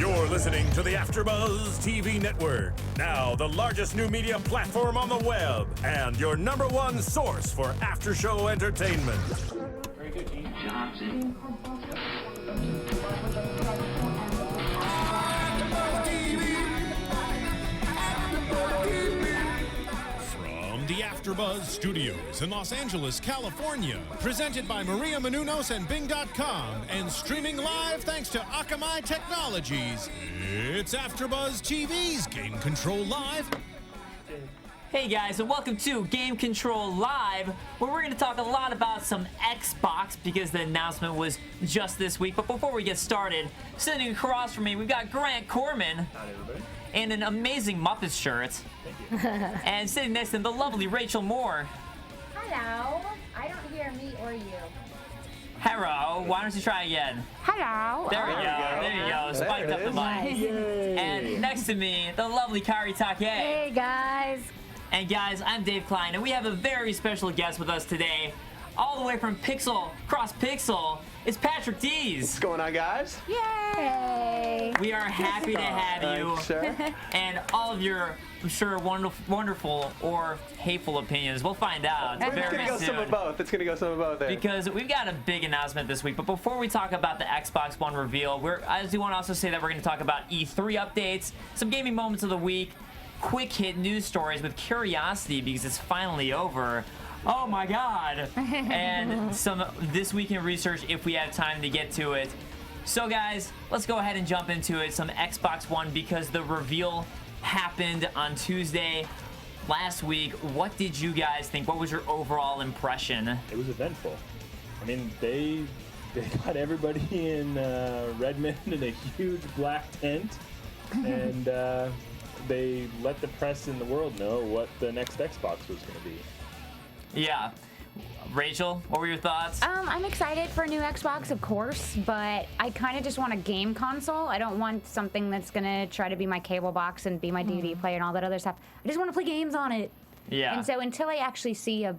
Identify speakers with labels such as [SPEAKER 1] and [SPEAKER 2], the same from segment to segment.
[SPEAKER 1] You're listening to the AFTERBUZZ TV network, now the largest new media platform on the web, and your #1 source for after-show entertainment.
[SPEAKER 2] Very good, Gene. Johnson.
[SPEAKER 1] From the AFTERBUZZ Studios in Los Angeles, California, presented by Maria Menounos and Bing.com, and streaming live thanks to Akamai Technologies, it's AFTERBUZZ TV's Game Control Live.
[SPEAKER 3] Hey guys, and welcome to Game Control Live, where we're going to talk a lot about some Xbox because the announcement was just this week. But before we get started, sitting across from me, we've got Grant Kohrmann in an amazing Muppets shirt.
[SPEAKER 2] Thank you.
[SPEAKER 3] And sitting next to him, the lovely Raychul Moore.
[SPEAKER 4] Hello. I don't hear me or you.
[SPEAKER 3] Hello. Why don't you try again?
[SPEAKER 4] Hello.
[SPEAKER 3] There we go. There you go. Spiked up the mic. And next to me, the lovely Kaori Takee.
[SPEAKER 4] Hey guys.
[SPEAKER 3] And guys, I'm Dave Klein, and we have a very special guest with us today. All the way from Pixel, cross Pixel, is Patrick Dees.
[SPEAKER 5] What's going on, guys?
[SPEAKER 4] Yay.
[SPEAKER 3] We are happy to have you.
[SPEAKER 5] Sure.
[SPEAKER 3] And all of your, I'm sure, wonderful or hateful opinions. We'll find out
[SPEAKER 5] It's
[SPEAKER 3] very
[SPEAKER 5] gonna go
[SPEAKER 3] soon.
[SPEAKER 5] some of both. It's gonna go some of both there.
[SPEAKER 3] Because we've got a big announcement this week. But before we talk about the Xbox One reveal, I do want to also say that we're going to talk about E3 updates, some gaming moments of the week, quick hit news stories with curiosity because it's finally over. Oh my god. And some This Week in Research if we have time to get to it. So guys, let's go ahead and jump into it. Some Xbox One because the reveal happened on Tuesday last week. What did you guys think? What was your overall impression?
[SPEAKER 6] It was eventful. I mean, they got everybody in Redmond in a huge black tent, and they let the press in the world know what the next Xbox was going to be.
[SPEAKER 3] Yeah. Rachel, what were your thoughts?
[SPEAKER 4] I'm excited for a new Xbox, of course, but I kind of just want a game console. I don't want something that's gonna try to be my cable box and be my DVD player and all that other stuff. I just want to play games on it.
[SPEAKER 3] Yeah.
[SPEAKER 4] And so until I actually see a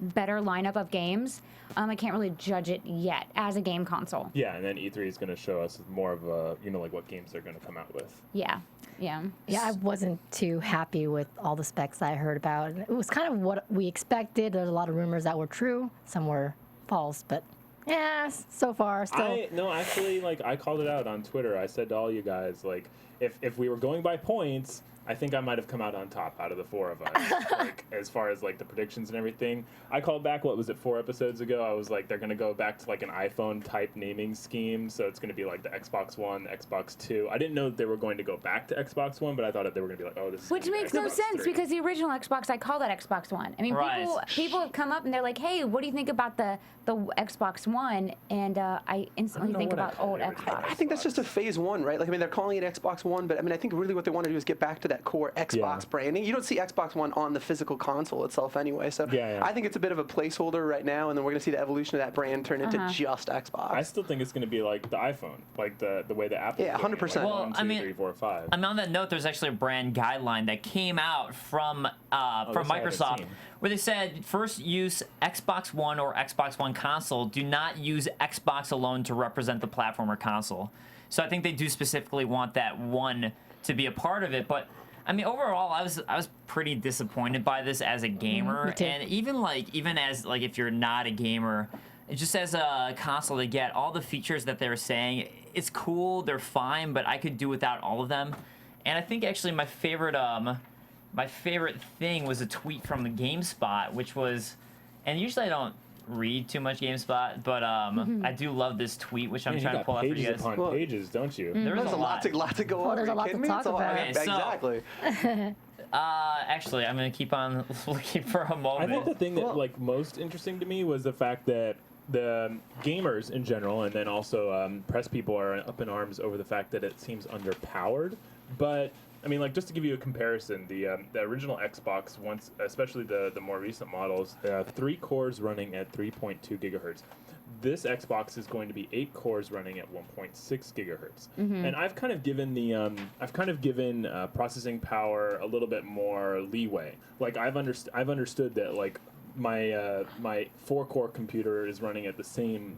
[SPEAKER 4] better lineup of games, I can't really judge it yet as a game console.
[SPEAKER 6] Yeah, and then E3 is going to show us more of a, like what games they're going to come out with.
[SPEAKER 4] Yeah. Yeah.
[SPEAKER 7] Yeah, I wasn't too happy with all the specs I heard about. It was kind of what we expected. There's a lot of rumors that were true, some were false, but yeah, so far still.
[SPEAKER 6] Actually, I called it out on Twitter. I said to all you guys, if we were going by points, I think I might have come out on top out of the four of us. As far as the predictions and everything, I called back. What was it, 4 episodes ago? I was like, they're gonna go back to an iPhone type naming scheme, so it's gonna be the Xbox One, Xbox 2. I didn't know that they were going to go back to Xbox One, but I thought that they were gonna be oh, this is
[SPEAKER 4] Which makes no
[SPEAKER 6] Xbox
[SPEAKER 4] sense
[SPEAKER 6] 3.
[SPEAKER 4] because the original Xbox, I call that Xbox One. I mean,
[SPEAKER 3] Right.
[SPEAKER 4] people have come up and they're like, "Hey, what do you think about the Xbox One?" And I instantly think about old Xbox.
[SPEAKER 5] I think that's just a phase 1, right? They're calling it Xbox One, but I think really what they want to do is get back to that core Xbox branding. You don't see Xbox One on the physical console itself anyway, so I think it's a bit of a placeholder right now, and then we're going to see the evolution of that brand turn into just Xbox.
[SPEAKER 6] I still think it's going to be like the iPhone, the way the Apple.
[SPEAKER 5] Yeah, 100%.
[SPEAKER 3] Well,
[SPEAKER 6] 1, 2, 3, 4, 5.
[SPEAKER 3] I mean, on that note, there's actually a brand guideline that came out from Microsoft where they said first use Xbox One or Xbox One console. Do not use Xbox alone to represent the platform or console. So I think they do specifically want that one to be a part of it. But I mean, overall, I was pretty disappointed by this as a gamer, and even as if you're not a gamer, just as a console to get all the features that they're saying, it's cool, they're fine, but I could do without all of them. And I think actually my favorite thing was a tweet from the GameSpot, which was, and usually I don't read too much GameSpot, but I do love this tweet, which I'm trying to pull up for you guys.
[SPEAKER 6] Pages upon pages, don't you?
[SPEAKER 3] There's a lot
[SPEAKER 5] to go over.
[SPEAKER 7] There's a lot to talk about.
[SPEAKER 3] Okay, so-
[SPEAKER 5] Exactly.
[SPEAKER 3] Actually, I'm gonna keep on looking for a moment.
[SPEAKER 6] I think the thing that most interesting to me was the fact that the gamers in general, and then also press people, are up in arms over the fact that it seems underpowered. But I mean, just to give you a comparison, the original Xbox, once, especially the more recent models, 3 cores running at 3.2 gigahertz. This Xbox is going to be 8 cores running at 1.6 gigahertz, and I've kind of given processing power a little bit more leeway. I've understood that my 4-core computer is running at the same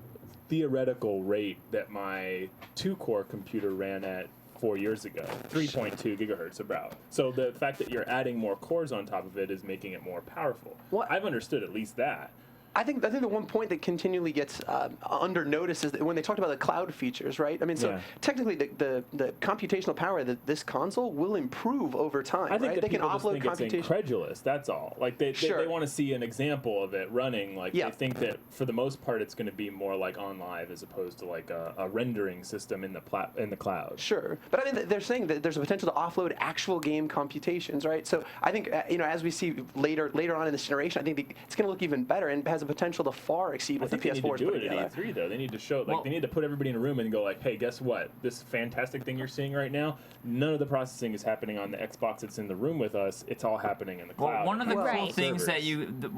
[SPEAKER 6] theoretical rate that my 2-core computer ran at 4 years ago, 3.2 gigahertz about. So the fact that you're adding more cores on top of it is making it more powerful.
[SPEAKER 5] Well,
[SPEAKER 6] I've understood at least that.
[SPEAKER 5] I think the one point that continually gets under notice is that when they talked about the cloud features, right? I mean, so technically the computational power that this console will improve over time,
[SPEAKER 6] I think
[SPEAKER 5] right?
[SPEAKER 6] that
[SPEAKER 5] They can
[SPEAKER 6] people just
[SPEAKER 5] offload
[SPEAKER 6] think it's
[SPEAKER 5] computation.
[SPEAKER 6] incredulous. That's all. Like they want to see an example of it running. Like they think that for the most part it's going to be more like on live as opposed to like a rendering system in the cloud.
[SPEAKER 5] Sure, but I mean they're saying that there's a potential to offload actual game computations, right? So I think as we see later on in this generation, I think it's going to look even better and has a potential to far exceed what the PS4 is putting
[SPEAKER 6] together. They need to do it at E3 though. They need to show they need to put everybody in a room and go like, hey, guess what? This fantastic thing you're seeing right now, none of the processing is happening on the Xbox that's in the room with us. It's all happening in the cloud.
[SPEAKER 3] Well, one of the cool things that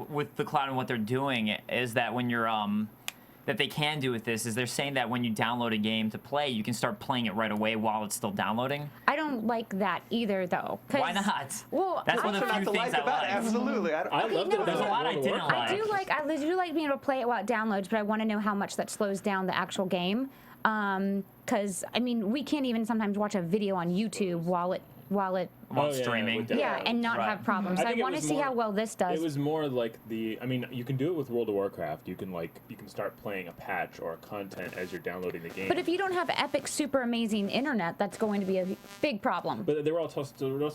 [SPEAKER 3] with the cloud and what they're doing is that when you're that they can do with this is they're saying that when you download a game to play, you can start playing it right away while it's still downloading.
[SPEAKER 4] I don't like that either, though.
[SPEAKER 3] Why not?
[SPEAKER 4] Well,
[SPEAKER 3] that's one of the few things I like.
[SPEAKER 5] Absolutely,
[SPEAKER 6] I love it.
[SPEAKER 3] There's a lot I didn't like.
[SPEAKER 4] I do like being able to play it while it downloads, but I want to know how much that slows down the actual game. Because I mean, we can't even sometimes watch a video on YouTube while
[SPEAKER 3] streaming.
[SPEAKER 4] And not have problems. I want to see how well this does.
[SPEAKER 6] It was more like you can do it with World of Warcraft. You can start playing a patch or a content as you're downloading the game.
[SPEAKER 4] But if you don't have epic, super amazing internet, that's going to be a big problem.
[SPEAKER 6] But they were also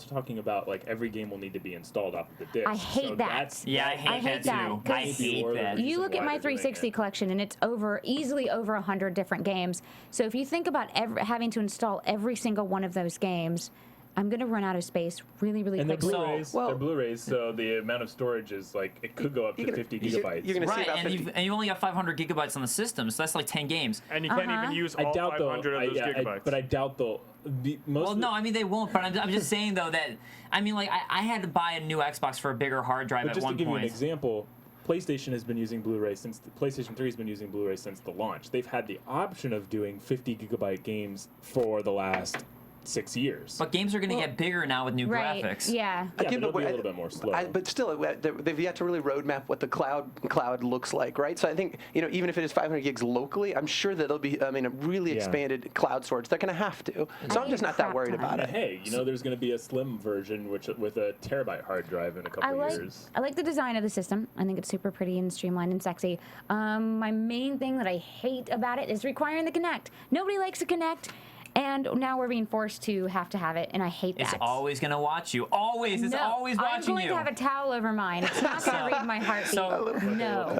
[SPEAKER 6] talking about like every game will need to be
[SPEAKER 4] I
[SPEAKER 6] installed off of the disc.
[SPEAKER 4] I hate that.
[SPEAKER 3] I hate that too. I hate that.
[SPEAKER 4] You look at my 360 collection, and it's easily over 100 different games. So if you think about having to install every single one of those games, I'm going to run out of space really, really quickly.
[SPEAKER 6] They're Blu-rays, so the amount of storage is like, it could go up to 50 gigabytes.
[SPEAKER 5] You're going to see about 50.
[SPEAKER 3] And you only got 500 gigabytes on the system, so that's like 10 games.
[SPEAKER 8] And you can't even use all 500 of those gigabytes.
[SPEAKER 6] But I doubt
[SPEAKER 3] Well, no, I mean, they won't, but I'm just saying, though, that, I mean, like, I had to buy a new Xbox for a bigger hard drive at one point.
[SPEAKER 6] Just to give you an example, PlayStation has been using Blu-ray PlayStation 3 has been using Blu-ray since the launch. They've had the option of doing 50 gigabyte games for the last 6 years.
[SPEAKER 3] But games are going to get bigger now with new graphics.
[SPEAKER 4] Yeah.
[SPEAKER 6] But it'll be a little bit more slow.
[SPEAKER 5] But still, they've yet to really roadmap what the cloud looks like, right? So I think, even if it is 500 gigs locally, I'm sure that it'll be, a really expanded cloud storage. They're going to have to. So I'm just not that worried about it.
[SPEAKER 6] Hey, there's going to be a slim version with a terabyte hard drive in a couple years.
[SPEAKER 4] I like the design of the system. I think it's super pretty and streamlined and sexy. My main thing that I hate about it is requiring the Kinect. Nobody likes a Kinect. And now we're being forced to have it, and I hate that.
[SPEAKER 3] It's always going to watch you. Always. It's always watching you.
[SPEAKER 4] I'm going to have a towel over mine. It's not going to read my heartbeat. No.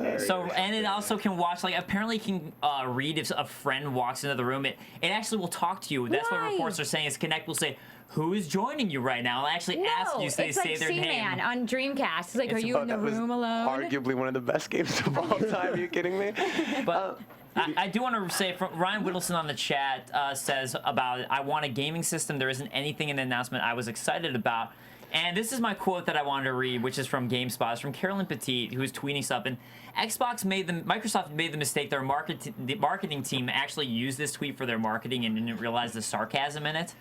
[SPEAKER 3] And it also can watch, like, apparently can read if a friend walks into the room. It actually will talk to you. That's what reports are saying. Is Kinect will say, who is joining you right now? I'll actually ask you, so they say their name.
[SPEAKER 4] It's like Seaman on Dreamcast. It's like, are you in the room alone?
[SPEAKER 5] Arguably one of the best games of all time. Are you kidding me?
[SPEAKER 3] But I do want to say, Ryan Whittleson on the chat says about, I want a gaming system. There isn't anything in the announcement I was excited about. And this is my quote that I wanted to read, which is from GameSpot. It's from Carolyn Petit, who's tweeting something. Microsoft made the mistake. The marketing team actually used this tweet for their marketing and didn't realize the sarcasm in it.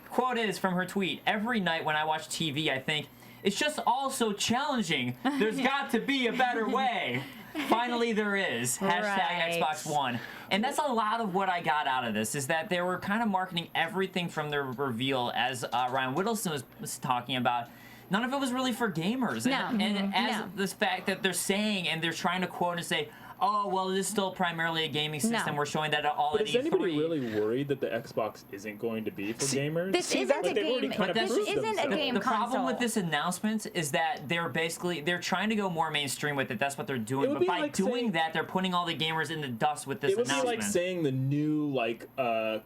[SPEAKER 3] Quote is from her tweet: every night when I watch TV, I think, it's just all so challenging. There's got to be a better way. Finally, there is. Hashtag Xbox One. And that's a lot of what I got out of this, is that they were kind of marketing everything from their reveal, as Ryan Whittleson was talking about. None of it was really for gamers. And this fact that they're saying, and they're trying to quote and say, oh, well, it is still primarily a gaming system. We're showing that all at E3.
[SPEAKER 6] Is anybody really worried that the Xbox isn't going to be for gamers?
[SPEAKER 4] This isn't a game. This isn't a game console.
[SPEAKER 3] The problem with this announcement is that they're trying to go more mainstream with it. That's what they're doing. But by doing that, they're putting all the gamers in the dust with this announcement.
[SPEAKER 6] It would be like saying the new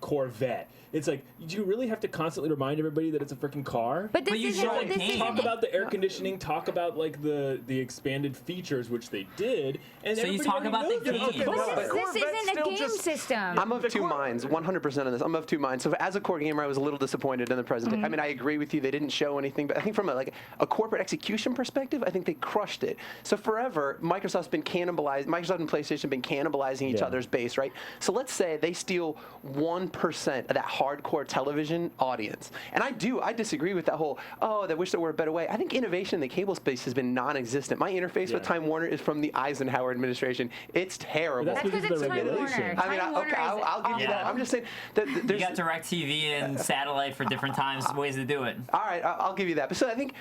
[SPEAKER 6] Corvette. It's like, do you really have to constantly remind everybody that it's a freaking car?
[SPEAKER 4] But you should
[SPEAKER 6] talk about the air conditioning, talk about like the expanded features, which they did, and
[SPEAKER 3] so you talk about the game.
[SPEAKER 4] This isn't a game system.
[SPEAKER 5] I'm of two minds, 100% on this. I'm of two minds. So as a core gamer, I was a little disappointed in the presentation. I mean, I agree with you. They didn't show anything, but I think from a corporate execution perspective, I think they crushed it. So forever, Microsoft and PlayStation have been cannibalizing each other's base, right? So let's say they steal 1% of that hardcore television audience. And I disagree with that whole, they wish there were a better way. I think innovation in the cable space has been non-existent. My interface with Time Warner is from the Eisenhower administration. mean, it's terrible.
[SPEAKER 6] That's because
[SPEAKER 4] it's
[SPEAKER 6] of the
[SPEAKER 4] Time
[SPEAKER 6] regulation.
[SPEAKER 4] Warner.
[SPEAKER 5] I mean,
[SPEAKER 4] Time
[SPEAKER 5] okay,
[SPEAKER 4] Warner is
[SPEAKER 5] I'll give you that.
[SPEAKER 3] awful.
[SPEAKER 5] I'm just saying that
[SPEAKER 3] You
[SPEAKER 5] there's.
[SPEAKER 3] got DirecTV and satellite for different times, ways to do it.
[SPEAKER 5] All right, I'll give you that. But so I think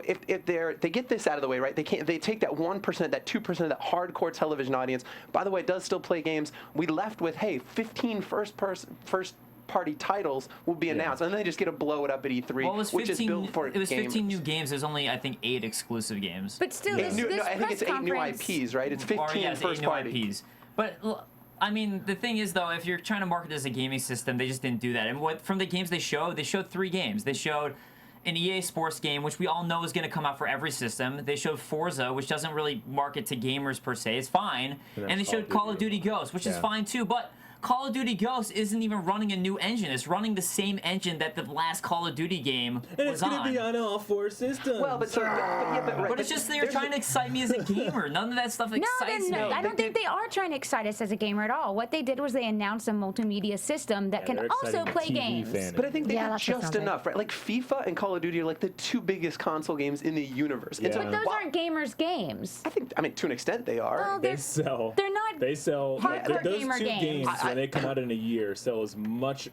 [SPEAKER 5] if they get this out of the way, right? They take that 1%, that 2% of that hardcore television audience. By the way, it does still play games. We left with 15 first-party titles will be announced, and then they just get to blow it up at E3,
[SPEAKER 3] Well, it was 15,
[SPEAKER 5] which is built for
[SPEAKER 3] it was 15
[SPEAKER 5] gamers.
[SPEAKER 3] new games. There's only, I think, 8 exclusive games.
[SPEAKER 4] But still,
[SPEAKER 5] I think it's 8 new
[SPEAKER 4] conference-
[SPEAKER 5] IPs, right? It's 15
[SPEAKER 3] Or, yes, 8
[SPEAKER 5] first
[SPEAKER 3] new
[SPEAKER 5] party.
[SPEAKER 3] IPs. But I mean, the thing is, though, if you're trying to market it as a gaming system, they just didn't do that. And from the games they showed 3 games. They showed an EA Sports game, which we all know is going to come out for every system. They showed Forza, which doesn't really market to gamers per se. It's fine. And they showed Call of Duty Ghosts, which is fine too. But Call of Duty Ghosts isn't even running a new engine. It's running the same engine that the last Call of Duty game was on.
[SPEAKER 6] And it's going to be on all 4 systems.
[SPEAKER 5] Well, but
[SPEAKER 3] But it's just they're trying to excite me as a gamer. None of that stuff excites me.
[SPEAKER 4] I don't think they are trying to excite us as a gamer at all. What they did was they announced a multimedia system that can
[SPEAKER 6] they're
[SPEAKER 4] also
[SPEAKER 6] exciting
[SPEAKER 4] play
[SPEAKER 6] TV
[SPEAKER 4] games.
[SPEAKER 6] fans.
[SPEAKER 5] But I think they did
[SPEAKER 7] that's what
[SPEAKER 5] just
[SPEAKER 7] sounds like.
[SPEAKER 5] enough, right? Like FIFA and Call of Duty are like the 2 biggest console games in the universe. And so
[SPEAKER 7] Uh-huh.
[SPEAKER 4] But those aren't gamers' games.
[SPEAKER 5] I mean, to an extent, they are.
[SPEAKER 4] Well,
[SPEAKER 6] They sell.
[SPEAKER 4] They're not
[SPEAKER 6] They sell.
[SPEAKER 4] hardcore
[SPEAKER 6] Those
[SPEAKER 4] gamer
[SPEAKER 6] 2
[SPEAKER 4] games.
[SPEAKER 6] games, when they come out in a year, sell as much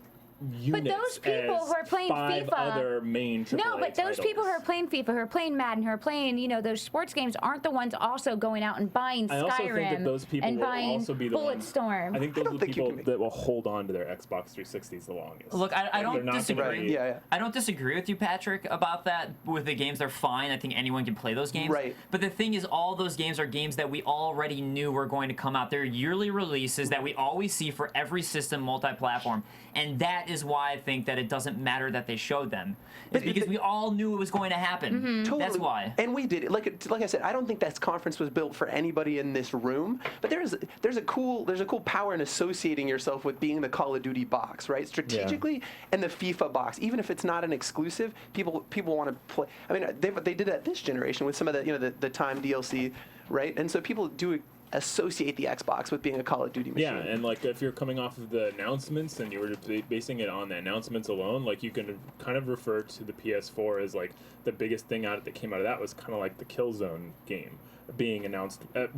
[SPEAKER 6] units
[SPEAKER 4] those people
[SPEAKER 6] as
[SPEAKER 4] who are playing
[SPEAKER 6] 5
[SPEAKER 4] FIFA
[SPEAKER 6] other main AAA
[SPEAKER 4] No, but those people who are
[SPEAKER 6] titles.
[SPEAKER 4] playing FIFA, who are playing Madden, who are playing, those sports games aren't the ones also going out and buying
[SPEAKER 6] I also think
[SPEAKER 4] Skyrim
[SPEAKER 6] that those people
[SPEAKER 4] and
[SPEAKER 6] will
[SPEAKER 4] buying
[SPEAKER 6] also be the ones.
[SPEAKER 4] Bulletstorm.
[SPEAKER 6] I think those are the
[SPEAKER 5] think you
[SPEAKER 6] people
[SPEAKER 5] can make-
[SPEAKER 6] that will hold on to their Xbox 360s the longest.
[SPEAKER 3] Look, I
[SPEAKER 6] Like, they're
[SPEAKER 3] don't
[SPEAKER 6] not gonna
[SPEAKER 3] disagree.
[SPEAKER 6] be-
[SPEAKER 5] Yeah.
[SPEAKER 3] I don't disagree with you, Patrick, about that. With the games, they're fine. I think anyone can play those games.
[SPEAKER 5] Right.
[SPEAKER 3] But the thing is, all those games are games that we already knew were going to come out. They're yearly releases that we always see for every system, multi-platform. And that is why I think that it doesn't matter that they showed them. It's because we all knew it was going to happen.
[SPEAKER 5] Totally.
[SPEAKER 3] That's why.
[SPEAKER 5] And we did it. Like I said, I don't think that conference was built for anybody in this room. But there's a cool power in associating yourself with being the Call of Duty box, right? Strategically, and the FIFA box. Even if it's not an exclusive, people want to play. I mean, they did that this generation with some of the Time DLC, right? And so people do associate the Xbox with being a Call of Duty machine.
[SPEAKER 6] Yeah, and like if you're coming off of the announcements and you were basing it on the announcements alone, like you can kind of refer to the PS4 as like the biggest thing that came out of that was kind of like the Killzone game being announced at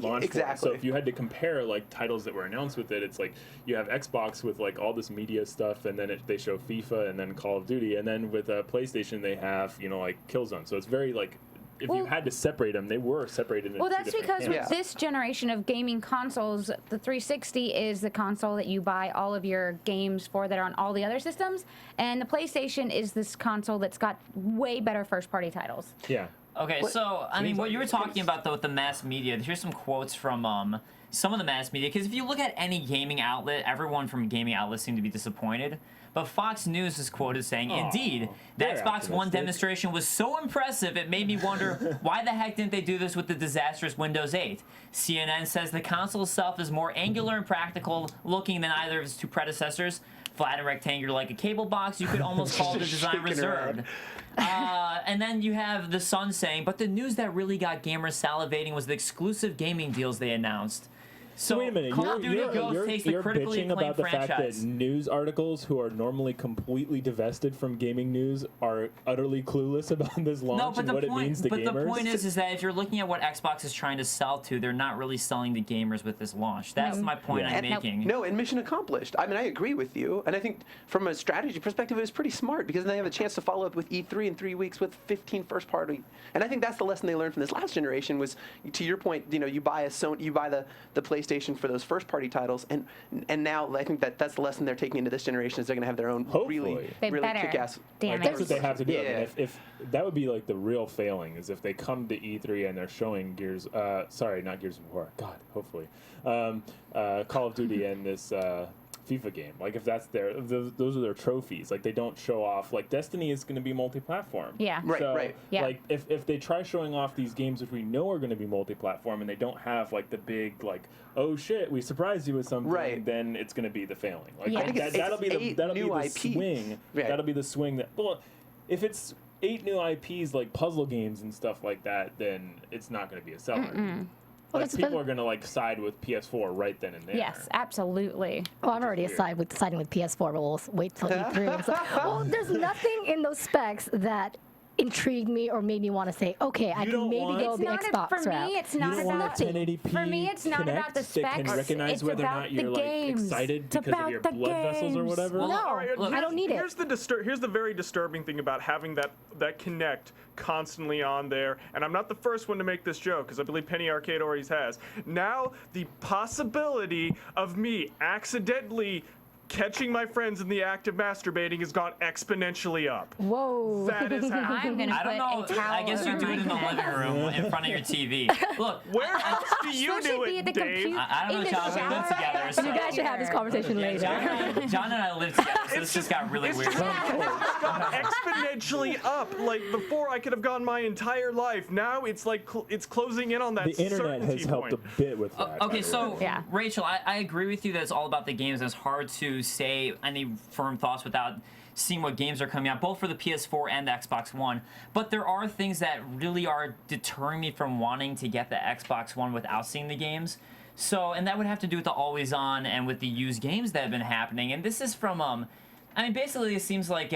[SPEAKER 6] launch.
[SPEAKER 5] Exactly.
[SPEAKER 6] So if you had to compare like titles that were announced with it, it's like you have Xbox with like all this media stuff, and then they show FIFA and then Call of Duty, and then with PlayStation they have like Killzone. So it's very like. If you had to separate them, they were separated into
[SPEAKER 4] Well,
[SPEAKER 6] two
[SPEAKER 4] that's
[SPEAKER 6] different
[SPEAKER 4] because
[SPEAKER 6] camps.
[SPEAKER 4] with this generation of gaming consoles, the 360 is the console that you buy all of your games for that are on all the other systems, and the PlayStation is this console that's got way better first-party titles.
[SPEAKER 6] Yeah.
[SPEAKER 3] Okay, so I mean, what you were talking about though with the mass media, here's some quotes from some of the mass media. Because if you look at any gaming outlet, everyone from gaming outlets seem to be disappointed. But Fox News is quoted saying, "Indeed, the
[SPEAKER 6] they're
[SPEAKER 3] Xbox One
[SPEAKER 6] optimistic.
[SPEAKER 3] demonstration was so impressive it made me wonder why the heck didn't they do this with the disastrous Windows 8." CNN says the console itself is more angular and practical looking than either of its 2 predecessors. Flat and rectangular like a cable box, you could almost call the design
[SPEAKER 5] shaking
[SPEAKER 3] reserved. And then you have The Sun saying, but the news that really got gamers salivating was the exclusive gaming deals they announced. So
[SPEAKER 6] Wait a minute,
[SPEAKER 3] Call of Duty Ghosts takes the
[SPEAKER 6] you're
[SPEAKER 3] critically
[SPEAKER 6] bitching
[SPEAKER 3] acclaimed
[SPEAKER 6] about the fact that
[SPEAKER 3] franchise.
[SPEAKER 6] news articles who are normally completely divested from gaming news are utterly clueless about this launch
[SPEAKER 3] No, but
[SPEAKER 6] and
[SPEAKER 3] the
[SPEAKER 6] what it means to
[SPEAKER 3] point,
[SPEAKER 6] gamers.
[SPEAKER 3] the point is that if you're looking at what Xbox is trying to sell to, they're not really selling to gamers with this launch. That's my point I'm making.
[SPEAKER 5] No, and mission accomplished. I mean, I agree with you, and I think from a strategy perspective, it was pretty smart because then they have a chance to follow up with E3 in 3 weeks with 15 first-party. And I think that's the lesson they learned from this last generation. Was to your point, you buy the PlayStation for those first-party titles, and now I think that's the lesson they're taking into this generation is they're going to have their own really kick-ass.
[SPEAKER 4] Damn
[SPEAKER 6] Like, that's what they have to do.
[SPEAKER 5] Yeah.
[SPEAKER 6] I mean, if that would be like the real failing is if they come to E3 and they're showing not Gears of War. God, hopefully, Call of Duty and this FIFA game. Like if that's those are their trophies. Like they don't show off. Like Destiny is going to be multi-platform.
[SPEAKER 4] Yeah.
[SPEAKER 5] Right.
[SPEAKER 4] Yeah.
[SPEAKER 6] Like if they try showing off these games which we know are going to be multi-platform and they don't have like the big like, oh shit, we surprised you with something,
[SPEAKER 5] Right.
[SPEAKER 6] then it's going to be the failing. Like
[SPEAKER 4] Yeah. I think
[SPEAKER 6] that'll be the
[SPEAKER 5] 8
[SPEAKER 6] swing.
[SPEAKER 5] new IPs. Right.
[SPEAKER 6] That'll be the swing that. Well, if it's 8 new IPs like puzzle games and stuff like that, then it's not going to be a seller.
[SPEAKER 7] Well,
[SPEAKER 6] Like, people are going to like side with PS4 right then and there.
[SPEAKER 4] Yes, absolutely.
[SPEAKER 7] Well, I'm already siding with PS4, but we'll wait till E3. Well, there's nothing in those specs that intrigued me or made me want to say, okay, I can maybe go the Xbox
[SPEAKER 4] for
[SPEAKER 7] route.
[SPEAKER 4] me, it's not about
[SPEAKER 6] the 1080p
[SPEAKER 4] For me, it's not about the specs.
[SPEAKER 6] That can recognize
[SPEAKER 4] it's
[SPEAKER 6] whether or
[SPEAKER 4] about
[SPEAKER 6] not you're
[SPEAKER 4] the
[SPEAKER 6] like
[SPEAKER 4] games.
[SPEAKER 6] excited
[SPEAKER 4] It's
[SPEAKER 6] because of your
[SPEAKER 4] about the
[SPEAKER 6] blood vessels or
[SPEAKER 4] games.
[SPEAKER 6] whatever.
[SPEAKER 3] Well,
[SPEAKER 7] No, I don't need it.
[SPEAKER 8] Here's the very disturbing thing about having that Kinect constantly on there, and I'm not the first one to make this joke because I believe Penny Arcade always has. Now the possibility of me accidentally catching my friends in the act of masturbating has gone exponentially up.
[SPEAKER 7] Whoa.
[SPEAKER 8] That is happening.
[SPEAKER 4] I'm gonna
[SPEAKER 3] I don't
[SPEAKER 4] put
[SPEAKER 3] know.
[SPEAKER 4] a towel
[SPEAKER 3] I guess you
[SPEAKER 4] over
[SPEAKER 3] do
[SPEAKER 4] my
[SPEAKER 3] it in the
[SPEAKER 4] head.
[SPEAKER 3] living room in front of your TV. Look,
[SPEAKER 8] Where else do you
[SPEAKER 4] Supposed to
[SPEAKER 8] do
[SPEAKER 4] be
[SPEAKER 8] it,
[SPEAKER 4] at the
[SPEAKER 8] Dave?
[SPEAKER 4] computer.
[SPEAKER 3] I don't
[SPEAKER 4] In
[SPEAKER 3] know,
[SPEAKER 4] the
[SPEAKER 3] John. We live
[SPEAKER 4] shower.
[SPEAKER 3] together. So
[SPEAKER 7] You guys should have this conversation later.
[SPEAKER 3] John and I live together, so this just got really weird.
[SPEAKER 8] It's gone exponentially up. Like before, I could have gone my entire life. Now it's like it's closing in on that.
[SPEAKER 6] The internet has
[SPEAKER 8] certainty
[SPEAKER 6] helped a
[SPEAKER 8] point.
[SPEAKER 6] bit with that.
[SPEAKER 3] Okay, so
[SPEAKER 4] Yeah.
[SPEAKER 3] Rachel, I agree with you that it's all about the games. And it's hard to say any firm thoughts without seeing what games are coming out, both for the PS4 and the Xbox One. But there are things that really are deterring me from wanting to get the Xbox One without seeing the games. So, and that would have to do with the always on and with the used games that have been happening. And this is from, I mean, basically it seems like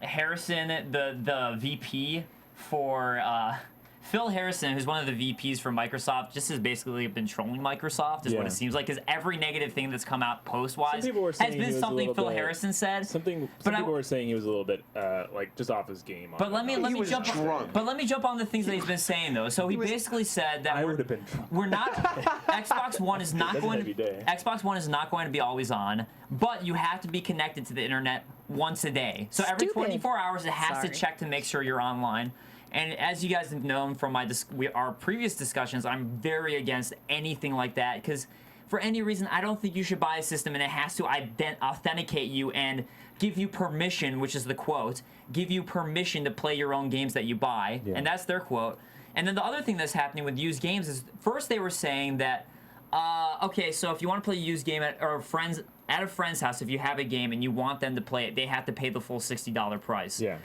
[SPEAKER 3] Harrison, the VP for Phil Harrison, who's one of the VPs for Microsoft, just has basically been trolling Microsoft, is what it seems like, because every negative thing that's come out post-wise has been something Phil Harrison said.
[SPEAKER 6] Some people were saying he was a little bit like just off his game.
[SPEAKER 3] But let me jump.
[SPEAKER 5] drunk.
[SPEAKER 3] But let me jump on the things that he's been saying though. So he basically said that
[SPEAKER 6] I would have been drunk.
[SPEAKER 3] we're not Xbox One is not
[SPEAKER 6] That's a
[SPEAKER 3] going
[SPEAKER 6] heavy day.
[SPEAKER 3] Xbox One is not going to be always on, but you have to be connected to the internet once a day. So every
[SPEAKER 7] Stupid.
[SPEAKER 3] 24 hours it has
[SPEAKER 4] Sorry.
[SPEAKER 3] to check to make sure you're online. And as you guys have known from our previous discussions, I'm very against anything like that because for any reason, I don't think you should buy a system and it has to authenticate you and give you permission, which is the quote, give you permission to play your own games that you buy.
[SPEAKER 6] Yeah.
[SPEAKER 3] And that's their quote. And then the other thing that's happening with used games is first they were saying that, okay, so if you want to play a used game at a friend's house, if you have a game and you want them to play it, they have to pay the full $60 price.
[SPEAKER 6] Yeah.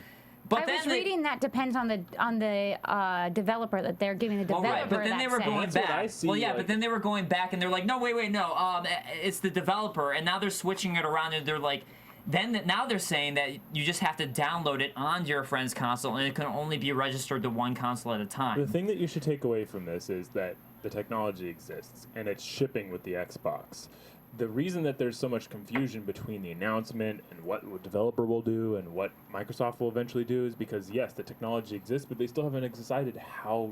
[SPEAKER 3] But
[SPEAKER 4] I was reading that depends on the developer that they're giving the developer.
[SPEAKER 3] Well, right, but then
[SPEAKER 4] that
[SPEAKER 3] they were
[SPEAKER 4] say.
[SPEAKER 3] going
[SPEAKER 6] That's what
[SPEAKER 3] back.
[SPEAKER 6] I see,
[SPEAKER 3] Well, yeah,
[SPEAKER 6] like-
[SPEAKER 3] but then they were going back and they're like, no, wait, no, it's the developer, and now they're switching it around and they're like, now they're saying that you just have to download it onto your friend's console and it can only be registered to one console at a time.
[SPEAKER 6] The thing that you should take away from this is that the technology exists and it's shipping with the Xbox. The reason that there's so much confusion between the announcement and what a developer will do and what Microsoft will eventually do is because, yes, the technology exists, but they still haven't decided how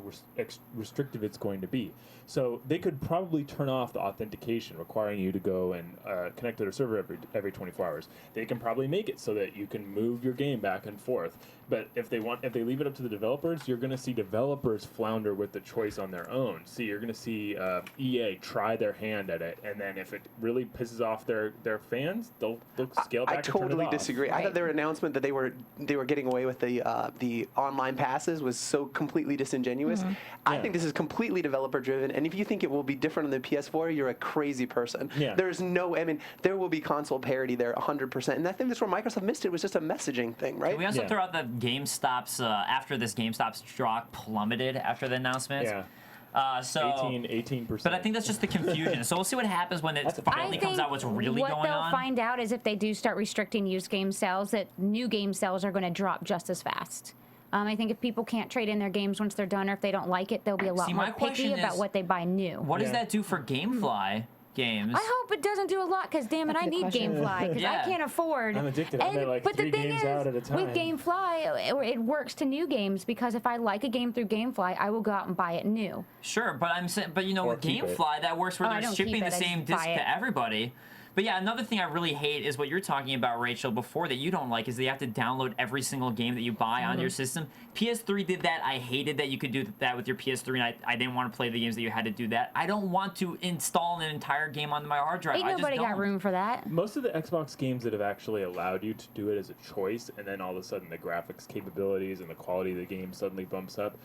[SPEAKER 6] restrictive it's going to be. So they could probably turn off the authentication requiring you to go and connect to their server every 24 hours. They can probably make it so that you can move your game back and forth. But if they leave it up to the developers, you're going to see developers flounder with the choice on their own. See, you're going to see EA try their hand at it, and then if it really pisses off their fans, they'll scale back.
[SPEAKER 5] I totally
[SPEAKER 6] and turn it
[SPEAKER 5] disagree.
[SPEAKER 6] off.
[SPEAKER 5] I thought their announcement that they were getting away with the online passes was so completely disingenuous. I think this is completely developer driven, and if you think it will be different on the PS4, you're a crazy person.
[SPEAKER 6] Yeah.
[SPEAKER 5] There's no, I mean, there will be console parity there 100%, and I think that's where Microsoft missed it was just a messaging thing, right?
[SPEAKER 3] We also throw out that GameStop's after this GameStop's stock plummeted after the announcement.
[SPEAKER 6] Yeah.
[SPEAKER 3] So
[SPEAKER 6] 18%.
[SPEAKER 3] But I think that's just the confusion. So we'll see what happens when it finally comes out what's really
[SPEAKER 4] what
[SPEAKER 3] going
[SPEAKER 4] they'll
[SPEAKER 3] on.
[SPEAKER 4] find out is if they do start restricting used game sales, that new game sales are going to drop just as fast. I think if people can't trade in their games once they're done, or if they don't like it, they'll be a lot
[SPEAKER 3] See,
[SPEAKER 4] more
[SPEAKER 3] my
[SPEAKER 4] picky
[SPEAKER 3] question
[SPEAKER 4] about
[SPEAKER 3] is,
[SPEAKER 4] what they buy new.
[SPEAKER 3] What does that do for GameFly games?
[SPEAKER 4] I hope it doesn't do a lot, because damn it,
[SPEAKER 7] That's a
[SPEAKER 4] I
[SPEAKER 7] good
[SPEAKER 4] need
[SPEAKER 7] question.
[SPEAKER 4] GameFly, because
[SPEAKER 3] Yeah.
[SPEAKER 4] I can't afford.
[SPEAKER 6] I'm addicted. I'm at like
[SPEAKER 4] but
[SPEAKER 6] 3
[SPEAKER 4] the thing
[SPEAKER 6] games
[SPEAKER 4] is,
[SPEAKER 6] out at a time.
[SPEAKER 4] with GameFly, it works to new games, because if I like a game through GameFly, I will go out and buy it new.
[SPEAKER 3] Sure, but I'm saying, but you know,
[SPEAKER 6] Or
[SPEAKER 3] with
[SPEAKER 6] keep it.
[SPEAKER 3] GameFly, that works where
[SPEAKER 4] Oh, I
[SPEAKER 3] they're
[SPEAKER 4] don't
[SPEAKER 3] shipping
[SPEAKER 4] keep
[SPEAKER 3] the
[SPEAKER 4] it, I
[SPEAKER 3] same
[SPEAKER 4] just buy
[SPEAKER 3] disc
[SPEAKER 4] it.
[SPEAKER 3] to everybody. But yeah, another thing I really hate is what you're talking about, Rachel, before that you don't like, is they have to download every single game that you buy onto your system. PS3 did that. I hated that you could do that with your PS3, and I didn't want to play the games that you had to do that. I don't want to install an entire game onto my hard drive.
[SPEAKER 4] Ain't
[SPEAKER 3] I just
[SPEAKER 4] nobody got
[SPEAKER 3] don't.
[SPEAKER 4] room for that.
[SPEAKER 6] Most of the Xbox games that have actually allowed you to do it as a choice, and then all of a sudden the graphics capabilities and the quality of the game suddenly bumps up,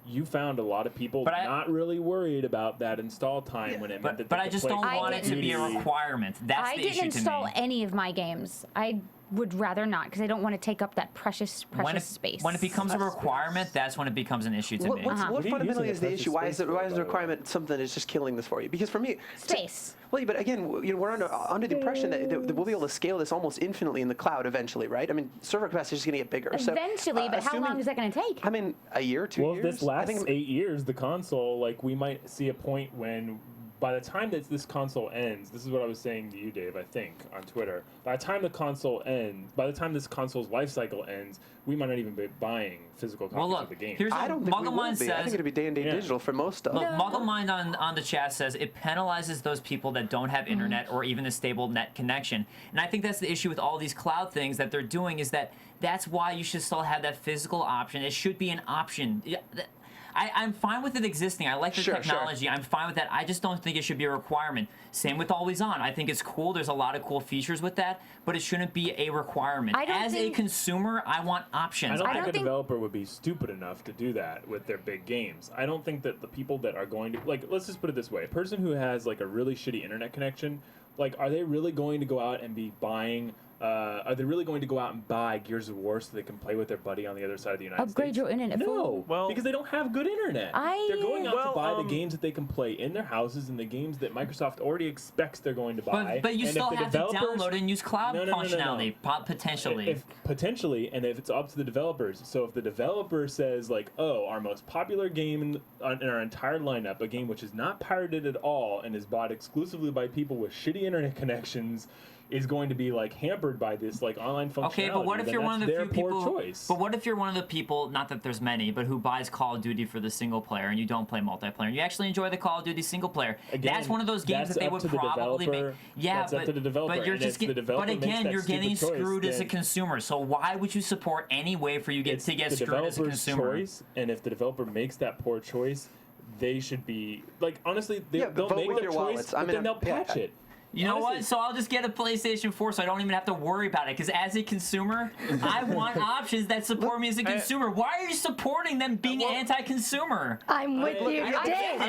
[SPEAKER 6] you found a lot of people not really worried about that install time when it meant that
[SPEAKER 3] But
[SPEAKER 6] they
[SPEAKER 3] I
[SPEAKER 6] could
[SPEAKER 3] just
[SPEAKER 6] play
[SPEAKER 3] don't want it to be a
[SPEAKER 6] Call of Duty.
[SPEAKER 3] requirement. That's
[SPEAKER 4] I
[SPEAKER 3] the
[SPEAKER 4] didn't
[SPEAKER 3] issue
[SPEAKER 4] install
[SPEAKER 3] to me.
[SPEAKER 4] any of my games. I would rather not because I don't want to take up that precious space.
[SPEAKER 3] When it becomes a requirement, that's when it becomes an issue to me.
[SPEAKER 5] What fundamentally is the issue? Why is the requirement something that's just killing this for you? Because for me,
[SPEAKER 4] space.
[SPEAKER 5] Well, but again, we're under the impression that we'll be able to scale this almost infinitely in the cloud eventually, right? I mean, server capacity is just going to get bigger.
[SPEAKER 4] Eventually, but how long is that going to take?
[SPEAKER 5] I mean, a year, 2 years?
[SPEAKER 6] Well, this last 8 years, the console, like, we might see a point when, by the time that this console ends, this is what I was saying to you, Dave, I think, on Twitter. By the time this console's life cycle ends, we might not even be buying physical copies of the game.
[SPEAKER 5] I don't think we will be. I think it'll be day and date digital for most stuff.
[SPEAKER 3] Mugglemind on the chat says it penalizes those people that don't have internet or even a stable net connection. And I think that's the issue with all these cloud things that they're doing is that's why you should still have that physical option. It should be an option. I'm fine with it existing. I like the technology. Sure. I'm fine with that. I just don't think it should be a requirement. Same with Always On. I think it's cool. There's a lot of cool features with that, but it shouldn't be a requirement. As a consumer, I want options.
[SPEAKER 6] I don't think a developer would be stupid enough to do that with their big games. I don't think that the people that are going to, like, let's just put it this way. A person who has, like, a really shitty internet connection, like, are they really going to go out and be buying... are they really going to go out and buy Gears of War so they can play with their buddy on the other side of the United States?
[SPEAKER 4] Upgrade your internet.
[SPEAKER 6] No, because they don't have good internet. They're going out to buy the games that they can play in their houses and the games that Microsoft already expects they're going to buy.
[SPEAKER 3] But you still have to download and use cloud functionality, potentially.
[SPEAKER 6] Potentially, and if it's up to the developers. So if the developer says, like, oh, our most popular game in our entire lineup, a game which is not pirated at all and is bought exclusively by people with shitty internet connections, is going to be like hampered by this like online functionality.
[SPEAKER 3] Okay, but what if you're one of the few people? But what if you're one of the people, not that there's many, but who buys Call of Duty for the single player and you don't play multiplayer and you actually enjoy the Call of Duty single player?
[SPEAKER 6] Again,
[SPEAKER 3] that's one of those games that they would probably make. Yeah,
[SPEAKER 6] that's up to the developer.
[SPEAKER 3] But you're just but again, you're getting screwed as a consumer. So why would you support any way for you to get screwed as a consumer?
[SPEAKER 6] Choice, and if the developer makes that poor choice, they should be like honestly they'll make their choice, but then they'll patch it.
[SPEAKER 3] You know what? So I'll just get a PlayStation 4 so I don't even have to worry about it. Because as a consumer, I want options that support me as a consumer. Why are you supporting them being anti-consumer?
[SPEAKER 7] I'm with you, Dave.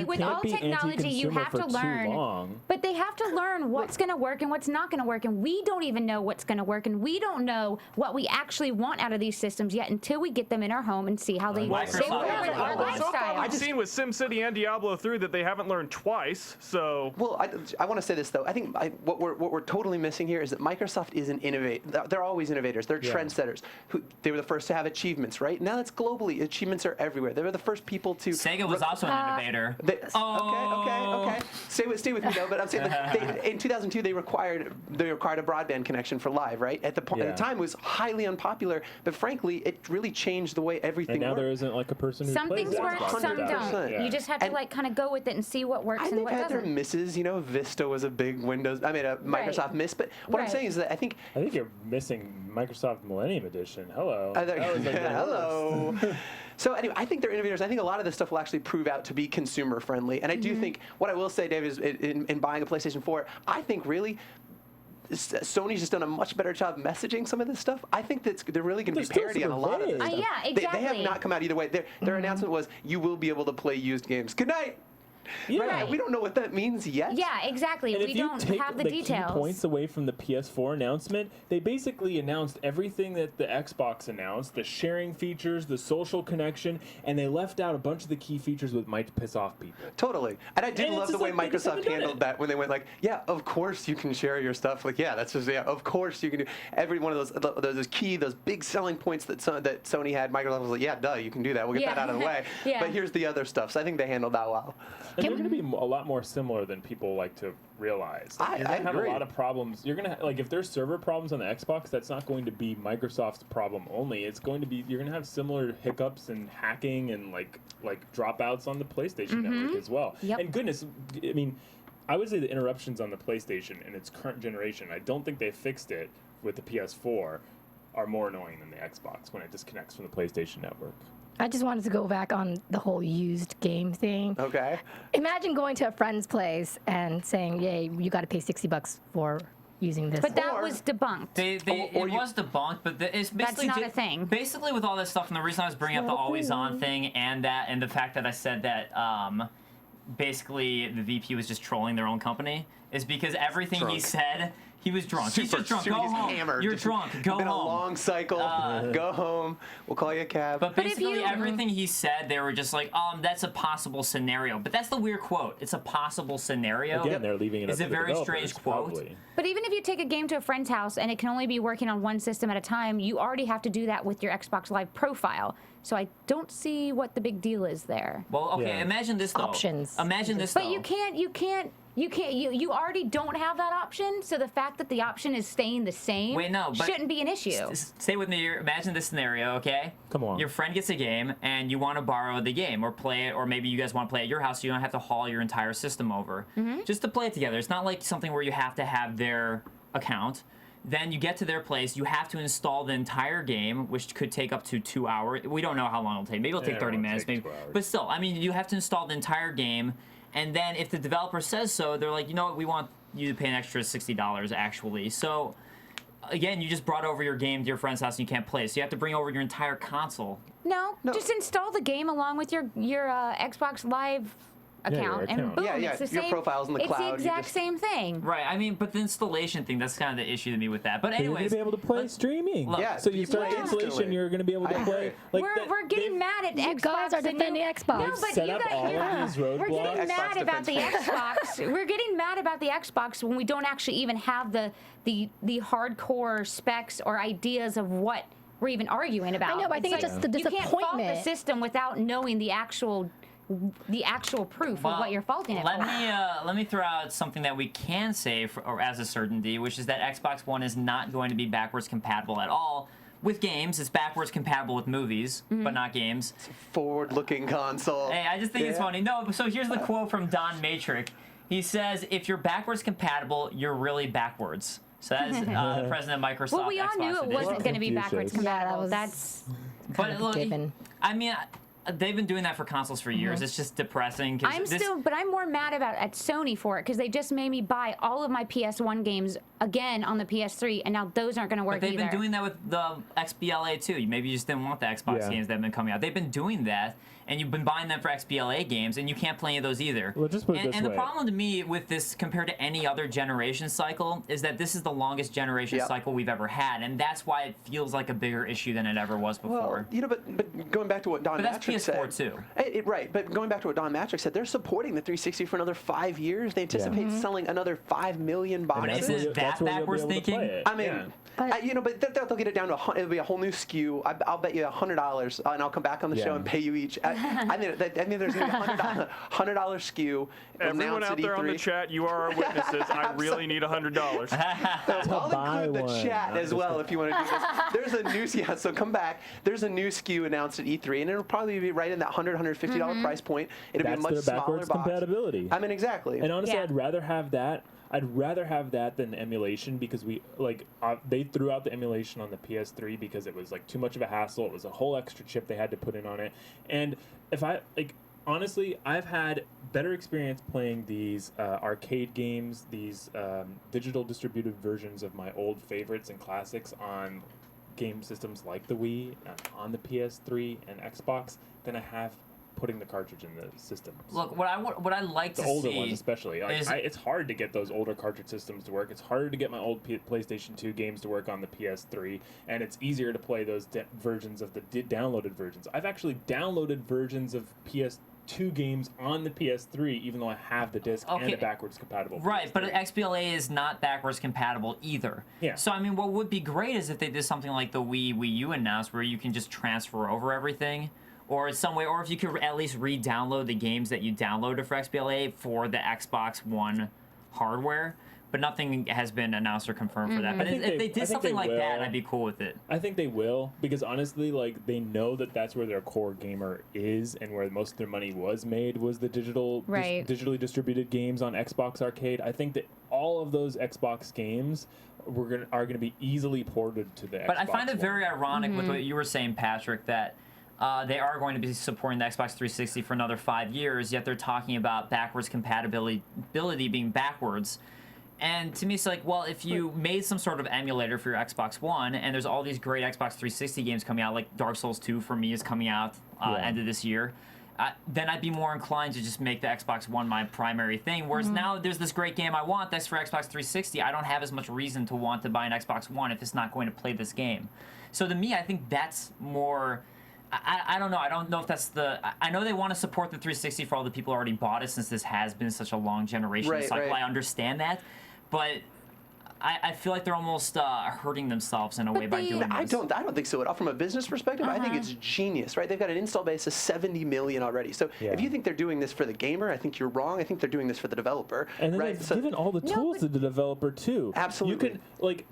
[SPEAKER 4] With all technology, you have to learn. But they have to learn what's going to work and what's not going to work. And we don't even know what's going to work. And we don't know what we actually want out of these systems yet until we get them in our home and see how they work with our lifestyle.
[SPEAKER 8] So far, I've seen with SimCity and Diablo 3 that they haven't learned twice. So.
[SPEAKER 5] Well, I want to say this though. I think what we're totally missing here is that Microsoft is an innovator. They're always innovators. They're trendsetters. They were the first to have achievements, right? Now that's globally. Achievements are everywhere. They were the first people to.
[SPEAKER 3] Sega was also an innovator.
[SPEAKER 5] Okay. Stay with me though. But I'm saying in 2002 they required a broadband connection for live, right? At the time it was highly unpopular, but frankly it really changed the way everything.
[SPEAKER 6] And now
[SPEAKER 5] worked.
[SPEAKER 6] there isn't like a person who
[SPEAKER 4] some
[SPEAKER 6] plays
[SPEAKER 4] things work, some don't.
[SPEAKER 5] Yeah.
[SPEAKER 4] You just have to like kind of go with it and see what works and what
[SPEAKER 5] doesn't. Their misses, you know. Vista was a big Windows. I mean, a Microsoft miss. But what I'm saying is that I think
[SPEAKER 6] you're missing Microsoft Millennium Edition. Hello.
[SPEAKER 5] Hello. So anyway, I think they're innovators. I think a lot of this stuff will actually prove out to be consumer friendly. And I do think what I will say, Dave, is in buying a PlayStation 4, I think really. Sony's just done a much better job messaging some of this stuff. I think that they're really going to be parity on a lot of this stuff.
[SPEAKER 4] Yeah, exactly.
[SPEAKER 5] They have not come out either way. Their announcement was, you will be able to play used games. Good night. Yeah. Right. We don't know what that means yet.
[SPEAKER 4] Yeah, exactly.
[SPEAKER 6] And
[SPEAKER 4] we don't have the details.
[SPEAKER 6] Key points away from the PS4 announcement, they basically announced everything that the Xbox announced, the sharing features, the social connection, and they left out a bunch of the key features that might piss off people.
[SPEAKER 5] Totally. And I did love the way Microsoft handled that when they went like, yeah, of course you can share your stuff. Like, yeah, that's just, of course you can do. Every one of those big selling points that Sony had, Microsoft was like, yeah, duh, you can do that. We'll get that out of the way. But here's the other stuff. So I think they handled that well.
[SPEAKER 6] And they're going to be a lot more similar than people like to realize. You're going to have a lot of problems. You're going to like if there's server problems on the Xbox, that's not going to be Microsoft's problem only. It's going to be you're going to have similar hiccups and hacking and like dropouts on the PlayStation network as well.
[SPEAKER 4] Yep.
[SPEAKER 6] And goodness, I mean, I would say the interruptions on the PlayStation in its current generation, I don't think they fixed it with the PS4, are more annoying than the Xbox when it disconnects from the PlayStation network.
[SPEAKER 7] I just wanted to go back on the whole used game thing.
[SPEAKER 5] Okay.
[SPEAKER 7] Imagine going to a friend's place and saying, "Yay, you got to pay $60 for using this."
[SPEAKER 4] But that was debunked.
[SPEAKER 3] It was debunked, but it's basically
[SPEAKER 4] that's not a thing.
[SPEAKER 3] Basically, with all this stuff, and the reason I was bringing up the always on thing and the fact that I said that basically the VP was just trolling their own company is because everything he said. He was drunk. He's just drunk. Go
[SPEAKER 5] he's
[SPEAKER 3] home.
[SPEAKER 5] hammered.
[SPEAKER 3] You're
[SPEAKER 5] Just
[SPEAKER 3] drunk. Go
[SPEAKER 5] been
[SPEAKER 3] home.
[SPEAKER 5] a long cycle. Go home. We'll call you a cab.
[SPEAKER 3] But basically,
[SPEAKER 4] you-
[SPEAKER 3] everything he said, they were just like, that's a possible scenario. But that's the weird quote. It's a possible scenario.
[SPEAKER 6] Again, they're leaving it up
[SPEAKER 3] It's
[SPEAKER 6] to
[SPEAKER 3] a
[SPEAKER 6] the
[SPEAKER 3] very
[SPEAKER 6] developers,
[SPEAKER 3] strange quote.
[SPEAKER 6] probably.
[SPEAKER 4] But even if you take a game to a friend's house and it can only be working on one system at a time, you already have to do that with your Xbox Live profile. So I don't see what the big deal is there.
[SPEAKER 3] Well, okay,
[SPEAKER 6] Yeah.
[SPEAKER 3] imagine this though.
[SPEAKER 7] Options.
[SPEAKER 3] Imagine this
[SPEAKER 4] But
[SPEAKER 3] though.
[SPEAKER 4] you already don't have that option. So the fact that the option is staying the same
[SPEAKER 3] Wait, no, but
[SPEAKER 4] shouldn't be an issue.
[SPEAKER 3] Stay with me here. Imagine this scenario, okay?
[SPEAKER 6] Come on.
[SPEAKER 3] Your friend gets a game, and you want to borrow the game or play it, or maybe you guys want to play at your house, so you don't have to haul your entire system over. Just to play it together. It's not like something where you have to have their account. Then you get to their place, you have to install the entire game, which could take up to 2 hours. We don't know how long it'll take. Maybe it'll take
[SPEAKER 6] Yeah,
[SPEAKER 3] 30
[SPEAKER 6] it won't
[SPEAKER 3] minutes.
[SPEAKER 6] take
[SPEAKER 3] Maybe,
[SPEAKER 6] 2 hours.
[SPEAKER 3] but still, I mean, you have to install the entire game, and then if the developer says so, they're like, you know what, we want you to pay an extra $60 actually. So, again, you just brought over your game to your friend's house and you can't play, so you have to bring over your entire console.
[SPEAKER 4] No, just install the game along with your Xbox Live
[SPEAKER 6] your
[SPEAKER 4] account, and
[SPEAKER 6] account.
[SPEAKER 4] boom,
[SPEAKER 5] Yeah,
[SPEAKER 4] it's the
[SPEAKER 5] your
[SPEAKER 4] same.
[SPEAKER 5] profile's in the
[SPEAKER 4] it's
[SPEAKER 5] cloud,
[SPEAKER 4] the
[SPEAKER 5] you
[SPEAKER 4] exact
[SPEAKER 5] just-
[SPEAKER 4] same thing.
[SPEAKER 3] Right, I mean, but the installation thing, that's kind of the issue to me with that. But
[SPEAKER 6] You're going
[SPEAKER 3] anyways,
[SPEAKER 6] to be able to play streaming.
[SPEAKER 3] look,
[SPEAKER 5] Yeah,
[SPEAKER 6] So you start
[SPEAKER 5] play
[SPEAKER 6] installation,
[SPEAKER 5] instantly.
[SPEAKER 6] you're going to be able to
[SPEAKER 5] I
[SPEAKER 6] play.
[SPEAKER 5] agree.
[SPEAKER 6] Like
[SPEAKER 4] We're getting mad at
[SPEAKER 7] You
[SPEAKER 4] Xbox.
[SPEAKER 7] guys are
[SPEAKER 4] and
[SPEAKER 7] defending Xbox.
[SPEAKER 4] No,
[SPEAKER 7] They've
[SPEAKER 4] but
[SPEAKER 6] set
[SPEAKER 4] you
[SPEAKER 6] up
[SPEAKER 4] guys,
[SPEAKER 6] all of
[SPEAKER 4] yeah.
[SPEAKER 6] these
[SPEAKER 4] We're getting
[SPEAKER 6] roadblocks.
[SPEAKER 4] mad
[SPEAKER 5] Xbox
[SPEAKER 4] about the
[SPEAKER 5] defends
[SPEAKER 4] Xbox. We're getting mad about the Xbox when we don't actually even have the hardcore specs or ideas of what we're even arguing about.
[SPEAKER 7] I know, but I think it's just the
[SPEAKER 4] You can't fault the
[SPEAKER 7] disappointment.
[SPEAKER 4] system without knowing the actual proof of what you're faulting it for.
[SPEAKER 3] let me throw out something that we can say or as a certainty, which is that Xbox One is not going to be backwards compatible at all with games. It's backwards compatible with movies, but not games.
[SPEAKER 5] Forward-looking console.
[SPEAKER 3] Hey, I just think it's funny. No, so here's the quote from Don Matrick. He says, "If you're backwards compatible, you're really backwards." So that is the president of Microsoft.
[SPEAKER 4] Well, we all
[SPEAKER 3] Xbox
[SPEAKER 4] knew it
[SPEAKER 3] Edition.
[SPEAKER 4] wasn't going to be backwards
[SPEAKER 6] Confucius.
[SPEAKER 4] compatible.
[SPEAKER 7] Yeah, that was
[SPEAKER 4] That's
[SPEAKER 3] But look,
[SPEAKER 7] given.
[SPEAKER 3] I mean, they've been doing that for consoles for years. It's just depressing. 'Cause
[SPEAKER 4] but I'm more mad at Sony for it because they just made me buy all of my PS1 games again on the PS3, and now those aren't going to work
[SPEAKER 3] But they've
[SPEAKER 4] either.
[SPEAKER 3] been doing that with the XBLA too. Maybe you just didn't want the Xbox
[SPEAKER 6] Yeah.
[SPEAKER 3] games that have been coming out. They've been doing that, and you've been buying them for XBLA games, and you can't play any of those either.
[SPEAKER 6] Well, just put it this
[SPEAKER 3] and the
[SPEAKER 6] way.
[SPEAKER 3] problem to me with this, compared to any other generation cycle, is that this is the longest generation
[SPEAKER 5] Yep.
[SPEAKER 3] cycle we've ever had, and that's why it feels like a bigger issue than it ever was before.
[SPEAKER 5] Well, but going back to what Don
[SPEAKER 3] But that's
[SPEAKER 5] Matrick
[SPEAKER 3] PS4
[SPEAKER 5] said.
[SPEAKER 3] too.
[SPEAKER 5] Right, but going back to what Don Matrick said, they're supporting the 360 for another 5 years. They anticipate selling another 5 million
[SPEAKER 3] But
[SPEAKER 5] boxes.
[SPEAKER 3] is it
[SPEAKER 6] That's
[SPEAKER 3] that
[SPEAKER 6] where you'll be
[SPEAKER 3] backwards
[SPEAKER 6] able to
[SPEAKER 3] thinking?
[SPEAKER 6] play it.
[SPEAKER 5] I mean,
[SPEAKER 6] Yeah.
[SPEAKER 7] But-
[SPEAKER 5] but they'll get it down to it'll be a whole new SKU. I'll bet you $100, and I'll come back on the show
[SPEAKER 6] Yeah.
[SPEAKER 5] and pay you each. I mean, there's gonna be $100 SKU.
[SPEAKER 8] Everyone
[SPEAKER 5] announced
[SPEAKER 8] out
[SPEAKER 5] at
[SPEAKER 8] there on the
[SPEAKER 5] E3.
[SPEAKER 8] chat, you are our witnesses. I really need $100.
[SPEAKER 5] I'll
[SPEAKER 6] buy
[SPEAKER 5] include the
[SPEAKER 6] one.
[SPEAKER 5] chat
[SPEAKER 6] I'm
[SPEAKER 5] as
[SPEAKER 6] just
[SPEAKER 5] well
[SPEAKER 6] kidding.
[SPEAKER 5] if you want to do this. There's a new so come back. There's a new SKU announced at E3, and it'll probably be right in that $150 price point. It'll
[SPEAKER 6] That's
[SPEAKER 5] be a much
[SPEAKER 6] their
[SPEAKER 5] smaller
[SPEAKER 6] backwards
[SPEAKER 5] box.
[SPEAKER 6] compatibility.
[SPEAKER 5] I mean, exactly.
[SPEAKER 6] And honestly,
[SPEAKER 4] Yeah.
[SPEAKER 6] I'd rather have that. I'd rather have that than emulation because they threw out the emulation on the PS3 because it was like too much of a hassle. It was a whole extra chip they had to put in on it. And if I honestly, I've had better experience playing these arcade games, these digital distributed versions of my old favorites and classics on game systems like the Wii, on the PS3 and Xbox than I have putting the cartridge in the system.
[SPEAKER 3] Look, what I like
[SPEAKER 6] The
[SPEAKER 3] to
[SPEAKER 6] older
[SPEAKER 3] see
[SPEAKER 6] ones especially. Like,
[SPEAKER 3] is-
[SPEAKER 6] it's hard to get those older cartridge systems to work. It's harder to get my old PlayStation 2 games to work on the PS3, and it's easier to play those versions of the downloaded versions. I've actually downloaded versions of PS2 games on the PS3, even though I have the disc and
[SPEAKER 3] Okay.
[SPEAKER 6] a backwards compatible.
[SPEAKER 3] Right, but
[SPEAKER 6] PS3.
[SPEAKER 3] XBLA is not backwards compatible either.
[SPEAKER 6] Yeah.
[SPEAKER 3] So I mean, what would be great is if they did something like the Wii U announced, where you can just transfer over everything, or some way, or if you could at least re-download the games that you downloaded for XBLA for the Xbox One hardware. But nothing has been announced or confirmed for that. But
[SPEAKER 6] I think
[SPEAKER 3] if they
[SPEAKER 6] they- I
[SPEAKER 3] did
[SPEAKER 6] think
[SPEAKER 3] something
[SPEAKER 6] they
[SPEAKER 3] like that,
[SPEAKER 6] will.
[SPEAKER 3] I'd be cool with it.
[SPEAKER 6] I think they will, because honestly, like, they know that that's where their core gamer is, and where most of their money was made was the
[SPEAKER 4] Right.
[SPEAKER 6] digitally distributed games on Xbox Arcade. I think that all of those Xbox games are gonna be easily ported to the Xbox
[SPEAKER 3] But I find it very
[SPEAKER 6] One.
[SPEAKER 3] ironic with what you were saying, Patrick, that they are going to be supporting the Xbox 360 for another 5 years, yet they're talking about backwards compatibility being backwards. And to me, it's like, well, if you made some sort of emulator for your Xbox One, and there's all these great Xbox 360 games coming out, like Dark Souls 2 for me is coming out end of this year, then I'd be more inclined to just make the Xbox One my primary thing. Whereas now there's this great game I want that's for Xbox 360. I don't have as much reason to want to buy an Xbox One if it's not going to play this game. So to me, I think that's more... I don't know. I don't know if that's the... I know they want to support the 360 for all the people who already bought it since this has been such a long generation cycle. I understand that. But... I feel like they're almost hurting themselves in a way by doing this.
[SPEAKER 5] I don't think so at all. From a business perspective, I think it's genius, right? They've got an install base of 70 million already. So if you think they're doing this for the gamer, I think you're wrong. I think they're doing this for the developer.
[SPEAKER 6] And then they've given all the tools to the developer too.
[SPEAKER 5] Absolutely.
[SPEAKER 6] You can like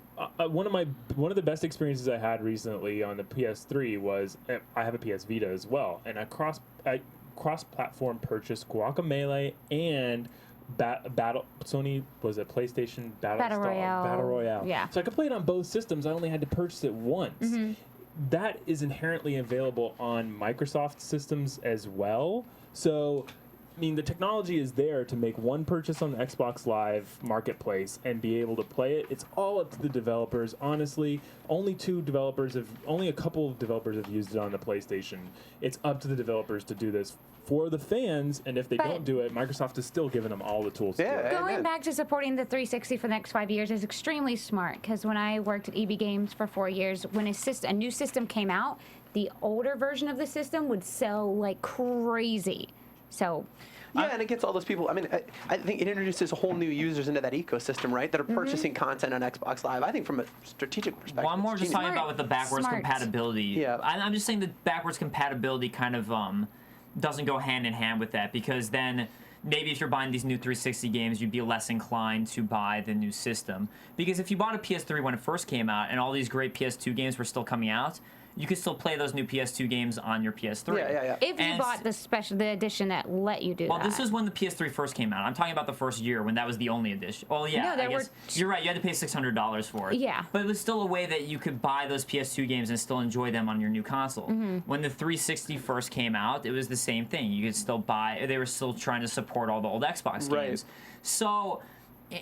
[SPEAKER 6] one of the best experiences I had recently on the PS3 was I have a PS Vita as well, and I cross-platform purchased Guacamelee and Sony was a PlayStation Battle Royale.
[SPEAKER 4] Yeah.
[SPEAKER 6] So I could play it on both systems. I only had to purchase it once. That is inherently available on Microsoft systems as well. So, I mean, the technology is there to make one purchase on the Xbox Live Marketplace and be able to play it. It's all up to the developers. Honestly, only a couple of developers have used it on the PlayStation. It's up to the developers to do this for the fans, and if they don't do it, Microsoft is still giving them all the tools to do it.
[SPEAKER 4] Going back to supporting the 360 for the next 5 years is extremely smart, because when I worked at EB Games for 4 years, when a new system came out, the older version of the system would sell like crazy. So...
[SPEAKER 5] Yeah, and it gets all those people. I mean, I think it introduces a whole new users into that ecosystem, right? That are purchasing content on Xbox Live. I think from a strategic perspective.
[SPEAKER 3] Well, I'm more just talking about with the backwards compatibility.
[SPEAKER 5] Yeah.
[SPEAKER 3] I'm just saying that backwards compatibility kind of doesn't go hand in hand with that, because then maybe if you're buying these new 360 games, you'd be less inclined to buy the new system. Because if you bought a PS3 when it first came out and all these great PS2 games were still coming out, you could still play those new PS2 games on your PS3.
[SPEAKER 5] Yeah.
[SPEAKER 4] If you bought the edition that let you do that.
[SPEAKER 3] Well, this is when the PS3 first came out. I'm talking about the first year when that was the only edition. Well, yeah,
[SPEAKER 4] No,
[SPEAKER 3] I guess you're right. You had to pay $600 for it.
[SPEAKER 4] Yeah.
[SPEAKER 3] But it was still a way that you could buy those PS2 games and still enjoy them on your new console. When the 360 first came out, it was the same thing. You could still buy. They were still trying to support all the old Xbox games. So...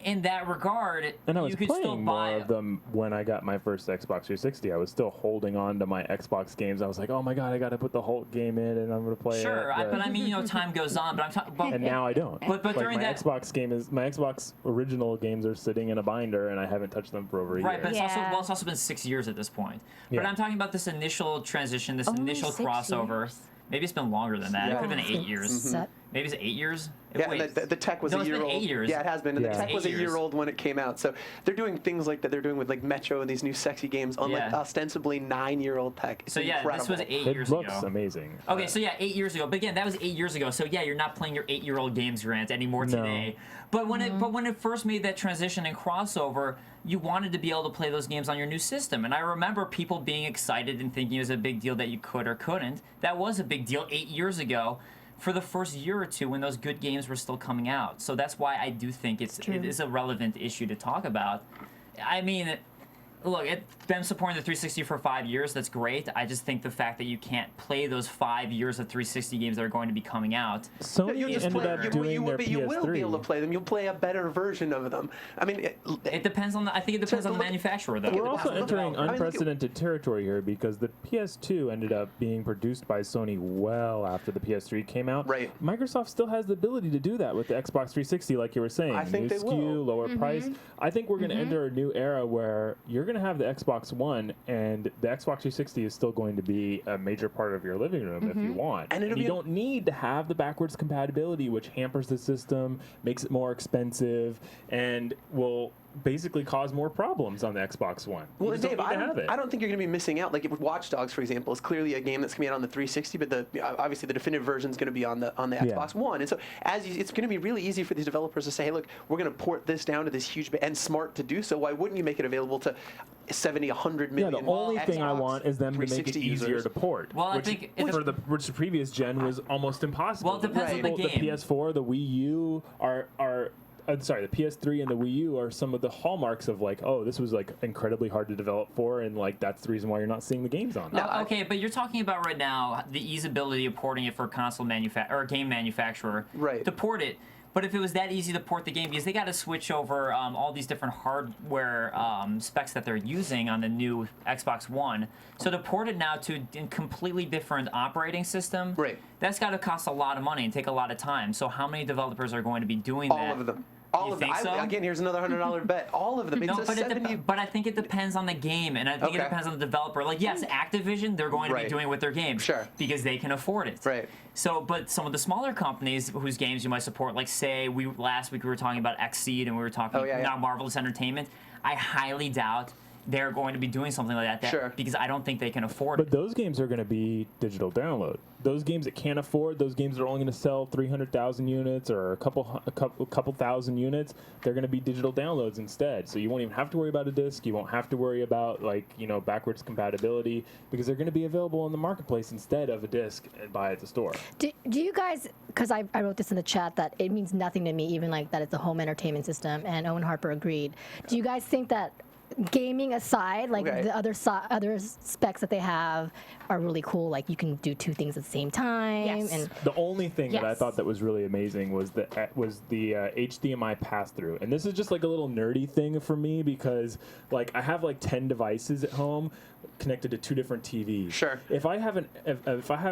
[SPEAKER 3] in that regard,
[SPEAKER 6] and I was
[SPEAKER 3] you could
[SPEAKER 6] playing
[SPEAKER 3] still buy
[SPEAKER 6] more of them when I got my first Xbox 360. I was still holding on to my Xbox games. I was like, oh my god, I got to put the Hulk game in, and I'm going to play it.
[SPEAKER 3] Sure, but I mean, you know, time goes on. But I'm talking.
[SPEAKER 6] And now I don't.
[SPEAKER 3] But
[SPEAKER 6] like
[SPEAKER 3] during
[SPEAKER 6] my
[SPEAKER 3] that
[SPEAKER 6] Xbox original games are sitting in a binder, and I haven't touched them for over a year.
[SPEAKER 3] Right, but it's also been 6 years at this point. But I'm talking about this initial transition, this initial crossover.
[SPEAKER 4] Years.
[SPEAKER 3] Maybe it's been longer than that. It could have been 8 years. Maybe it's 8 years.
[SPEAKER 5] The tech was a year old.
[SPEAKER 3] 8 years.
[SPEAKER 5] Yeah, it has been. And the tech was a
[SPEAKER 3] 8
[SPEAKER 5] year old when it came out. So they're doing things like that. They're doing with like Metro and these new sexy games on like ostensibly 9-year-old tech. It's incredible.
[SPEAKER 3] This was 8 years ago.
[SPEAKER 6] It looks amazing.
[SPEAKER 3] Okay, so 8 years ago. But again, that was 8 years ago. So you're not playing your 8-year-old games, Grant, anymore today. But when it first made that transition and crossover, you wanted to be able to play those games on your new system. And I remember people being excited and thinking it was a big deal that you could or couldn't. That was a big deal 8 years ago for the first year or two when those good games were still coming out. So that's why I do think it is a relevant issue to talk about. I mean, look, them supporting the 360 for 5 years, that's great. I just think the fact that you can't play those 5 years of 360 games that are going to be coming out.
[SPEAKER 6] Sony
[SPEAKER 5] you will be able to play them. You'll play a better version of them. I mean,
[SPEAKER 3] it depends on I think it depends on the manufacturer, though.
[SPEAKER 6] We're also entering unprecedented territory here because the PS2 ended up being produced by Sony well after the PS3 came out.
[SPEAKER 5] Right.
[SPEAKER 6] Microsoft still has the ability to do that with the Xbox 360, like you were saying.
[SPEAKER 5] I think
[SPEAKER 6] new
[SPEAKER 5] they
[SPEAKER 6] SKU,
[SPEAKER 5] will.
[SPEAKER 6] lower price. I think we're going to enter a new era where you're going to have the Xbox One, and the Xbox 360 is still going to be a major part of your living room if you want. And you don't need to have the backwards compatibility, which hampers the system, makes it more expensive, and will basically cause more problems on the Xbox One.
[SPEAKER 5] Well, Dave, I don't think you're going to be missing out. Like with Watch Dogs, for example, is clearly a game that's coming out on the 360, but obviously the definitive version is going to be on the Xbox One. And so it's going to be really easy for these developers to say, hey, look, we're going to port this down to this huge and smart to do so. Why wouldn't you make it available to 70, 100 million?
[SPEAKER 6] Yeah, the only thing I want is them to make it easier
[SPEAKER 5] users.
[SPEAKER 6] to port.
[SPEAKER 3] Well,
[SPEAKER 6] which,
[SPEAKER 3] I think
[SPEAKER 6] which the previous gen was almost impossible.
[SPEAKER 3] Well, it depends on the game.
[SPEAKER 6] The PS4, the Wii U are the PS3 and the Wii U are some of the hallmarks of like, oh, this was like incredibly hard to develop for, and like that's the reason why you're not seeing the games on.
[SPEAKER 3] Okay, but you're talking about right now the easeability of porting it for a console manufacturer or a game manufacturer to port it. But if it was that easy to port the game, because they got to switch over all these different hardware specs that they're using on the new Xbox One, so to port it now to a completely different operating system, that's got to cost a lot of money and take a lot of time. So how many developers are going to be doing that?
[SPEAKER 5] All of them. All of them. Again, here's another $100 bet. All of them.
[SPEAKER 3] No, but I think it depends on the game, and I think it depends on the developer. Like, yes, Activision, they're going to be doing with their games because they can afford it.
[SPEAKER 5] Right.
[SPEAKER 3] So, but some of the smaller companies whose games you might support, like say last week we were talking about Xseed and we were talking now Marvelous Entertainment, I highly doubt they're going to be doing something like that because I don't think they can afford it.
[SPEAKER 6] But those games are going to be digital download. Those games that can't afford, those games are only going to sell 300,000 units or a couple thousand units. They're going to be digital downloads instead. So you won't even have to worry about a disc. You won't have to worry about backwards compatibility because they're going to be available in the marketplace instead of a disc and buy at the store.
[SPEAKER 7] Do you guys? Because I wrote this in the chat that it means nothing to me, even like that it's a home entertainment system, and Owen Harper agreed. Do you guys think that? Gaming aside, like the other specs that they have are really cool. Like you can do two things at the same time.
[SPEAKER 4] Yes.
[SPEAKER 7] And
[SPEAKER 6] the only thing that I thought that was really amazing was the HDMI pass-through. And this is just like a little nerdy thing for me because like I have like 10 devices at home connected to 2 different TVs.
[SPEAKER 5] Sure.
[SPEAKER 6] If I have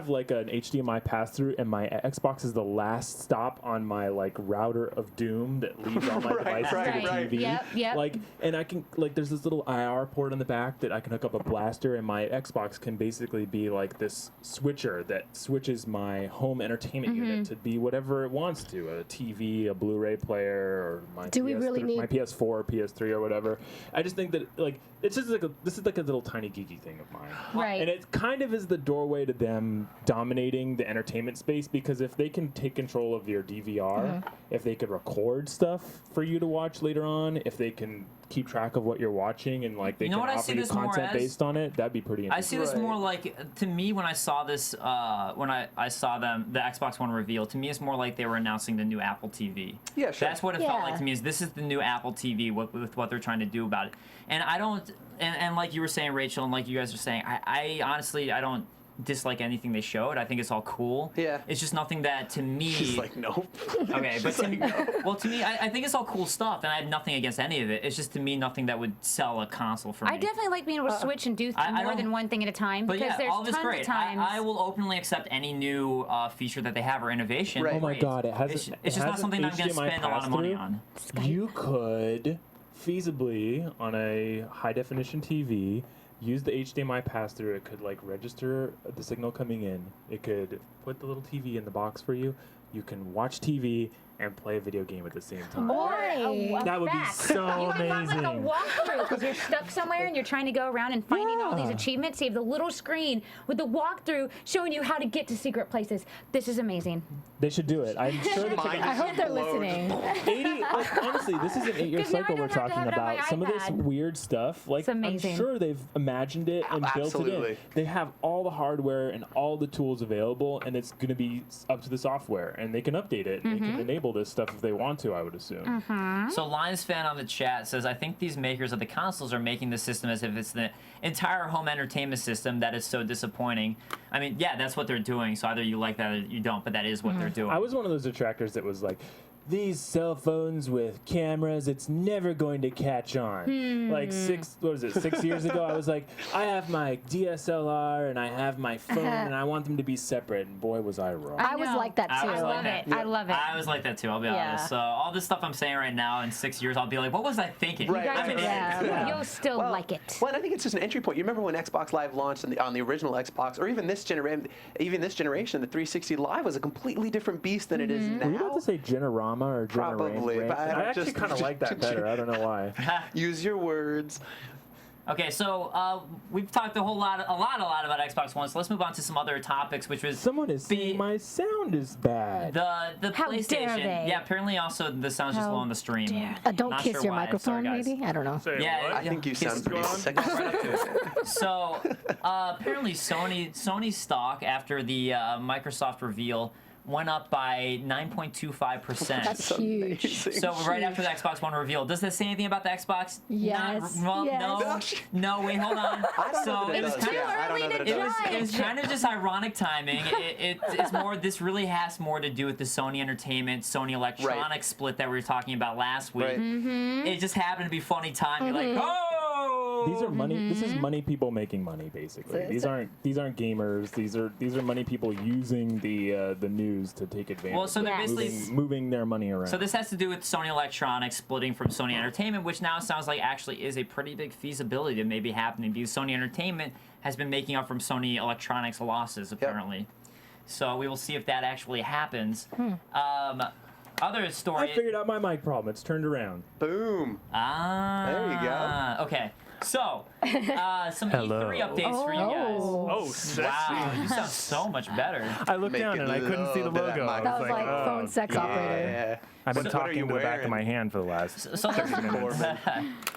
[SPEAKER 6] like an HDMI pass-through and my Xbox is the last stop on my like router of doom that leads all my devices to the TV.
[SPEAKER 4] Yep.
[SPEAKER 6] Like, and I can like there's this little IR port on the back that I can hook up a blaster, and my Xbox can basically be like this switcher that switches my home entertainment unit to be whatever it wants to, a TV, a Blu-ray player, or my my PS4 or PS3 or whatever. I just think that like it's just like this is like a little tiny geeky thing of mine.
[SPEAKER 4] Right.
[SPEAKER 6] And it kind of is the doorway to them dominating the entertainment space because if they can take control of your DVR, if they could record stuff for you to watch later on, if they can keep track of what you're watching and like they can offer you content based on it, that'd be pretty interesting.
[SPEAKER 3] I see this more like, to me, when I saw this, when I saw them, the Xbox One reveal, to me it's more like they were announcing the new Apple TV.
[SPEAKER 5] Yeah, sure.
[SPEAKER 3] That's what it felt like to me, is this is the new Apple TV with what they're trying to do about it. And I don't, and like you were saying, Rachel, and like you guys are saying, I honestly, I don't dislike anything they showed. I think it's all cool.
[SPEAKER 5] Yeah.
[SPEAKER 3] It's just nothing that, to me...
[SPEAKER 5] She's like, nope.
[SPEAKER 3] Okay, but to me, well, to me, I think it's all cool stuff, and I have nothing against any of it. It's just, to me, nothing that would sell a console for me.
[SPEAKER 4] I definitely like being able to switch and do more than one thing at a time.
[SPEAKER 3] But
[SPEAKER 4] because
[SPEAKER 3] yeah,
[SPEAKER 4] there's
[SPEAKER 3] all this
[SPEAKER 4] tons
[SPEAKER 3] great.
[SPEAKER 4] of times.
[SPEAKER 3] I will openly accept any new feature that they have or innovation.
[SPEAKER 5] Right.
[SPEAKER 6] Oh my god,
[SPEAKER 3] it's just not something that I'm going to spend a lot of money on.
[SPEAKER 6] You could feasibly, on a high-definition TV, use the HDMI pass-through. It could like register the signal coming in. It could put the little TV in the box for you. You can watch TV and play a video game at the same time. That would be so amazing.
[SPEAKER 4] You would want like a walkthrough because you're stuck somewhere and you're trying to go around and finding all these achievements. So you have the little screen with the walkthrough showing you how to get to secret places. This is amazing.
[SPEAKER 6] They should do it. I'm sure that
[SPEAKER 7] I hope they're listening.
[SPEAKER 6] Honestly, this is an 8-year cycle we're talking about. Some of this weird stuff, like I'm sure they've imagined it and built it in. They have all the hardware and all the tools available, and it's going to be up to the software, and they can update it and they can enable this stuff if they want to, I would assume.
[SPEAKER 3] So Lions fan on the chat says, I think these makers of the consoles are making the system as if it's the entire home entertainment system that is so disappointing. I mean, yeah, that's what they're doing, so either you like that or you don't, but that is what they're doing.
[SPEAKER 6] I was one of those detractors that was like, these cell phones with cameras, it's never going to catch on. Like 6 years ago, I was like, I have my DSLR and I have my phone and I want them to be separate. And boy, was I wrong.
[SPEAKER 7] I was like that too.
[SPEAKER 4] I love it. I love it.
[SPEAKER 3] I was like that too, I'll be honest. So all this stuff I'm saying right now, in 6 years, I'll be like, what was I thinking?
[SPEAKER 5] Right.
[SPEAKER 4] You'll still like it.
[SPEAKER 5] Well, and I think it's just an entry point. You remember when Xbox Live launched on the original Xbox, or even this generation, the 360 Live was a completely different beast than it is now.
[SPEAKER 6] Were you about to say Generama or
[SPEAKER 5] Probably, but
[SPEAKER 6] I actually kind of like that better. I don't know why.
[SPEAKER 5] Use your words.
[SPEAKER 3] Okay, so we've talked a lot about Xbox One, so let's move on to some other topics, which was
[SPEAKER 6] someone is saying my sound is bad.
[SPEAKER 3] The
[SPEAKER 4] How
[SPEAKER 3] PlayStation.
[SPEAKER 4] dare they?
[SPEAKER 3] Yeah, apparently also the sound's just low on the stream.
[SPEAKER 7] Don't
[SPEAKER 3] Not
[SPEAKER 7] kiss
[SPEAKER 3] sure
[SPEAKER 7] your
[SPEAKER 3] why.
[SPEAKER 7] microphone,
[SPEAKER 3] Sorry,
[SPEAKER 7] maybe? I don't know.
[SPEAKER 3] Yeah,
[SPEAKER 5] I think you sound pretty sick.
[SPEAKER 3] So apparently Sony stock after the Microsoft reveal went up by 9.25%.
[SPEAKER 7] That's huge.
[SPEAKER 3] So right after the Xbox One reveal, does that say anything about the Xbox?
[SPEAKER 7] Yes.
[SPEAKER 3] Well,
[SPEAKER 7] yes.
[SPEAKER 3] no, wait, hold on. So
[SPEAKER 5] it
[SPEAKER 3] was kind of just ironic timing. It's more. This really has more to do with the Sony Entertainment, Sony Electronics split that we were talking about last week.
[SPEAKER 5] Right.
[SPEAKER 3] It just happened to be funny timing. Like, oh,
[SPEAKER 6] These are money. This is money people making money, basically. These aren't gamers. These are money people using the news to take advantage.
[SPEAKER 3] Well, so they're basically
[SPEAKER 6] moving their money around.
[SPEAKER 3] So this has to do with Sony Electronics splitting from Sony Entertainment, which now sounds like actually is a pretty big feasibility to maybe happening because Sony Entertainment has been making up from Sony Electronics losses apparently. Yep. So we will see if that actually happens. Other story.
[SPEAKER 6] I figured out my mic problem. It's turned around.
[SPEAKER 5] Boom.
[SPEAKER 3] There
[SPEAKER 5] you go.
[SPEAKER 3] Okay. So, some E3 updates for you guys.
[SPEAKER 8] Oh, sexy.
[SPEAKER 3] Wow, you sound so much better.
[SPEAKER 6] I looked down and I couldn't see the logo.
[SPEAKER 7] That was like phone sex operator.
[SPEAKER 6] I've been talking to the back of my hand for the last 30 minutes.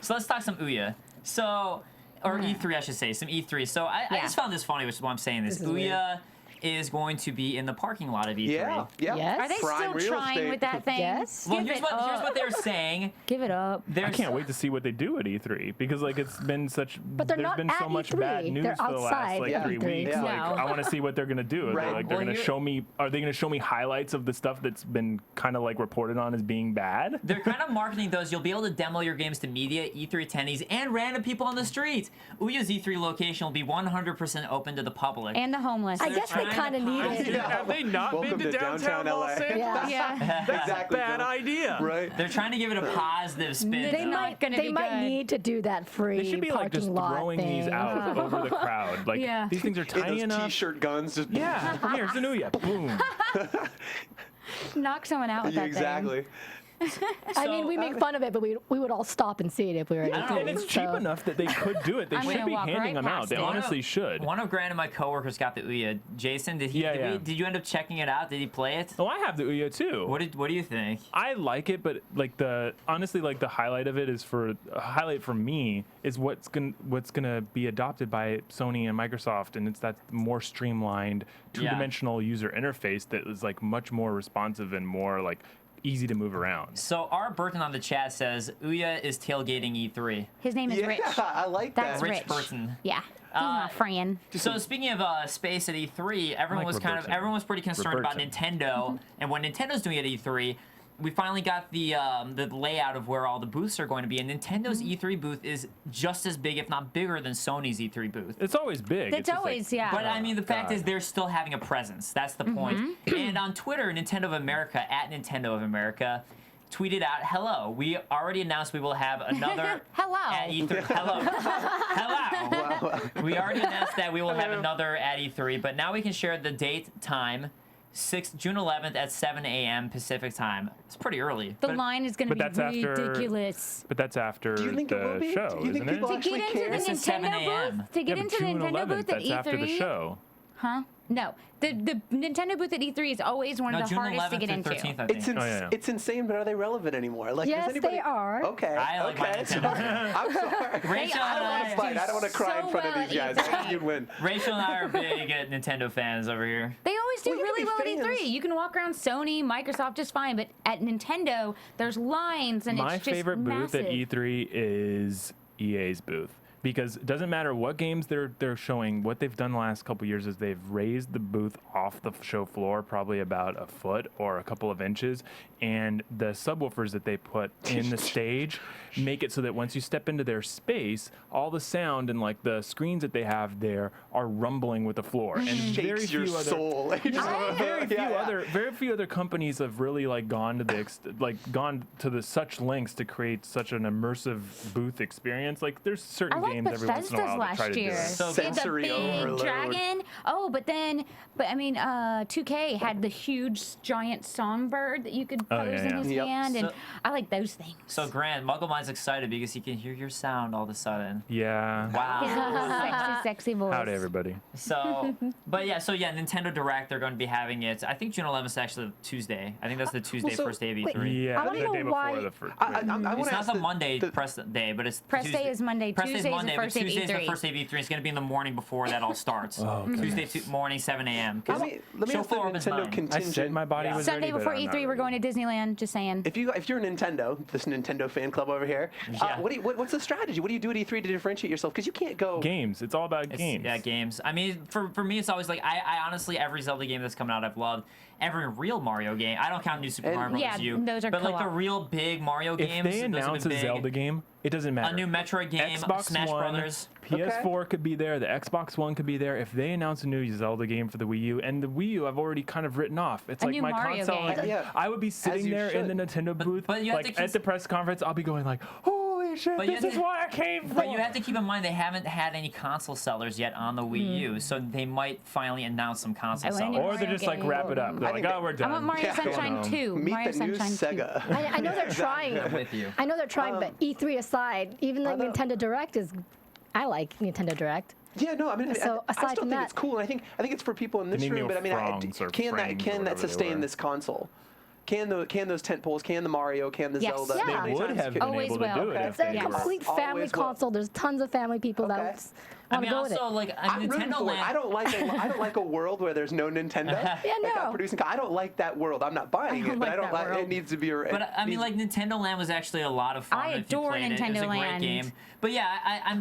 [SPEAKER 3] So let's talk some Ouya. So, or E3, I should say, some E3. So I just found this funny, which is why I'm saying this. Ouya is going to be in the parking lot of E3.
[SPEAKER 5] Yeah.
[SPEAKER 7] Yes.
[SPEAKER 4] Are they
[SPEAKER 5] Prime
[SPEAKER 4] still
[SPEAKER 5] real
[SPEAKER 4] trying
[SPEAKER 5] estate.
[SPEAKER 4] with that thing?
[SPEAKER 7] Yes.
[SPEAKER 3] Well, here's what they're saying.
[SPEAKER 4] Give it up.
[SPEAKER 6] I can't wait to see what they do at E3 because like it's been such.
[SPEAKER 7] But they're
[SPEAKER 6] there's
[SPEAKER 7] not
[SPEAKER 6] been so
[SPEAKER 7] at
[SPEAKER 6] much
[SPEAKER 7] E3.
[SPEAKER 6] bad news
[SPEAKER 7] They're
[SPEAKER 6] for the last
[SPEAKER 7] outside
[SPEAKER 6] like 3
[SPEAKER 7] E3.
[SPEAKER 6] weeks.
[SPEAKER 7] Yeah.
[SPEAKER 6] Like
[SPEAKER 4] No.
[SPEAKER 6] I want to see what they're gonna do.
[SPEAKER 5] Right.
[SPEAKER 6] They're gonna
[SPEAKER 3] Well,
[SPEAKER 6] show me. Are they gonna show me highlights of the stuff that's been kind of like reported on as being bad?
[SPEAKER 3] They're kind of marketing those. You'll be able to demo your games to media, E3 attendees, and random people on the street. Ouya's E3 location will be 100% open to the public.
[SPEAKER 4] And the homeless.
[SPEAKER 7] I guess they kind of need it.
[SPEAKER 8] Have they not
[SPEAKER 5] Welcome
[SPEAKER 8] been to
[SPEAKER 5] to
[SPEAKER 8] downtown
[SPEAKER 5] downtown
[SPEAKER 8] Los
[SPEAKER 5] LA.
[SPEAKER 8] Angeles?
[SPEAKER 4] Yeah.
[SPEAKER 8] That's
[SPEAKER 5] Exactly,
[SPEAKER 8] a bad
[SPEAKER 5] John.
[SPEAKER 8] idea.
[SPEAKER 5] Right.
[SPEAKER 3] They're trying to give it a positive spin.
[SPEAKER 7] They
[SPEAKER 3] though.
[SPEAKER 7] might,
[SPEAKER 4] gonna
[SPEAKER 7] they
[SPEAKER 4] be
[SPEAKER 7] might
[SPEAKER 4] good.
[SPEAKER 7] need to do that free
[SPEAKER 6] They should be like
[SPEAKER 7] parking
[SPEAKER 6] just
[SPEAKER 7] lot
[SPEAKER 6] throwing
[SPEAKER 7] thing.
[SPEAKER 6] these out over the crowd. Like
[SPEAKER 4] Yeah.
[SPEAKER 6] these things are
[SPEAKER 5] In
[SPEAKER 6] tiny
[SPEAKER 5] those
[SPEAKER 6] enough.
[SPEAKER 5] T-shirt guns. Just
[SPEAKER 6] Yeah, here's the Ouya. Boom.
[SPEAKER 4] Knock someone out with that
[SPEAKER 5] exactly.
[SPEAKER 7] I mean, we make fun of it, but we would all stop and see it if we were at
[SPEAKER 6] And it's cheap enough that they could do it. They
[SPEAKER 4] I'm
[SPEAKER 6] should
[SPEAKER 4] gonna
[SPEAKER 6] be
[SPEAKER 4] walk
[SPEAKER 6] handing
[SPEAKER 4] right
[SPEAKER 6] them out.
[SPEAKER 4] past
[SPEAKER 6] They
[SPEAKER 4] it.
[SPEAKER 6] honestly should.
[SPEAKER 3] One of Grant and my coworkers got the Ouya. Jason, did you end up checking it out? Did he play it?
[SPEAKER 6] Oh, I have the Ouya too.
[SPEAKER 3] What do you think?
[SPEAKER 6] I like it, but like honestly, like the highlight of it is a highlight for me is what's gonna be adopted by Sony and Microsoft, and it's that more streamlined, two-dimensional user interface that is like much more responsive and more like easy to move around.
[SPEAKER 3] So our Burton on the chat says Ouya is tailgating E3.
[SPEAKER 4] His name is
[SPEAKER 5] Yeah,
[SPEAKER 4] Rich.
[SPEAKER 5] I like
[SPEAKER 4] That's
[SPEAKER 5] that.
[SPEAKER 3] Rich
[SPEAKER 4] Rich.
[SPEAKER 3] Burton.
[SPEAKER 4] Yeah. He's my friend.
[SPEAKER 3] So speaking of space at E3, everyone was pretty concerned about Nintendo, and what Nintendo's doing at E3. We finally got the layout of where all the booths are going to be, and Nintendo's E3 booth is just as big, if not bigger, than Sony's E3 booth.
[SPEAKER 6] It's always big.
[SPEAKER 4] It's
[SPEAKER 6] just
[SPEAKER 4] always,
[SPEAKER 6] like,
[SPEAKER 4] yeah.
[SPEAKER 3] But I mean, the fact
[SPEAKER 6] God.
[SPEAKER 3] is they're still having a presence. That's the point. And on Twitter, Nintendo of America, at Nintendo of America, tweeted out, "Hello, we already announced we will have another
[SPEAKER 4] Hello.
[SPEAKER 3] at E3. Hello. Hello. We already announced that we will have another at E3, but now we can share the date, time, June 11th at 7 a.m. Pacific time. It's pretty early.
[SPEAKER 4] The line is going to
[SPEAKER 6] but
[SPEAKER 4] be
[SPEAKER 6] that's after-
[SPEAKER 4] ridiculous.
[SPEAKER 6] But that's after
[SPEAKER 5] Do you think it will
[SPEAKER 6] the
[SPEAKER 5] be?
[SPEAKER 6] show,
[SPEAKER 5] Do you think
[SPEAKER 6] isn't
[SPEAKER 5] people
[SPEAKER 6] it?
[SPEAKER 4] To
[SPEAKER 5] actually
[SPEAKER 4] get into
[SPEAKER 5] care?
[SPEAKER 4] the
[SPEAKER 3] This is 7
[SPEAKER 4] Nintendo
[SPEAKER 3] a.m.
[SPEAKER 4] booth, to get
[SPEAKER 6] Yeah,
[SPEAKER 4] into
[SPEAKER 6] but
[SPEAKER 4] the
[SPEAKER 6] June
[SPEAKER 4] Nintendo
[SPEAKER 6] 11th,
[SPEAKER 4] booth at
[SPEAKER 6] that's
[SPEAKER 4] E3.
[SPEAKER 6] after the show.
[SPEAKER 4] Huh? No. The Nintendo booth at E3 is always one of the
[SPEAKER 3] June
[SPEAKER 4] hardest
[SPEAKER 3] 11th
[SPEAKER 4] to get
[SPEAKER 3] through
[SPEAKER 4] into.
[SPEAKER 3] 13th, I think.
[SPEAKER 5] It's insane, but are they relevant anymore? Like,
[SPEAKER 7] Yes,
[SPEAKER 5] does anybody...
[SPEAKER 7] they are.
[SPEAKER 5] Okay.
[SPEAKER 3] I like my
[SPEAKER 5] okay.
[SPEAKER 3] Nintendo.
[SPEAKER 5] I'm sorry.
[SPEAKER 3] Rachel
[SPEAKER 5] I
[SPEAKER 3] and
[SPEAKER 5] don't want to fight. I don't want to cry in
[SPEAKER 4] so
[SPEAKER 5] front of
[SPEAKER 4] well
[SPEAKER 5] these guys.
[SPEAKER 4] at
[SPEAKER 5] I think you'd win.
[SPEAKER 3] Rachel and I are big Nintendo fans over here.
[SPEAKER 4] They always do
[SPEAKER 5] Well, you
[SPEAKER 4] really well
[SPEAKER 5] can
[SPEAKER 4] at
[SPEAKER 5] be
[SPEAKER 4] E3.
[SPEAKER 5] fans.
[SPEAKER 4] You can walk around Sony, Microsoft just fine, but at Nintendo, there's lines and
[SPEAKER 6] My
[SPEAKER 4] it's just
[SPEAKER 6] favorite booth
[SPEAKER 4] massive.
[SPEAKER 6] at E3 is EA's booth. Because it doesn't matter what games they're showing. What they've done the last couple years is they've raised the booth off the show floor probably about a foot or a couple of inches, and the subwoofers that they put in the stage make it so that once you step into their space, all the sound and like the screens that they have there are rumbling with the floor. And very
[SPEAKER 5] Shakes your
[SPEAKER 6] few other
[SPEAKER 5] soul.
[SPEAKER 6] very few other companies have really like gone to the such lengths to create such an immersive booth experience. Like there's certain
[SPEAKER 4] I like
[SPEAKER 6] games every once in a
[SPEAKER 4] Bethesda's
[SPEAKER 6] while that try
[SPEAKER 4] last
[SPEAKER 6] to do
[SPEAKER 4] year.
[SPEAKER 6] it.
[SPEAKER 3] So
[SPEAKER 4] They had the
[SPEAKER 5] sensory
[SPEAKER 4] big
[SPEAKER 5] overload.
[SPEAKER 4] dragon. Oh, but I mean, 2K had the huge giant songbird that you could
[SPEAKER 6] Oh,
[SPEAKER 4] pose
[SPEAKER 6] yeah,
[SPEAKER 4] in
[SPEAKER 6] yeah.
[SPEAKER 4] his
[SPEAKER 5] Yep.
[SPEAKER 4] hand, and
[SPEAKER 3] So-
[SPEAKER 4] I like those things.
[SPEAKER 3] So Grant, Mugglemind's excited because he can hear your sound all of a sudden.
[SPEAKER 6] Yeah.
[SPEAKER 3] Wow.
[SPEAKER 4] sexy voice.
[SPEAKER 6] Howdy, everybody.
[SPEAKER 3] So, Nintendo Direct, they're going to be having it. I think June 11th is actually Tuesday. I think that's the Tuesday,
[SPEAKER 5] so-
[SPEAKER 3] first day of
[SPEAKER 7] wait,
[SPEAKER 3] E3.
[SPEAKER 6] Yeah,
[SPEAKER 7] I wanna
[SPEAKER 6] the
[SPEAKER 7] know
[SPEAKER 6] day
[SPEAKER 7] why-
[SPEAKER 6] before the first.
[SPEAKER 5] I wanna
[SPEAKER 3] It's not
[SPEAKER 5] ask
[SPEAKER 3] the Monday press day, but it's
[SPEAKER 4] Press
[SPEAKER 3] Tuesday.
[SPEAKER 4] day is Monday.
[SPEAKER 3] Press day is
[SPEAKER 4] Tuesday's
[SPEAKER 3] Monday, but Tuesday is the first day of E3. It's going to be in the morning before that all starts. Tuesday morning, 7 a.m.
[SPEAKER 5] Let me ask the Nintendo contingent.
[SPEAKER 9] I said my body was
[SPEAKER 4] Sunday
[SPEAKER 9] ready,
[SPEAKER 4] before
[SPEAKER 9] but I'm
[SPEAKER 4] E3,
[SPEAKER 9] not
[SPEAKER 4] we're going
[SPEAKER 9] ready.
[SPEAKER 4] to Disneyland. Just saying.
[SPEAKER 5] If you're Nintendo, this Nintendo fan club over here, what's the strategy? What do you do at E3 to differentiate yourself? Because you can't go
[SPEAKER 9] Games. It's all about games.
[SPEAKER 3] Yeah, games. I mean, for me, it's always like I honestly every Zelda game that's coming out I've loved. Every real Mario game. I don't count New Super Mario Bros.
[SPEAKER 4] Yeah,
[SPEAKER 3] U.
[SPEAKER 4] those are
[SPEAKER 3] but like the
[SPEAKER 4] co-op.
[SPEAKER 3] real big Mario games.
[SPEAKER 9] If they
[SPEAKER 3] those have
[SPEAKER 9] announce a
[SPEAKER 3] been big.
[SPEAKER 9] Zelda game, it doesn't matter.
[SPEAKER 3] A new Metroid game,
[SPEAKER 9] Xbox
[SPEAKER 3] Smash
[SPEAKER 9] One,
[SPEAKER 3] Brothers.
[SPEAKER 9] PS4 could be there. The Xbox One could be there. If they announce a new Zelda game for the Wii U, and the Wii U I've already kind of written off. It's
[SPEAKER 4] A
[SPEAKER 9] like
[SPEAKER 4] new
[SPEAKER 9] my
[SPEAKER 4] Mario
[SPEAKER 9] console.
[SPEAKER 4] game.
[SPEAKER 9] Like,
[SPEAKER 5] Yeah.
[SPEAKER 9] I would be sitting
[SPEAKER 5] you
[SPEAKER 9] there in the
[SPEAKER 5] should.
[SPEAKER 9] Nintendo booth,
[SPEAKER 3] but you have
[SPEAKER 9] like
[SPEAKER 3] to
[SPEAKER 9] at the press conference. I'll be going like, "Holy shit!
[SPEAKER 3] But you
[SPEAKER 9] This
[SPEAKER 3] have
[SPEAKER 9] is
[SPEAKER 3] to-
[SPEAKER 9] what I came for."
[SPEAKER 3] But you have to keep in mind they haven't had any console sellers yet on the Wii U, so they might finally announce some console
[SPEAKER 4] I want a new
[SPEAKER 3] sellers.
[SPEAKER 9] Or they're
[SPEAKER 4] Mario
[SPEAKER 9] just like
[SPEAKER 4] game.
[SPEAKER 9] wrap it up. They're
[SPEAKER 5] I
[SPEAKER 9] like,
[SPEAKER 5] think
[SPEAKER 9] "Oh, we're
[SPEAKER 4] I
[SPEAKER 9] done."
[SPEAKER 4] want Mario
[SPEAKER 5] Yeah.
[SPEAKER 4] Sunshine 2.
[SPEAKER 5] Meet
[SPEAKER 4] Mario
[SPEAKER 5] the new
[SPEAKER 4] Sunshine 2.
[SPEAKER 5] Sega.
[SPEAKER 7] I know they're trying.
[SPEAKER 3] I'm with you.
[SPEAKER 7] I know they're trying, but E3 aside, even like
[SPEAKER 5] Although-
[SPEAKER 7] Nintendo Direct is. I like Nintendo Direct.
[SPEAKER 5] Yeah, no, I mean,
[SPEAKER 7] So,
[SPEAKER 5] I
[SPEAKER 7] aside
[SPEAKER 5] still
[SPEAKER 7] from
[SPEAKER 5] think
[SPEAKER 7] that-
[SPEAKER 5] it's cool, and I think it's for people in this
[SPEAKER 9] They need
[SPEAKER 5] room. But I mean,
[SPEAKER 9] Franz or
[SPEAKER 5] can
[SPEAKER 9] Frank or
[SPEAKER 5] that
[SPEAKER 9] whatever they
[SPEAKER 5] sustain
[SPEAKER 9] were.
[SPEAKER 5] this console? Can those tent poles? Can the Mario? Can the
[SPEAKER 4] Yes.
[SPEAKER 5] Zelda?
[SPEAKER 7] Yeah.
[SPEAKER 5] How
[SPEAKER 9] They
[SPEAKER 5] many
[SPEAKER 9] would
[SPEAKER 5] times
[SPEAKER 9] have
[SPEAKER 5] can-
[SPEAKER 9] been
[SPEAKER 4] Always
[SPEAKER 9] able to
[SPEAKER 4] will.
[SPEAKER 9] do it
[SPEAKER 5] Okay.
[SPEAKER 9] if
[SPEAKER 7] It's
[SPEAKER 9] they
[SPEAKER 7] a
[SPEAKER 4] Yes.
[SPEAKER 9] were.
[SPEAKER 7] complete family
[SPEAKER 5] Always will.
[SPEAKER 7] console. There's tons of family people
[SPEAKER 5] Okay.
[SPEAKER 7] that
[SPEAKER 3] I
[SPEAKER 7] want to
[SPEAKER 3] mean,
[SPEAKER 7] go with
[SPEAKER 3] also
[SPEAKER 7] it.
[SPEAKER 3] like
[SPEAKER 5] I'm rooting
[SPEAKER 3] Nintendo
[SPEAKER 5] for it.
[SPEAKER 3] Land.
[SPEAKER 5] I don't like a world where there's no Nintendo.
[SPEAKER 7] Yeah,
[SPEAKER 5] like,
[SPEAKER 7] no.
[SPEAKER 5] producing. I don't like that world. I'm not buying it, but
[SPEAKER 4] like
[SPEAKER 5] I don't
[SPEAKER 4] that
[SPEAKER 5] like
[SPEAKER 4] world.
[SPEAKER 5] it. Needs to be.
[SPEAKER 3] But I mean, like Nintendo Land was actually a lot of fun.
[SPEAKER 4] I
[SPEAKER 3] if you
[SPEAKER 4] adore
[SPEAKER 3] played it. It was
[SPEAKER 4] Nintendo
[SPEAKER 3] a great
[SPEAKER 4] Land.
[SPEAKER 3] game. But yeah,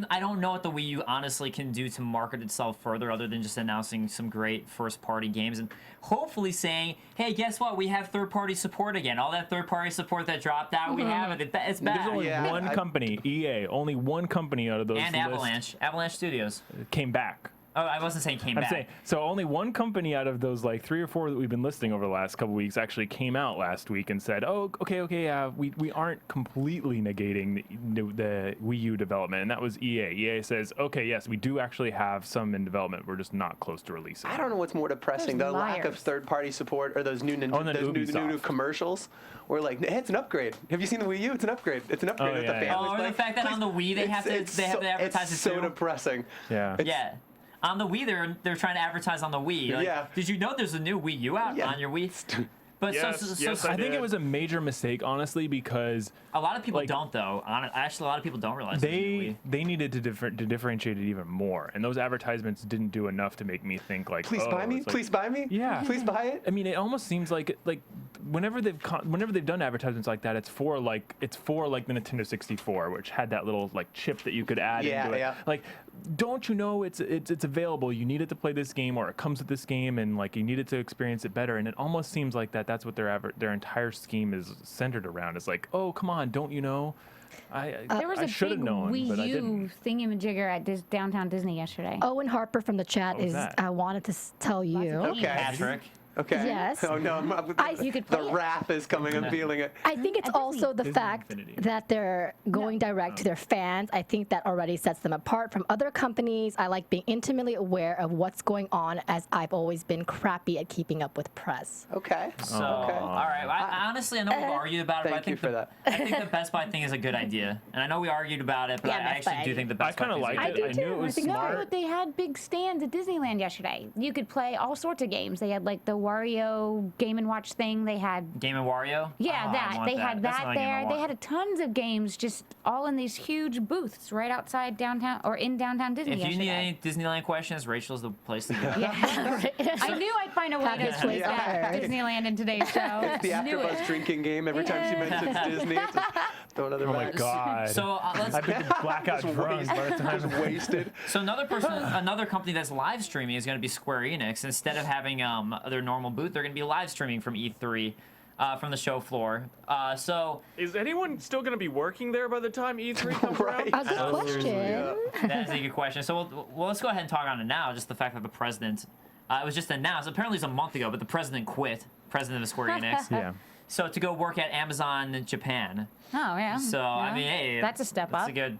[SPEAKER 3] I don't know what the Wii U honestly can do to market itself further, other than just announcing some great first-party games and hopefully saying, "Hey, guess what? We have third-party support again. All that third-party support that dropped out, we have it. It's
[SPEAKER 9] There's
[SPEAKER 3] back."
[SPEAKER 9] only
[SPEAKER 5] Yeah,
[SPEAKER 9] one
[SPEAKER 5] I-
[SPEAKER 9] company, EA. Only one company out of those
[SPEAKER 3] And
[SPEAKER 9] lists
[SPEAKER 3] Avalanche Studios.
[SPEAKER 9] came back.
[SPEAKER 3] Oh, I wasn't saying came
[SPEAKER 9] I'm
[SPEAKER 3] back.
[SPEAKER 9] saying, so only one company out of those like 3 or 4 that we've been listing over the last couple weeks actually came out last week and said, "Oh, okay, we aren't completely negating the Wii U development," and that was EA. EA says, "Okay, yes, we do actually have some in development. We're just not close to releasing."
[SPEAKER 5] I don't know what's more depressing:
[SPEAKER 4] Those
[SPEAKER 5] the lack of
[SPEAKER 4] liars.
[SPEAKER 5] third-party support, or those new Nintendo,
[SPEAKER 9] and then
[SPEAKER 5] those new
[SPEAKER 9] Ubisoft.
[SPEAKER 5] commercials, where like, "Hey, it's an upgrade. Have you seen the Wii U? It's an upgrade. It's an upgrade."
[SPEAKER 9] Oh,
[SPEAKER 5] that the
[SPEAKER 9] yeah, yeah.
[SPEAKER 5] family's
[SPEAKER 3] Oh, or the
[SPEAKER 5] playing.
[SPEAKER 3] fact that on the Wii they have to advertise it
[SPEAKER 5] It's so
[SPEAKER 3] too.
[SPEAKER 5] depressing.
[SPEAKER 9] Yeah.
[SPEAKER 3] Yeah. On the Wii, they're trying to advertise on the Wii. Like,
[SPEAKER 5] Yeah.
[SPEAKER 3] Did you know there's a new Wii U out
[SPEAKER 5] Yeah.
[SPEAKER 3] on your Wii? But
[SPEAKER 8] Yes, yes,
[SPEAKER 9] I think
[SPEAKER 8] did.
[SPEAKER 9] it was a major mistake, honestly, because
[SPEAKER 3] a lot of people
[SPEAKER 9] like,
[SPEAKER 3] don't though. Actually, a lot of people don't realize there's a new Wii.
[SPEAKER 9] they needed to differentiate it even more, and those advertisements didn't do enough to make me think like,
[SPEAKER 5] Please
[SPEAKER 9] oh,
[SPEAKER 5] buy me.
[SPEAKER 9] it's like-
[SPEAKER 5] Please buy me.
[SPEAKER 9] Yeah.
[SPEAKER 5] Please buy it.
[SPEAKER 9] I mean, it almost seems like whenever they've done advertisements like that, it's for like the Nintendo 64, which had that little like chip that you could add
[SPEAKER 5] Yeah,
[SPEAKER 9] into it.
[SPEAKER 5] yeah.
[SPEAKER 9] Like, don't you know it's available? You need it to play this game, or it comes with this game, and like you need it to experience it better. And it almost seems like that's what their entire scheme is centered around. It's like, oh, come on, don't you know?
[SPEAKER 4] There was
[SPEAKER 9] I
[SPEAKER 4] a
[SPEAKER 9] should have
[SPEAKER 4] big
[SPEAKER 9] known, but I
[SPEAKER 4] Wii U
[SPEAKER 9] didn't.
[SPEAKER 4] thingamajigger at downtown Disney yesterday.
[SPEAKER 7] Owen Harper from the chat
[SPEAKER 9] What was
[SPEAKER 7] is.
[SPEAKER 9] that?
[SPEAKER 7] I wanted to tell you.
[SPEAKER 5] Okay.
[SPEAKER 3] Patrick.
[SPEAKER 5] Okay.
[SPEAKER 7] Yes.
[SPEAKER 5] Oh no,
[SPEAKER 4] You could
[SPEAKER 5] the
[SPEAKER 4] play it.
[SPEAKER 5] wrath is coming. I'm feeling it.
[SPEAKER 7] I think it's also the
[SPEAKER 9] Disney
[SPEAKER 7] fact
[SPEAKER 9] Infinity.
[SPEAKER 7] that they're going direct to their fans. I think that already sets them apart from other companies. I like being intimately aware of what's going on, as I've always been crappy at keeping up with press.
[SPEAKER 5] Okay.
[SPEAKER 3] So,
[SPEAKER 5] Okay.
[SPEAKER 3] all right.
[SPEAKER 5] Uh,
[SPEAKER 3] Honestly, I know we've argued about it, but I
[SPEAKER 5] Thank you
[SPEAKER 3] think
[SPEAKER 5] for that.
[SPEAKER 3] I think the Best Buy thing is a good idea, and I know we argued about it, but
[SPEAKER 4] Yeah,
[SPEAKER 3] I
[SPEAKER 4] Best Buy
[SPEAKER 3] actually do
[SPEAKER 4] idea.
[SPEAKER 3] think the
[SPEAKER 9] I
[SPEAKER 3] Best Buy
[SPEAKER 9] kinda
[SPEAKER 3] thing is a
[SPEAKER 9] liked
[SPEAKER 3] good
[SPEAKER 9] it. I
[SPEAKER 3] idea.
[SPEAKER 9] knew it was
[SPEAKER 4] No,
[SPEAKER 9] smart.
[SPEAKER 4] but they had big stands at Disneyland yesterday. You could play all sorts of games. They had like the Wario Game & Watch thing. They had
[SPEAKER 3] Game and Wario.
[SPEAKER 4] yeah,
[SPEAKER 3] Oh, I
[SPEAKER 4] that.
[SPEAKER 3] want
[SPEAKER 4] They had
[SPEAKER 3] That's
[SPEAKER 4] that
[SPEAKER 3] another game I
[SPEAKER 4] there. They
[SPEAKER 3] want.
[SPEAKER 4] had tons of games just all in these huge booths right outside downtown or in downtown Disney
[SPEAKER 3] If you need
[SPEAKER 4] yesterday.
[SPEAKER 3] any Disneyland questions, Rachel's the place to go.
[SPEAKER 4] Yeah. I knew I'd find a way
[SPEAKER 7] Package
[SPEAKER 4] to
[SPEAKER 7] place
[SPEAKER 4] get
[SPEAKER 7] prepared.
[SPEAKER 4] Disneyland in today's show.
[SPEAKER 5] It's the
[SPEAKER 4] Knew
[SPEAKER 5] AfterBuzz
[SPEAKER 4] it.
[SPEAKER 5] drinking game. Every time she mentions Disney, it's just throw another
[SPEAKER 9] Oh my
[SPEAKER 5] back.
[SPEAKER 9] God.
[SPEAKER 3] So let's.
[SPEAKER 9] I've been blackout
[SPEAKER 5] Just
[SPEAKER 9] drunk
[SPEAKER 5] wasted.
[SPEAKER 9] by the time.
[SPEAKER 5] Just wasted.
[SPEAKER 3] So another company that's live streaming is going to be Square Enix. Instead of having their normal booth, they're going to be live streaming from E3. From the show floor. So
[SPEAKER 8] Is anyone still going to be working there by the time E3 comes around?
[SPEAKER 7] A good question.
[SPEAKER 3] that is a good question. So well, let's go ahead and talk on it now. Just the fact that the president, it was just announced. Apparently, it was a month ago, but the president quit. President of Square Enix.
[SPEAKER 9] Yeah.
[SPEAKER 3] So to go work at Amazon Japan.
[SPEAKER 4] Oh yeah.
[SPEAKER 3] So
[SPEAKER 4] yeah.
[SPEAKER 3] I mean, hey,
[SPEAKER 4] that's a step
[SPEAKER 3] that's
[SPEAKER 4] up.
[SPEAKER 3] a good.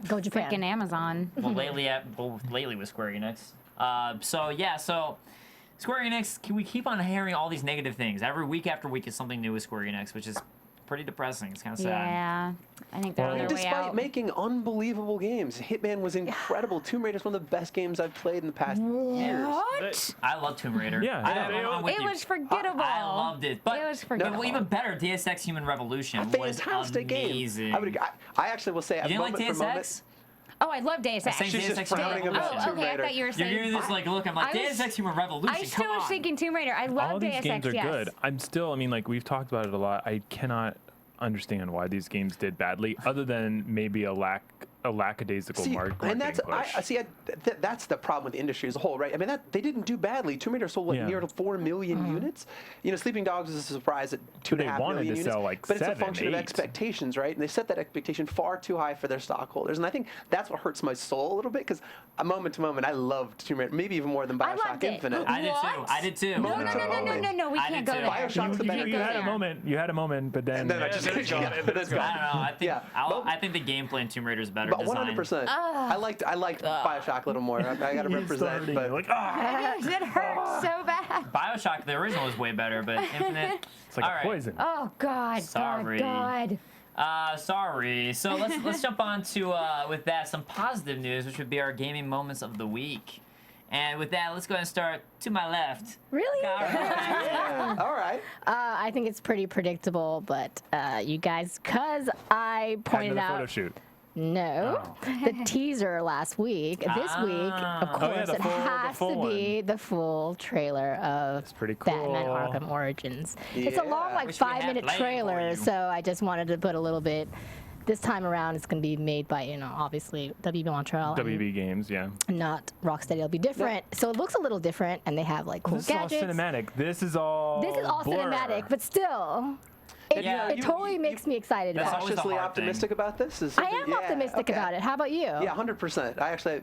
[SPEAKER 7] Go Japan.
[SPEAKER 4] Freaking Amazon.
[SPEAKER 3] Well, lately with Square Enix. So yeah, so. Square Enix, we keep on hearing all these negative things. Every week after week is something new with Square Enix, which is pretty depressing. It's kind of sad.
[SPEAKER 4] Yeah, I think they're on their way
[SPEAKER 5] Despite
[SPEAKER 4] out.
[SPEAKER 5] making unbelievable games, Hitman was incredible. Tomb Raider is one of the best games I've played in the past years.
[SPEAKER 4] What?
[SPEAKER 3] I love Tomb Raider.
[SPEAKER 9] Yeah,
[SPEAKER 3] I'm with
[SPEAKER 4] It
[SPEAKER 3] you.
[SPEAKER 4] was forgettable.
[SPEAKER 3] I loved it. But
[SPEAKER 4] It was forgettable.
[SPEAKER 3] even better, Deus Ex Human Revolution was
[SPEAKER 5] Fantastic
[SPEAKER 3] amazing.
[SPEAKER 5] game. I actually will say,
[SPEAKER 3] You didn't like Deus Ex?
[SPEAKER 4] Oh, I love Deus Ex.
[SPEAKER 3] Saying
[SPEAKER 5] She's
[SPEAKER 3] Deus
[SPEAKER 5] just
[SPEAKER 3] Ex
[SPEAKER 5] frowning
[SPEAKER 3] Human
[SPEAKER 5] about
[SPEAKER 3] Revolution.
[SPEAKER 5] Tomb
[SPEAKER 4] Okay, I
[SPEAKER 5] Raider.
[SPEAKER 4] thought you were
[SPEAKER 3] You're
[SPEAKER 4] saying.
[SPEAKER 3] giving me this look. I'm like,
[SPEAKER 4] I
[SPEAKER 3] Deus
[SPEAKER 4] was-
[SPEAKER 3] Ex Human Revolution.
[SPEAKER 4] I still
[SPEAKER 3] Come
[SPEAKER 4] was
[SPEAKER 3] on.
[SPEAKER 4] thinking Tomb Raider. I love
[SPEAKER 9] All
[SPEAKER 4] Deus
[SPEAKER 9] these games
[SPEAKER 4] Ex.
[SPEAKER 9] are
[SPEAKER 4] Yes.
[SPEAKER 9] good. I'm still, I mean, like we've talked about it a lot. I cannot understand why these games did badly, other than maybe a lackadaisical marketing
[SPEAKER 5] and that's
[SPEAKER 9] push.
[SPEAKER 5] that's the problem with the industry as a whole, right? I mean, they didn't do badly. Tomb Raider sold near 4 million units. You know, Sleeping Dogs was a surprise at 2.5 million units.
[SPEAKER 9] Sell like
[SPEAKER 5] but
[SPEAKER 9] 7,
[SPEAKER 5] it's a function
[SPEAKER 9] 8.
[SPEAKER 5] of expectations, right? And they set that expectation far too high for their stockholders. And I think that's what hurts my soul a little bit, because moment to moment, I loved Tomb Raider, maybe even more than
[SPEAKER 4] I loved
[SPEAKER 5] Bioshock
[SPEAKER 4] it.
[SPEAKER 5] Infinite.
[SPEAKER 3] I did too.
[SPEAKER 4] What?
[SPEAKER 3] I did too.
[SPEAKER 4] No, we
[SPEAKER 3] I
[SPEAKER 4] can't
[SPEAKER 3] did
[SPEAKER 4] go
[SPEAKER 3] too.
[SPEAKER 4] there.
[SPEAKER 5] Bioshock's the better
[SPEAKER 9] You had
[SPEAKER 5] game.
[SPEAKER 9] a moment. You had a moment, but then
[SPEAKER 5] And then I just
[SPEAKER 8] then it's gone, and then it's
[SPEAKER 3] I
[SPEAKER 8] gone.
[SPEAKER 3] don't know. I think
[SPEAKER 5] Yeah.
[SPEAKER 3] I think the gameplay in Tomb Raider is better
[SPEAKER 5] But
[SPEAKER 3] design.
[SPEAKER 5] 100%. I liked Bioshock a little more. I got to represent. But
[SPEAKER 9] like,
[SPEAKER 4] It hurts so bad.
[SPEAKER 3] Bioshock, the original, is way better, but Infinite.
[SPEAKER 9] it's like
[SPEAKER 3] All
[SPEAKER 9] a
[SPEAKER 3] right.
[SPEAKER 9] poison.
[SPEAKER 4] Oh God.
[SPEAKER 3] Sorry.
[SPEAKER 4] God.
[SPEAKER 3] Sorry. So let's jump on to with that some positive news, which would be our gaming moments of the week. And with that, let's go ahead and start to my left.
[SPEAKER 7] Really?
[SPEAKER 5] yeah. All right.
[SPEAKER 7] I think it's pretty predictable, but you guys, because I
[SPEAKER 9] Had
[SPEAKER 7] pointed
[SPEAKER 9] another
[SPEAKER 7] out.
[SPEAKER 9] photo shoot.
[SPEAKER 7] No, the teaser last week. This week, of
[SPEAKER 3] Oh,
[SPEAKER 7] course,
[SPEAKER 9] yeah, the
[SPEAKER 7] it
[SPEAKER 9] full- the
[SPEAKER 7] has
[SPEAKER 9] full
[SPEAKER 7] to be the full trailer of
[SPEAKER 9] It's pretty
[SPEAKER 7] Batman
[SPEAKER 9] cool.
[SPEAKER 7] Arkham Origins. It's a long,
[SPEAKER 5] Yeah.
[SPEAKER 7] like
[SPEAKER 3] Wish we had
[SPEAKER 7] 5-minute
[SPEAKER 3] playing for
[SPEAKER 7] trailer,
[SPEAKER 3] you.
[SPEAKER 7] so I just wanted to put a little bit. This time around, it's going to be made by, obviously WB Montreal,
[SPEAKER 9] WB Games, yeah.
[SPEAKER 7] and not Rocksteady. It'll be different, so it looks a little different, and they have like cool
[SPEAKER 9] This is
[SPEAKER 7] gadgets.
[SPEAKER 9] all cinematic. This is all. blur.
[SPEAKER 7] Cinematic, but still, it,
[SPEAKER 3] Yeah,
[SPEAKER 7] it totally makes me excited
[SPEAKER 3] That's
[SPEAKER 7] about it.
[SPEAKER 3] always the
[SPEAKER 5] Cautiously
[SPEAKER 3] hard
[SPEAKER 5] optimistic about this?
[SPEAKER 7] I am optimistic about it. How about you?
[SPEAKER 5] Yeah, 100%. I actually,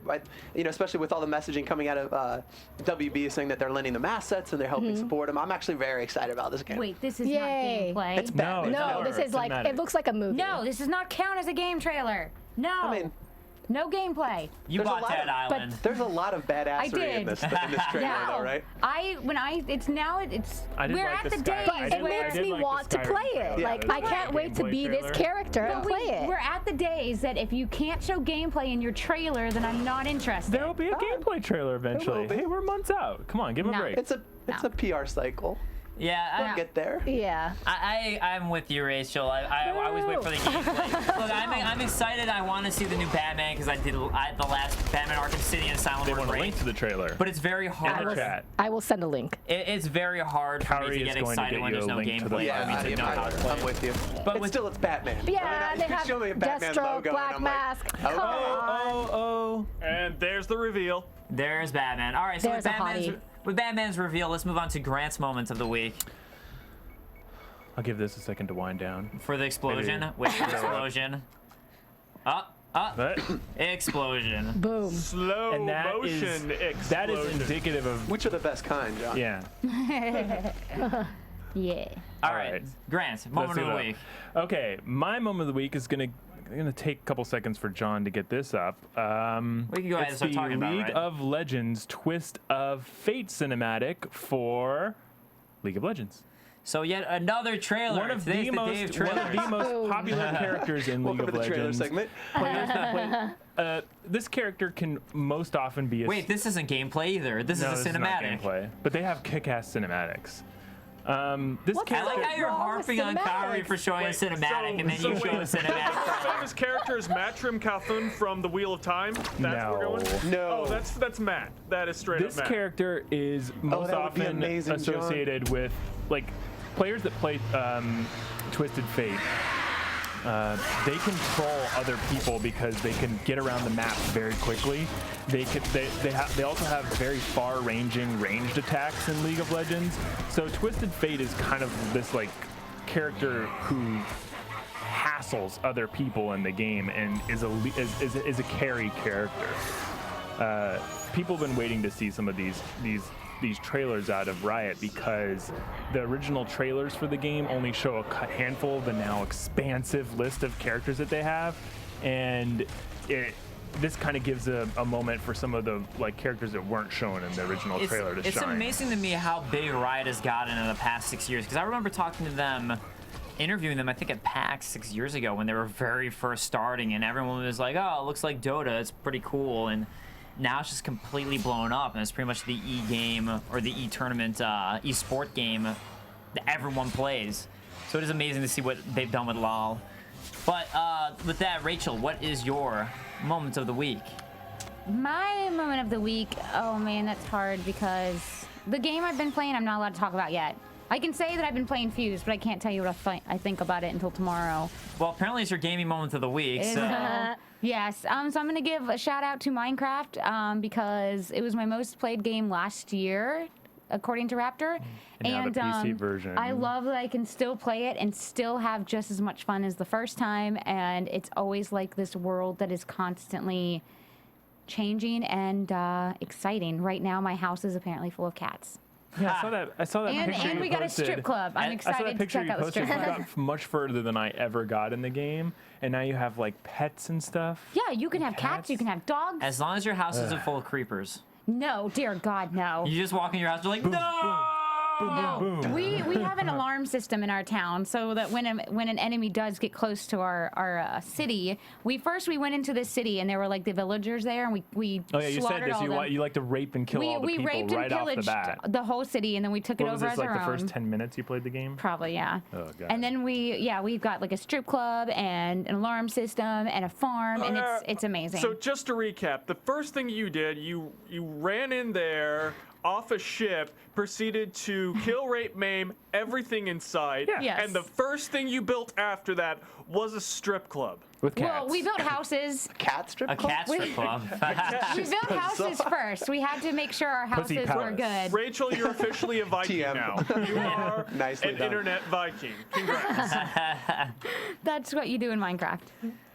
[SPEAKER 5] especially with all the messaging coming out of WB saying that they're lending them assets and they're helping support them, I'm actually very excited about this game.
[SPEAKER 4] Wait, this is
[SPEAKER 7] Yay.
[SPEAKER 4] not gameplay.
[SPEAKER 5] It's Batman.
[SPEAKER 7] No,
[SPEAKER 9] No,
[SPEAKER 7] this is like
[SPEAKER 9] cinematic.
[SPEAKER 7] it looks like a movie.
[SPEAKER 4] No, this does not count as a game trailer. No.
[SPEAKER 5] I mean,
[SPEAKER 4] no gameplay.
[SPEAKER 3] You
[SPEAKER 5] There's a
[SPEAKER 3] bought
[SPEAKER 5] lot
[SPEAKER 3] Dead
[SPEAKER 5] of-
[SPEAKER 3] Island.
[SPEAKER 5] there's a lot of badassery
[SPEAKER 4] did.
[SPEAKER 5] in this trailer,
[SPEAKER 4] Yeah.
[SPEAKER 5] though, right?
[SPEAKER 4] It's
[SPEAKER 9] I did
[SPEAKER 4] we're
[SPEAKER 9] like
[SPEAKER 4] at
[SPEAKER 9] the
[SPEAKER 4] the
[SPEAKER 9] Sky-
[SPEAKER 4] days
[SPEAKER 9] I
[SPEAKER 7] It
[SPEAKER 9] did-
[SPEAKER 4] where
[SPEAKER 7] makes
[SPEAKER 9] did
[SPEAKER 7] me
[SPEAKER 9] like the
[SPEAKER 7] want to
[SPEAKER 9] Skyrim
[SPEAKER 7] play it.
[SPEAKER 9] trailer.
[SPEAKER 7] Like
[SPEAKER 5] Yeah,
[SPEAKER 7] I can't wait to
[SPEAKER 9] gameplay
[SPEAKER 7] be this
[SPEAKER 9] trailer.
[SPEAKER 7] character and
[SPEAKER 4] But
[SPEAKER 7] play it.
[SPEAKER 4] we're at the days that if you can't show gameplay in your trailer, then I'm not interested.
[SPEAKER 9] There will be a gameplay trailer eventually.
[SPEAKER 5] be.
[SPEAKER 9] Hey, we're months out. Come on, give them a
[SPEAKER 4] No.
[SPEAKER 9] break.
[SPEAKER 5] It's a PR cycle.
[SPEAKER 3] Yeah,
[SPEAKER 5] We'll get there.
[SPEAKER 7] Yeah.
[SPEAKER 3] I'm with you, Rachel. I always wait for the gameplay. Look, I'm excited. I want to see the new Batman because the last Batman Arkham City and Silent
[SPEAKER 9] They
[SPEAKER 3] were
[SPEAKER 9] want to
[SPEAKER 3] great.
[SPEAKER 9] link to the trailer.
[SPEAKER 3] But it's very
[SPEAKER 9] in
[SPEAKER 3] hard.
[SPEAKER 9] the chat.
[SPEAKER 7] I will send a link.
[SPEAKER 3] It's very hard for me
[SPEAKER 9] Kaori
[SPEAKER 3] to
[SPEAKER 9] is
[SPEAKER 3] get
[SPEAKER 9] going to
[SPEAKER 3] excited
[SPEAKER 9] get
[SPEAKER 3] when
[SPEAKER 9] you
[SPEAKER 3] there's
[SPEAKER 9] a
[SPEAKER 3] no
[SPEAKER 9] link to the
[SPEAKER 3] gameplay.
[SPEAKER 9] Yeah,
[SPEAKER 3] for me to know how to play.
[SPEAKER 5] I'm with you.
[SPEAKER 3] But
[SPEAKER 5] It's still, it's Batman.
[SPEAKER 7] Yeah,
[SPEAKER 5] You
[SPEAKER 7] they
[SPEAKER 5] can
[SPEAKER 7] have
[SPEAKER 5] show me a Batman
[SPEAKER 7] Deathstroke,
[SPEAKER 5] logo,
[SPEAKER 7] Black
[SPEAKER 5] and I'm like,
[SPEAKER 7] Mask.
[SPEAKER 5] okay.
[SPEAKER 7] Come on.
[SPEAKER 9] Oh.
[SPEAKER 8] And there's the reveal.
[SPEAKER 3] There's Batman. All right, so
[SPEAKER 7] There's a hottie.
[SPEAKER 3] with Batman's reveal, let's move on to Grant's moments of the week.
[SPEAKER 9] I'll give this a second to wind down.
[SPEAKER 3] For the explosion.
[SPEAKER 9] Maybe.
[SPEAKER 3] Wait for the explosion.
[SPEAKER 9] But
[SPEAKER 3] Explosion.
[SPEAKER 7] Boom.
[SPEAKER 8] Slow
[SPEAKER 9] and that
[SPEAKER 8] motion explosion.
[SPEAKER 9] that is indicative of
[SPEAKER 5] Which are the best kind, John?
[SPEAKER 9] yeah.
[SPEAKER 4] Yeah.
[SPEAKER 3] All
[SPEAKER 9] All
[SPEAKER 3] right.
[SPEAKER 9] right.
[SPEAKER 3] Grant, moment of the week.
[SPEAKER 9] Okay, my moment of the week is gonna take a couple seconds for John to get this up.
[SPEAKER 3] We can go ahead and
[SPEAKER 9] it's
[SPEAKER 3] start
[SPEAKER 9] the
[SPEAKER 3] talking about it,
[SPEAKER 9] League
[SPEAKER 3] right?
[SPEAKER 9] of Legends Twist of Fate cinematic for League of Legends.
[SPEAKER 3] So yet another trailer.
[SPEAKER 9] One of
[SPEAKER 3] Today's
[SPEAKER 9] the
[SPEAKER 3] Dave
[SPEAKER 9] most
[SPEAKER 3] trailer.
[SPEAKER 9] popular characters in League
[SPEAKER 5] Welcome
[SPEAKER 9] of
[SPEAKER 5] to the trailer
[SPEAKER 9] Legends.
[SPEAKER 5] segment.
[SPEAKER 9] Players that play, this character can most often be a
[SPEAKER 3] Wait, this isn't gameplay either. This
[SPEAKER 9] no,
[SPEAKER 3] is a
[SPEAKER 9] this not
[SPEAKER 3] cinematic.
[SPEAKER 9] gameplay, but they have kick-ass cinematics. This
[SPEAKER 7] What's
[SPEAKER 3] I
[SPEAKER 9] character,
[SPEAKER 3] like how you're
[SPEAKER 7] wrong with
[SPEAKER 3] harping on Kaori for showing a cinematic, and then you show a
[SPEAKER 8] The
[SPEAKER 3] cinematic.
[SPEAKER 8] famous character is Matrim Khafun from The Wheel of Time. That's where we're going?
[SPEAKER 5] No.
[SPEAKER 8] Oh, that's Matt. That is straight
[SPEAKER 9] this
[SPEAKER 8] up Matt.
[SPEAKER 9] character is most
[SPEAKER 5] that would be
[SPEAKER 9] often
[SPEAKER 5] amazing, John.
[SPEAKER 9] associated with like players that play Twisted Fate. They control other people because they can get around the map very quickly. They also have very far-ranging ranged attacks in League of Legends. So Twisted Fate is kind of this like character who hassles other people in the game and is a carry character. People have been waiting to see some of these trailers out of Riot because the original trailers for the game only show a handful of the now expansive list of characters that they have, and this kind of gives a moment for some of the like characters that weren't shown in the original trailer to
[SPEAKER 3] It's
[SPEAKER 9] shine.
[SPEAKER 3] amazing to me how big Riot has gotten in the past 6 years, because I remember talking to them, interviewing them, I think at PAX 6 years ago when they were very first starting, and everyone was like, oh, it looks like Dota, it's pretty cool, and now it's just completely blown up, and it's pretty much the e-game or the e-tournament, e-sport game that everyone plays. So it is amazing to see what they've done with LoL. But with that, Rachel, what is your moment of the week.
[SPEAKER 4] My moment of the week, oh man, that's hard because the game I've been playing, I'm not allowed to talk about yet. I can say that I've been playing Fuse, but I can't tell you what I think about it until tomorrow.
[SPEAKER 3] Well, apparently it's your gaming moment of the week, so...
[SPEAKER 4] Yes, so I'm going to give a shout out to Minecraft because it was my most played game last year, according to Raptor.
[SPEAKER 9] And now the PC version.
[SPEAKER 4] I love that I can still play it and still have just as much fun as the first time, and it's always like this world that is constantly changing and exciting. Right now, my house is apparently full of cats.
[SPEAKER 9] Yeah, I saw that picture.
[SPEAKER 4] And we got a strip club. I'm excited to check out the strip
[SPEAKER 9] You
[SPEAKER 4] club.
[SPEAKER 9] got much further than I ever got in the game, and now you have like pets and stuff.
[SPEAKER 4] Yeah, you can have cats, you can have dogs.
[SPEAKER 3] As long as your house isn't full of creepers.
[SPEAKER 4] No, dear God, no.
[SPEAKER 3] You just walk in your house, you're like, no!
[SPEAKER 4] No, we have an alarm system in our town so that when an enemy does get close to our city, we went into this city and there were like the villagers there, and we
[SPEAKER 9] Oh yeah, you said
[SPEAKER 4] slaughtered
[SPEAKER 9] this.
[SPEAKER 4] all
[SPEAKER 9] You like to rape and kill all the
[SPEAKER 4] we
[SPEAKER 9] people
[SPEAKER 4] raped
[SPEAKER 9] right
[SPEAKER 4] and
[SPEAKER 9] off the
[SPEAKER 4] pillaged
[SPEAKER 9] bat.
[SPEAKER 4] the whole city, and then we took it
[SPEAKER 9] What was
[SPEAKER 4] over
[SPEAKER 9] this,
[SPEAKER 4] as
[SPEAKER 9] like
[SPEAKER 4] our
[SPEAKER 9] the first
[SPEAKER 4] own.
[SPEAKER 9] 10 minutes you played the game?
[SPEAKER 4] Probably, yeah.
[SPEAKER 9] Oh god.
[SPEAKER 4] And then we've got like a strip club and an alarm system and a farm, and it's amazing.
[SPEAKER 8] So just to recap, the first thing you did, you ran in there off a ship, proceeded to kill, rape, maim everything in sight.
[SPEAKER 9] Yeah.
[SPEAKER 4] Yes.
[SPEAKER 8] And the first thing you built after that was a strip club.
[SPEAKER 9] With cats.
[SPEAKER 4] Well, we built houses.
[SPEAKER 5] Cat strip
[SPEAKER 3] A
[SPEAKER 5] club?
[SPEAKER 3] cat strip club.
[SPEAKER 4] We built houses first. We had to make sure our
[SPEAKER 9] Pussy
[SPEAKER 4] houses were
[SPEAKER 9] palace.
[SPEAKER 4] good.
[SPEAKER 8] Rachel, you're officially a Viking
[SPEAKER 5] TM.
[SPEAKER 8] now. You are
[SPEAKER 5] Nicely
[SPEAKER 8] an
[SPEAKER 5] done.
[SPEAKER 8] internet Viking. Congrats.
[SPEAKER 4] That's what you do in Minecraft.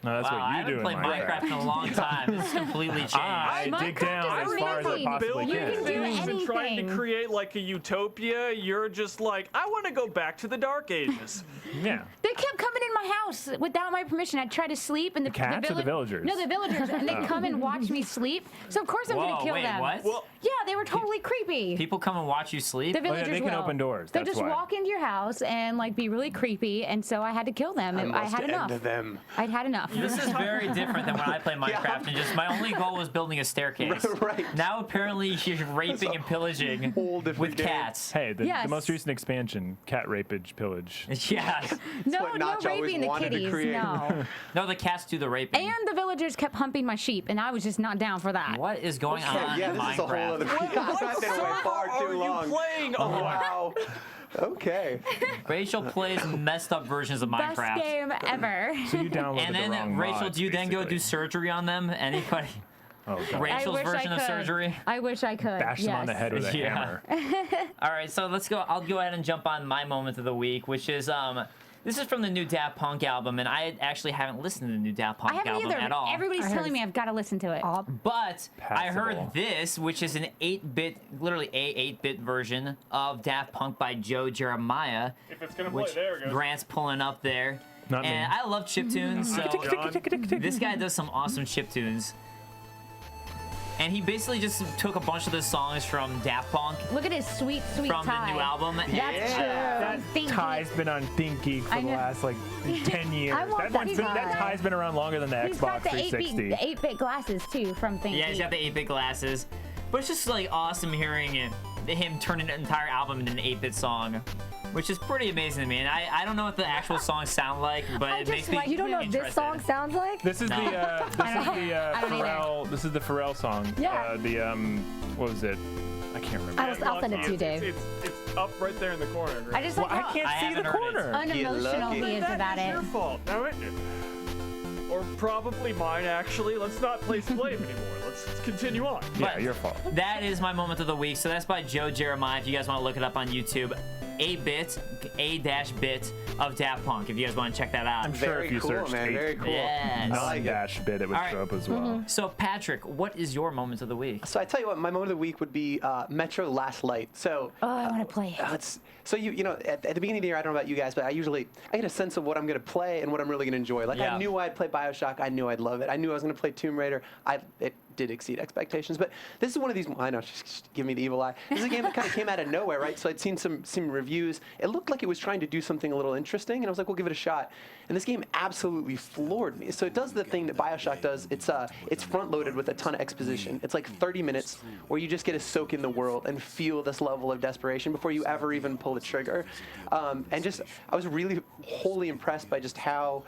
[SPEAKER 9] No, that's
[SPEAKER 3] Wow, I
[SPEAKER 9] what you do
[SPEAKER 3] haven't
[SPEAKER 9] in
[SPEAKER 3] played Minecraft in a long time. It's completely changed.
[SPEAKER 9] I dig
[SPEAKER 4] Minecraft
[SPEAKER 9] down
[SPEAKER 4] is
[SPEAKER 9] as far as I
[SPEAKER 4] amazing.
[SPEAKER 9] possibly
[SPEAKER 4] You can
[SPEAKER 9] can.
[SPEAKER 4] do
[SPEAKER 8] Things and trying to
[SPEAKER 4] anything.
[SPEAKER 8] create like a utopia, you're just like, I want to go back to the Dark Ages.
[SPEAKER 9] Yeah.
[SPEAKER 4] They kept coming in my house without my permission. I'd try to sleep, and the
[SPEAKER 9] cats or the villagers?
[SPEAKER 4] No, the villagers, and they'd come and watch me sleep. So of course I'm
[SPEAKER 3] Whoa,
[SPEAKER 4] gonna kill
[SPEAKER 3] wait,
[SPEAKER 4] them.
[SPEAKER 3] what?
[SPEAKER 8] Well,
[SPEAKER 4] Yeah, they were totally creepy.
[SPEAKER 3] People come and watch you sleep?
[SPEAKER 4] The villagers
[SPEAKER 9] they can
[SPEAKER 4] will.
[SPEAKER 9] open doors,
[SPEAKER 4] They
[SPEAKER 9] that's
[SPEAKER 4] just
[SPEAKER 9] why.
[SPEAKER 4] walk into your house and like be really creepy, and so I had to kill them. I had enough.
[SPEAKER 5] Them.
[SPEAKER 4] I'd had enough.
[SPEAKER 3] This is very different than when I play Minecraft, and just my only goal was building a staircase.
[SPEAKER 5] Right.
[SPEAKER 3] Now apparently you're raping and pillaging
[SPEAKER 5] whole different
[SPEAKER 3] with
[SPEAKER 5] game.
[SPEAKER 3] cats.
[SPEAKER 9] Hey, the
[SPEAKER 4] Yes.
[SPEAKER 9] most recent expansion, cat rapage, pillage.
[SPEAKER 3] Yeah.
[SPEAKER 4] No,
[SPEAKER 5] what
[SPEAKER 4] no
[SPEAKER 5] Notch always
[SPEAKER 4] raping the
[SPEAKER 5] wanted to
[SPEAKER 4] kitties.
[SPEAKER 5] create.
[SPEAKER 4] No.
[SPEAKER 3] No, the cats do the raping.
[SPEAKER 4] And the villagers kept humping my sheep, and I was just not down for that.
[SPEAKER 3] What is going on
[SPEAKER 5] Yeah,
[SPEAKER 3] in
[SPEAKER 5] this is a whole
[SPEAKER 3] Minecraft?
[SPEAKER 5] other. I've been away far
[SPEAKER 8] are
[SPEAKER 5] too
[SPEAKER 8] you
[SPEAKER 5] long.
[SPEAKER 8] playing on?
[SPEAKER 5] Wow. Okay.
[SPEAKER 3] Rachel plays messed up versions of
[SPEAKER 4] Best
[SPEAKER 3] Minecraft.
[SPEAKER 4] game ever.
[SPEAKER 9] So you downloaded
[SPEAKER 3] And
[SPEAKER 9] the
[SPEAKER 3] then,
[SPEAKER 9] wrong
[SPEAKER 3] Rachel,
[SPEAKER 9] mods,
[SPEAKER 3] do you then go do
[SPEAKER 9] basically.
[SPEAKER 3] surgery on them? Anybody?
[SPEAKER 9] Oh, God.
[SPEAKER 3] Rachel's
[SPEAKER 4] I wish
[SPEAKER 3] version
[SPEAKER 4] I
[SPEAKER 3] of
[SPEAKER 4] could.
[SPEAKER 3] surgery?
[SPEAKER 4] I wish I could.
[SPEAKER 9] Bash them on the
[SPEAKER 4] yes.
[SPEAKER 9] head with a
[SPEAKER 3] Yeah.
[SPEAKER 9] hammer.
[SPEAKER 3] All right, so let's go. I'll go ahead and jump on my moment of the week, which is this is from the new Daft Punk album, and I actually haven't listened to the new Daft Punk
[SPEAKER 4] I haven't
[SPEAKER 3] album
[SPEAKER 4] either.
[SPEAKER 3] at all.
[SPEAKER 4] Everybody's telling me I've got to listen to it.
[SPEAKER 3] But I heard
[SPEAKER 9] Passable.
[SPEAKER 3] this, which is an 8-bit, literally a 8-bit version of Daft Punk by Joe Jeremiah,
[SPEAKER 8] If it's gonna play,
[SPEAKER 3] which
[SPEAKER 8] there it goes.
[SPEAKER 3] Grant's pulling up there.
[SPEAKER 9] Not me.
[SPEAKER 3] And I love chiptunes, so this guy does some awesome chiptunes. And he basically just took a bunch of the songs from Daft Punk
[SPEAKER 4] Look at his sweet, sweet
[SPEAKER 3] from
[SPEAKER 4] tie.
[SPEAKER 3] the new album.
[SPEAKER 4] That's
[SPEAKER 5] Yeah.
[SPEAKER 4] true. Thank
[SPEAKER 9] Tie's been on Think Geek for
[SPEAKER 4] I
[SPEAKER 9] the
[SPEAKER 4] know.
[SPEAKER 9] last like 10 years.
[SPEAKER 7] I want that tie.
[SPEAKER 9] That tie's been around longer than the
[SPEAKER 4] He's
[SPEAKER 9] Xbox
[SPEAKER 4] got the
[SPEAKER 9] 360.
[SPEAKER 4] 8-bit glasses too from Think
[SPEAKER 3] Yeah, he's got the 8-bit glasses. But it's just like awesome hearing him turn an entire album into an 8-bit song, which is pretty amazing to me. And I don't know what the actual songs sound like, but it makes me
[SPEAKER 7] You don't know what this
[SPEAKER 3] interested.
[SPEAKER 7] song sounds like?
[SPEAKER 9] This is
[SPEAKER 3] No.
[SPEAKER 9] the Pharrell. This is the Pharrell song.
[SPEAKER 7] Yeah.
[SPEAKER 9] What was it? I can't remember.
[SPEAKER 7] I'll send it to you, Dave.
[SPEAKER 8] It's up right there in the corner.
[SPEAKER 4] I just
[SPEAKER 9] Well,
[SPEAKER 4] like
[SPEAKER 9] I
[SPEAKER 4] how
[SPEAKER 9] can't
[SPEAKER 3] I
[SPEAKER 9] see
[SPEAKER 3] haven't
[SPEAKER 9] the
[SPEAKER 3] heard it.
[SPEAKER 9] corner.
[SPEAKER 4] unemotional
[SPEAKER 5] lucky.
[SPEAKER 4] he is about
[SPEAKER 8] It's
[SPEAKER 4] it.
[SPEAKER 8] your fault. No, or probably mine, actually. Let's not place blame anymore. Let's continue on.
[SPEAKER 9] Yeah,
[SPEAKER 3] But
[SPEAKER 9] your fault.
[SPEAKER 3] That is my moment of the week. So that's by Joe Jeremiah. If you guys want to look it up on YouTube, A-bit of Daft Punk. If you guys want to check that out.
[SPEAKER 9] I'm sure
[SPEAKER 5] Very
[SPEAKER 9] if you
[SPEAKER 5] cool,
[SPEAKER 9] searched
[SPEAKER 5] man. Very cool.
[SPEAKER 3] Yes.
[SPEAKER 5] I like it.
[SPEAKER 9] non-dash bit, it would
[SPEAKER 3] All right.
[SPEAKER 9] show up as well.
[SPEAKER 3] So Patrick, what is your moment of the week?
[SPEAKER 5] So I tell you what, my moment of the week would be Metro Last Light. So
[SPEAKER 4] Oh, I want to play it.
[SPEAKER 5] so you know at the beginning of the year, I don't know about you guys, but I get a sense of what I'm going to play and what I'm really going to enjoy. Like
[SPEAKER 3] Yeah.
[SPEAKER 5] I knew I'd play BioShock, I knew I'd love it. I knew I was going to play Tomb Raider. It did exceed expectations, but this is one of these. I know, just give me the evil eye. This is a game that kind of came out of nowhere, right? So I'd seen some reviews. It looked like it was trying to do something a little interesting, and I was like, we'll give it a shot. And this game absolutely floored me. So it does the thing that BioShock does. It's front loaded with a ton of exposition. It's like 30 minutes where you just get to soak in the world and feel this level of desperation before you ever even pull the trigger. And I was really wholly impressed by just how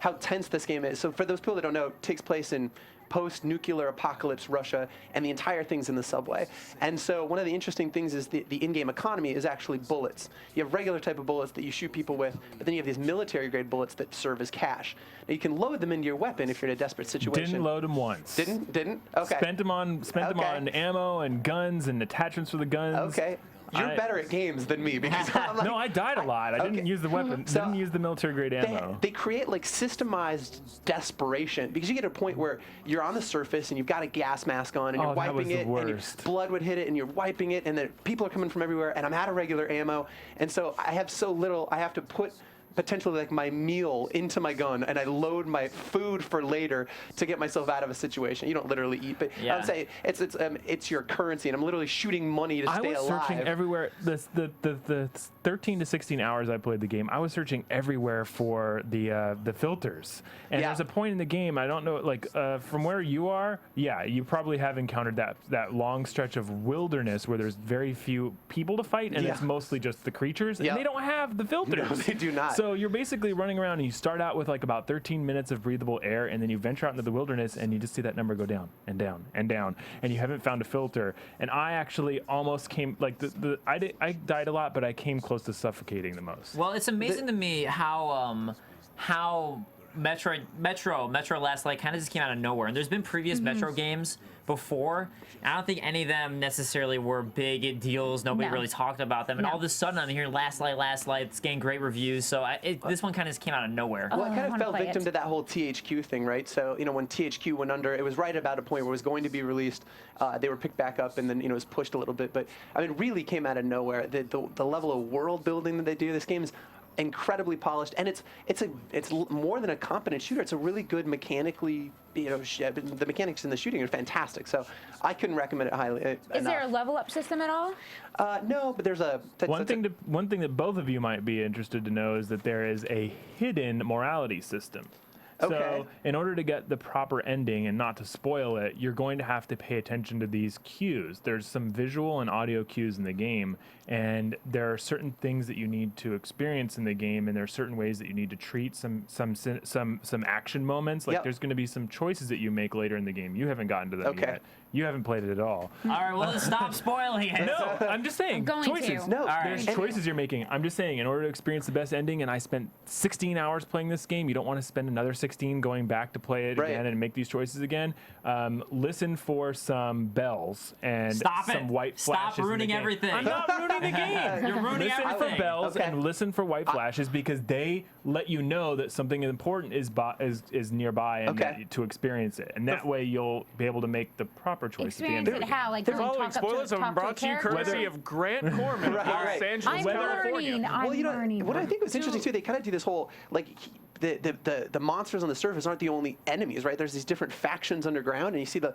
[SPEAKER 5] how tense this game is. So for those people that don't know, it takes place in post-nuclear apocalypse Russia, and the entire thing's in the subway. And so one of the interesting things is the in-game economy is actually bullets. You have regular type of bullets that you shoot people with, but then you have these military-grade bullets that serve as cash. Now you can load them into your weapon if you're in a desperate situation.
[SPEAKER 9] Didn't load them once.
[SPEAKER 5] Didn't? Okay.
[SPEAKER 9] Spent them on ammo and guns and attachments for the guns.
[SPEAKER 5] Okay. You're better at games than me because I'm like,
[SPEAKER 9] no, I died a lot. I didn't use the weapon.
[SPEAKER 5] So
[SPEAKER 9] didn't use the military grade ammo.
[SPEAKER 5] They create like systemized desperation because you get to a point where you're on the surface and you've got a gas mask on and you're wiping it and your blood would hit it and you're wiping it and then people are coming from everywhere and I'm out of regular ammo and so I have so little. I have to put potentially like my meal into my gun and I load my food for later to get myself out of a situation. You don't literally eat, but I would say it's your currency and I'm literally shooting money to stay alive.
[SPEAKER 9] I was searching everywhere. The 13 to 16 hours I played the game, I was searching everywhere for the filters. And there's a point in the game, I don't know, like from where you are, you probably have encountered that long stretch of wilderness where there's very few people to fight and it's mostly just the creatures and they don't have the filters.
[SPEAKER 5] No, they do not.
[SPEAKER 9] So you're basically running around and you start out with like about 13 minutes of breathable air and then you venture out into the wilderness and you just see that number go down and down and down and you haven't found a filter. And I actually almost came, like I died a lot, but I came close to suffocating the most.
[SPEAKER 3] Well, it's amazing to me how Metro Last Light kind of just came out of nowhere. And there's been previous Metro games before. I don't think any of them necessarily were big deals. Nobody really talked about them. And all of a sudden, I'm hearing Last Light. It's getting great reviews. So this one kind of just came out of nowhere.
[SPEAKER 5] Well, I kind of fell victim to that whole THQ thing, right? So, when THQ went under, it was right about a point where it was going to be released. They were picked back up, and then, it was pushed a little bit. But, I mean, really came out of nowhere. The level of world building that they do, this game is incredibly polished, and it's more than a competent shooter. It's a really good mechanically, the mechanics in the shooting are fantastic. So I couldn't recommend it highly.
[SPEAKER 4] Is there a level up system at all?
[SPEAKER 5] No, but there's
[SPEAKER 9] one thing that both of you might be interested to know is that there is a hidden morality system. So in order to get the proper ending and not to spoil it, you're going to have to pay attention to these cues. There's some visual and audio cues in the game, and there are certain things that you need to experience in the game, and there are certain ways that you need to treat some action moments. Like there's going to be some choices that you make later in the game. You haven't gotten to them yet. You haven't played it at all.
[SPEAKER 3] All right, well, stop spoiling it.
[SPEAKER 9] No, I'm just saying. Choices.
[SPEAKER 5] No,
[SPEAKER 9] there's choices you're making. I'm just saying, in order to experience the best ending, and I spent 16 hours playing this game, you don't want to spend another 16 going back to play it again and make these choices again. Listen for some bells and some white flashes.
[SPEAKER 3] Stop ruining
[SPEAKER 9] in the game.
[SPEAKER 3] everything.
[SPEAKER 9] I'm not ruining the game.
[SPEAKER 3] You're ruining
[SPEAKER 9] everything. Listen for bells and listen for white flashes because they let you know that something important is nearby and to experience it. And that way you'll be able to make the proper choice at the end of it.
[SPEAKER 4] How? Like,
[SPEAKER 8] the following spoilers have been brought to you courtesy of Grant Kohrmann of Los Angeles, California.
[SPEAKER 4] I'm learning.
[SPEAKER 5] What I think was interesting too, they kind of do this whole the monsters on the surface aren't the only enemies, right? There's these different factions underground, and you see the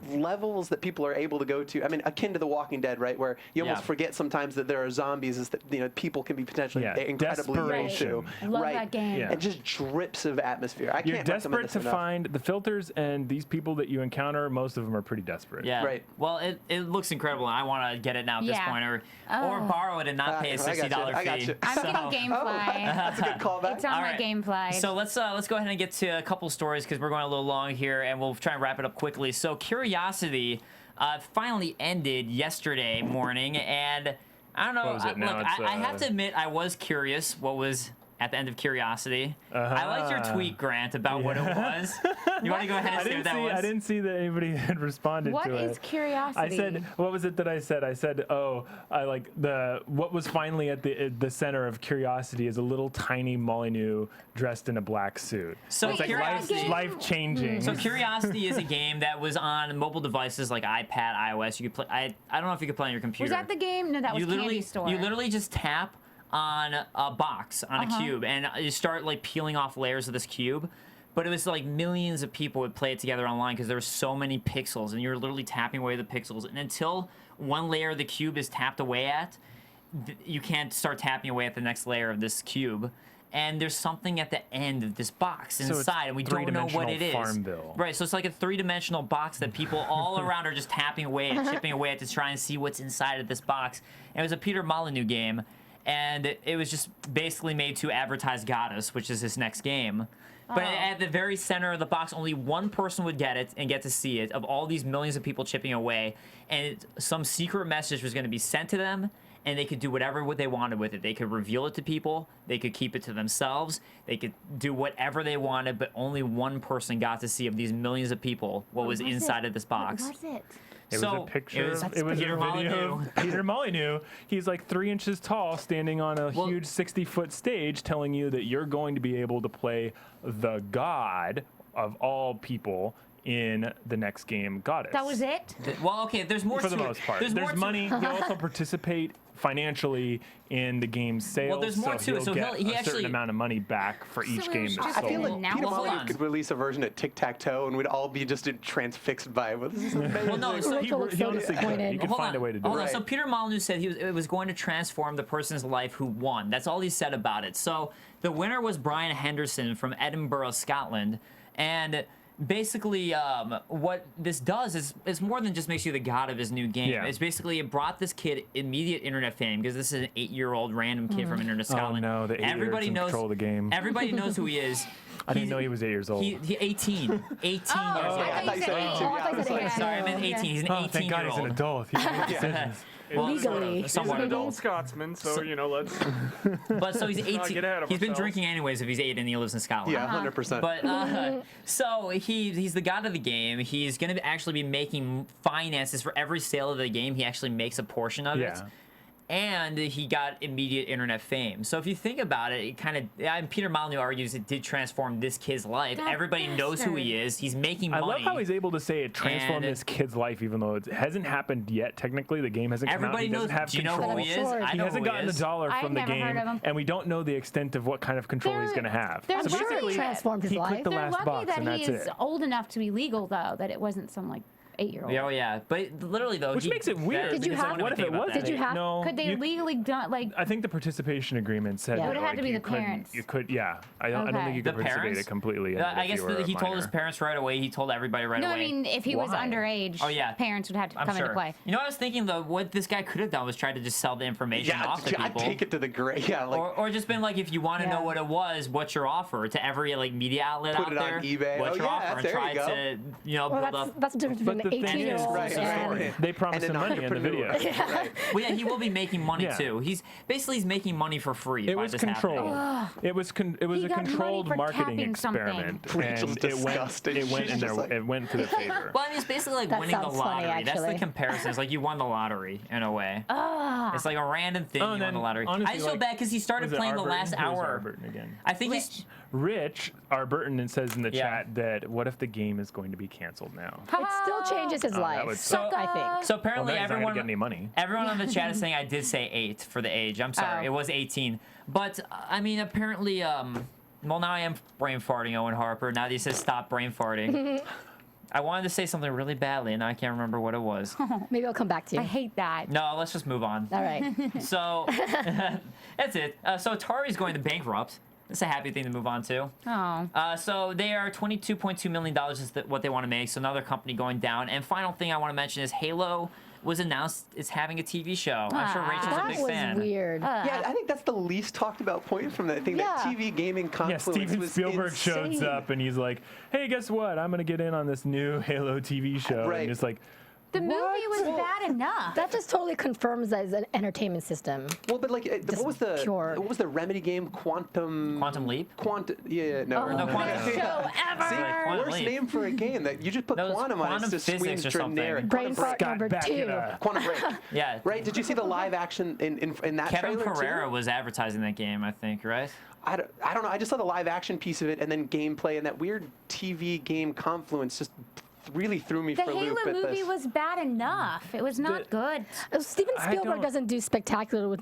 [SPEAKER 5] levels that people are able to go to. I mean, akin to The Walking Dead, right? Where you almost forget sometimes that there are zombies, is that people can be potentially incredibly evil too.
[SPEAKER 4] Love that game.
[SPEAKER 5] It just drips of atmosphere.
[SPEAKER 9] You're desperate to find the filters, and these people that you encounter, most of them are pretty desperate.
[SPEAKER 3] Yeah. Right. Well, it looks incredible, and I want to get it now at this point, or borrow it and not pay a $60 fee.
[SPEAKER 4] I'm getting GameFly.
[SPEAKER 5] That's a good callback.
[SPEAKER 4] It's on my GameFly.
[SPEAKER 3] So let's go ahead and get to a couple stories because we're going a little long here, and we'll try and wrap it up quickly. So Curiosity finally ended yesterday morning, and I don't know.
[SPEAKER 9] What was it now?
[SPEAKER 3] I have to admit, I was curious what was at the end of Curiosity. I liked your tweet, Grant, about what it was. You want to go ahead and say what that was?
[SPEAKER 9] I didn't see that anybody had responded to it.
[SPEAKER 4] What is Curiosity?
[SPEAKER 9] I said, what was it that I said? I said, I like what was finally at the center of Curiosity is a little tiny Molyneux dressed in a black suit.
[SPEAKER 3] So
[SPEAKER 9] it's like life-changing.
[SPEAKER 3] So Curiosity is a game that was on mobile devices like iPad, iOS. You could play. I don't know if you could play on your computer.
[SPEAKER 4] Was that the game? No, that was Candy Store.
[SPEAKER 3] You literally just tap on a box, on a cube, and you start like peeling off layers of this cube. But it was like millions of people would play it together online because there were so many pixels, and you're literally tapping away the pixels. And until one layer of the cube is tapped away at, you can't start tapping away at the next layer of this cube. And there's something at the end of this box inside, and we don't know what it is.
[SPEAKER 9] Farmville.
[SPEAKER 3] Right, so it's like a three-dimensional box that people all around are just tapping away at, chipping away at to try and see what's inside of this box. And it was a Peter Molyneux game. and it was just basically made to advertise Godus, which is his next game. But at the very center of the box, only one person would get it and get to see it, of all these millions of people chipping away, and some secret message was going to be sent to them, and they could do whatever they wanted with it. They could reveal it to people, they could keep it to themselves, they could do whatever they wanted, but only one person got to see of these millions of people what was inside of this box.
[SPEAKER 4] What was it?
[SPEAKER 9] It was a picture. It was
[SPEAKER 3] Peter
[SPEAKER 9] a video of Peter Molyneux. He's like 3 inches tall, standing on a huge 60-foot stage, telling you that you're going to be able to play the god of all people in the next game, Godus.
[SPEAKER 4] That was it?
[SPEAKER 3] Well, okay, there's more
[SPEAKER 9] for
[SPEAKER 3] to
[SPEAKER 9] the most part.
[SPEAKER 3] There's
[SPEAKER 9] There's money. He'll also participate financially in the game's sales.
[SPEAKER 3] Well, there's more to it. So
[SPEAKER 9] get
[SPEAKER 3] he
[SPEAKER 9] a
[SPEAKER 3] actually
[SPEAKER 9] certain amount of money back for each game that's
[SPEAKER 5] I
[SPEAKER 9] sold.
[SPEAKER 5] feel like
[SPEAKER 4] Now
[SPEAKER 5] Peter
[SPEAKER 4] hold
[SPEAKER 5] Molyneux
[SPEAKER 3] on.
[SPEAKER 5] could release a version of Tic-Tac-Toe, and we'd all be just transfixed by it. Well, this is amazing.
[SPEAKER 3] Well, no, so
[SPEAKER 7] Rachel looks so
[SPEAKER 9] honestly could.
[SPEAKER 7] disappointed.
[SPEAKER 9] He could
[SPEAKER 3] Hold
[SPEAKER 9] find
[SPEAKER 3] on.
[SPEAKER 9] a way to do
[SPEAKER 3] Hold
[SPEAKER 9] it.
[SPEAKER 3] on. So Peter Molyneux said it was going to transform the person's life who won. That's all he said about it. So the winner was Brian Henderson from Edinburgh, Scotland, and basically what this does is more than just makes you the god of his new game.
[SPEAKER 9] Yeah.
[SPEAKER 3] It's basically it brought this kid immediate internet fame, because this is an 8-year-old random kid from Internet Scotland.
[SPEAKER 9] Oh no, the 8-year-olds
[SPEAKER 3] Everybody knows
[SPEAKER 9] control the game.
[SPEAKER 3] Everybody knows who he is.
[SPEAKER 9] I didn't know he was 8 years old.
[SPEAKER 3] He 18. 18 years old.
[SPEAKER 5] I thought you said 18.
[SPEAKER 7] Oh, I thought you said 18.
[SPEAKER 3] Sorry, I meant 18. He's an 18-year-old.
[SPEAKER 9] Thank God he's an adult. He can make decisions.
[SPEAKER 3] Well,
[SPEAKER 7] Legally.
[SPEAKER 8] He's
[SPEAKER 3] somewhat
[SPEAKER 8] an adult
[SPEAKER 3] adult.
[SPEAKER 8] Scotsman, so let's.
[SPEAKER 3] But so he's
[SPEAKER 8] not
[SPEAKER 3] 18.
[SPEAKER 8] get ahead of
[SPEAKER 3] He's been
[SPEAKER 8] ourselves.
[SPEAKER 3] drinking anyways if he's 8 and he lives in Scotland.
[SPEAKER 5] Yeah, 100%.
[SPEAKER 3] But so he's the god of the game. He's going to actually be making finances for every sale of the game. He actually makes a portion of it.
[SPEAKER 9] Yeah.
[SPEAKER 3] And he got immediate internet fame. So if you think about it, it kind of Peter Molyneux argues it did transform this kid's life.
[SPEAKER 4] That
[SPEAKER 3] Everybody knows who
[SPEAKER 4] bastard.
[SPEAKER 3] he is. He's making
[SPEAKER 9] I
[SPEAKER 3] money.
[SPEAKER 9] love how he's able to say it transformed
[SPEAKER 3] And-
[SPEAKER 9] this kid's life, even though it hasn't happened yet. Technically, the game hasn't come out.
[SPEAKER 3] Everybody
[SPEAKER 9] He doesn't
[SPEAKER 3] knows.
[SPEAKER 9] have
[SPEAKER 3] Do you know
[SPEAKER 9] control.
[SPEAKER 3] who he is?
[SPEAKER 7] Sure.
[SPEAKER 3] I
[SPEAKER 9] He
[SPEAKER 3] know
[SPEAKER 9] hasn't
[SPEAKER 3] who
[SPEAKER 9] gotten
[SPEAKER 3] he
[SPEAKER 9] a
[SPEAKER 3] is.
[SPEAKER 9] dollar
[SPEAKER 4] I've
[SPEAKER 9] from the
[SPEAKER 4] never heard
[SPEAKER 9] game,
[SPEAKER 4] of him.
[SPEAKER 9] and we don't know the extent of what kind of control he's going to have.
[SPEAKER 4] they're
[SPEAKER 9] So
[SPEAKER 4] lucky
[SPEAKER 9] basically,
[SPEAKER 7] transformed his
[SPEAKER 9] he
[SPEAKER 7] life.
[SPEAKER 9] clicked the
[SPEAKER 4] They're
[SPEAKER 9] last
[SPEAKER 4] lucky
[SPEAKER 9] box,
[SPEAKER 4] that
[SPEAKER 9] and that's
[SPEAKER 4] he's
[SPEAKER 9] it.
[SPEAKER 4] old enough to be legal, though, that it wasn't some, 8-year-old.
[SPEAKER 3] Oh yeah, but literally though,
[SPEAKER 9] Which makes it weird.
[SPEAKER 7] Did you
[SPEAKER 9] because,
[SPEAKER 7] have-
[SPEAKER 9] what if it was?
[SPEAKER 7] Did you have-
[SPEAKER 9] No.
[SPEAKER 4] Could they
[SPEAKER 9] you-
[SPEAKER 4] legally done,
[SPEAKER 9] I think the participation agreement said
[SPEAKER 7] Yeah.
[SPEAKER 9] that,
[SPEAKER 7] It
[SPEAKER 4] would have to be
[SPEAKER 9] you
[SPEAKER 4] the
[SPEAKER 9] couldn't-
[SPEAKER 4] parents.
[SPEAKER 9] You could, yeah. I don't
[SPEAKER 4] Okay.
[SPEAKER 9] think you
[SPEAKER 3] The
[SPEAKER 9] could participate
[SPEAKER 3] parents?
[SPEAKER 9] it completely.
[SPEAKER 3] I guess
[SPEAKER 9] he
[SPEAKER 3] he told his parents right away. He told everybody right
[SPEAKER 4] No,
[SPEAKER 3] away.
[SPEAKER 4] I mean, if he was
[SPEAKER 9] Why?
[SPEAKER 4] underage,
[SPEAKER 3] Oh, yeah.
[SPEAKER 4] parents would have to
[SPEAKER 3] I'm
[SPEAKER 4] come
[SPEAKER 3] sure.
[SPEAKER 4] into play.
[SPEAKER 3] You know what I was thinking though? What this guy could have done was try to just sell the information
[SPEAKER 5] Yeah,
[SPEAKER 3] off to
[SPEAKER 5] I'd
[SPEAKER 3] people.
[SPEAKER 5] take it to the grave. Yeah,
[SPEAKER 3] or just been like, if you want to know
[SPEAKER 7] Yeah.
[SPEAKER 3] what it was, what's your offer to every media outlet
[SPEAKER 5] Put
[SPEAKER 3] out
[SPEAKER 5] it on
[SPEAKER 3] there?
[SPEAKER 5] eBay.
[SPEAKER 3] What's
[SPEAKER 5] Oh,
[SPEAKER 3] your
[SPEAKER 5] yeah,
[SPEAKER 3] offer? And
[SPEAKER 5] there
[SPEAKER 3] try
[SPEAKER 5] you go.
[SPEAKER 3] to
[SPEAKER 7] Well,
[SPEAKER 3] build up.
[SPEAKER 7] that's the difference between
[SPEAKER 9] But
[SPEAKER 7] an
[SPEAKER 9] the thing is,
[SPEAKER 7] 18-year-old
[SPEAKER 5] Right,
[SPEAKER 7] and
[SPEAKER 5] right.
[SPEAKER 9] They promised
[SPEAKER 5] And
[SPEAKER 9] him
[SPEAKER 5] an
[SPEAKER 9] money in the video.
[SPEAKER 5] entrepreneur. Right.
[SPEAKER 3] Well, yeah, he will be making money
[SPEAKER 9] Yeah.
[SPEAKER 3] too. He's making money for free.
[SPEAKER 9] It
[SPEAKER 3] by
[SPEAKER 9] was
[SPEAKER 3] this
[SPEAKER 9] controlled.
[SPEAKER 3] happening.
[SPEAKER 9] It was it was
[SPEAKER 4] He
[SPEAKER 9] a
[SPEAKER 4] got money
[SPEAKER 9] controlled
[SPEAKER 4] for
[SPEAKER 9] marketing
[SPEAKER 4] tapping something.
[SPEAKER 9] experiment,
[SPEAKER 5] Rachel's
[SPEAKER 9] and
[SPEAKER 5] disgusting.
[SPEAKER 9] it went
[SPEAKER 5] She's
[SPEAKER 9] in
[SPEAKER 5] just like-
[SPEAKER 9] it went to the favor.
[SPEAKER 3] Well, I mean, it's basically like
[SPEAKER 7] That
[SPEAKER 3] winning the
[SPEAKER 7] sounds funny,
[SPEAKER 3] lottery. That's the
[SPEAKER 7] actually.
[SPEAKER 3] comparison. It's like you won the lottery in a way. It's like a random thing.
[SPEAKER 9] Oh,
[SPEAKER 3] You
[SPEAKER 9] and
[SPEAKER 3] won
[SPEAKER 9] then,
[SPEAKER 3] the lottery.
[SPEAKER 9] honestly,
[SPEAKER 3] I just feel
[SPEAKER 9] like,
[SPEAKER 3] bad because he started
[SPEAKER 9] was it
[SPEAKER 3] playing the
[SPEAKER 9] Arburton?
[SPEAKER 3] last
[SPEAKER 9] Who was
[SPEAKER 3] hour.
[SPEAKER 9] Arburton again?
[SPEAKER 3] I think he's.
[SPEAKER 9] Rich Arburton says in the
[SPEAKER 3] Yeah.
[SPEAKER 9] chat that what if the game is going to be canceled now?
[SPEAKER 7] it still changes his
[SPEAKER 9] Oh, that
[SPEAKER 7] life.
[SPEAKER 9] would
[SPEAKER 3] suck.
[SPEAKER 7] I think.
[SPEAKER 3] So
[SPEAKER 9] Well,
[SPEAKER 3] apparently
[SPEAKER 9] now he's not gonna
[SPEAKER 3] everyone.
[SPEAKER 9] get any money.
[SPEAKER 3] Everyone on the chat is saying I did say 8 for the age. I'm sorry,
[SPEAKER 4] Oh.
[SPEAKER 3] it was 18. But I mean, apparently, well, now I am brain farting, Owen Harper. Now that he says stop brain farting. I wanted to say something really badly, and now I can't remember what it was.
[SPEAKER 7] Maybe I'll come back to you.
[SPEAKER 4] I hate that.
[SPEAKER 3] No, let's just move on.
[SPEAKER 7] All right.
[SPEAKER 3] So that's it. So Atari's going to bankrupt. It's a happy thing to move on to.
[SPEAKER 4] Oh.
[SPEAKER 3] So they are $22.2 million is what they want to make. So another company going down. And final thing I want to mention is Halo was announced is having a TV show. I'm sure Rachel's a
[SPEAKER 7] that
[SPEAKER 3] big
[SPEAKER 7] was
[SPEAKER 3] fan.
[SPEAKER 7] weird.
[SPEAKER 5] Yeah, I think that's the least talked about point from that thing. That
[SPEAKER 7] Yeah.
[SPEAKER 5] TV gaming
[SPEAKER 9] Yeah,
[SPEAKER 5] confluence
[SPEAKER 9] Steven
[SPEAKER 5] was
[SPEAKER 9] Spielberg shows
[SPEAKER 5] insane.
[SPEAKER 9] up and he's like, "Hey, guess what? I'm gonna get in on this new Halo TV show."
[SPEAKER 5] Right.
[SPEAKER 9] And it's like,
[SPEAKER 4] The movie was bad enough.
[SPEAKER 7] That just totally confirms that it's an entertainment system.
[SPEAKER 5] Well, but like,
[SPEAKER 7] Just pure.
[SPEAKER 5] what was the Remedy game? Quantum
[SPEAKER 3] Leap?
[SPEAKER 5] Yeah, no.
[SPEAKER 3] No, Quantum
[SPEAKER 4] Best
[SPEAKER 3] Leap.
[SPEAKER 4] show ever.
[SPEAKER 5] See,
[SPEAKER 3] Quantum
[SPEAKER 5] worst
[SPEAKER 3] Leap.
[SPEAKER 5] name for a game that you just put
[SPEAKER 3] That was
[SPEAKER 5] quantum on it.
[SPEAKER 3] Quantum
[SPEAKER 5] It just
[SPEAKER 3] Physics
[SPEAKER 5] screams
[SPEAKER 3] or something.
[SPEAKER 5] generic.
[SPEAKER 7] Brain fart
[SPEAKER 9] Scott,
[SPEAKER 7] number
[SPEAKER 9] back it
[SPEAKER 7] 2.
[SPEAKER 9] up.
[SPEAKER 5] Quantum Break.
[SPEAKER 3] Yeah.
[SPEAKER 5] Right? Did you see the live action in that
[SPEAKER 3] Kevin
[SPEAKER 5] trailer
[SPEAKER 3] Pereira
[SPEAKER 5] too?
[SPEAKER 3] was advertising that game, I think, right?
[SPEAKER 5] I don't know. I just saw the live action piece of it and then gameplay and that weird TV game confluence just really threw me
[SPEAKER 4] The
[SPEAKER 5] for a
[SPEAKER 4] Halo
[SPEAKER 5] loop. at
[SPEAKER 4] movie
[SPEAKER 5] this.
[SPEAKER 4] was bad enough. It was not good.
[SPEAKER 7] Steven
[SPEAKER 9] I
[SPEAKER 7] Spielberg
[SPEAKER 9] don't-
[SPEAKER 7] doesn't do spectacular with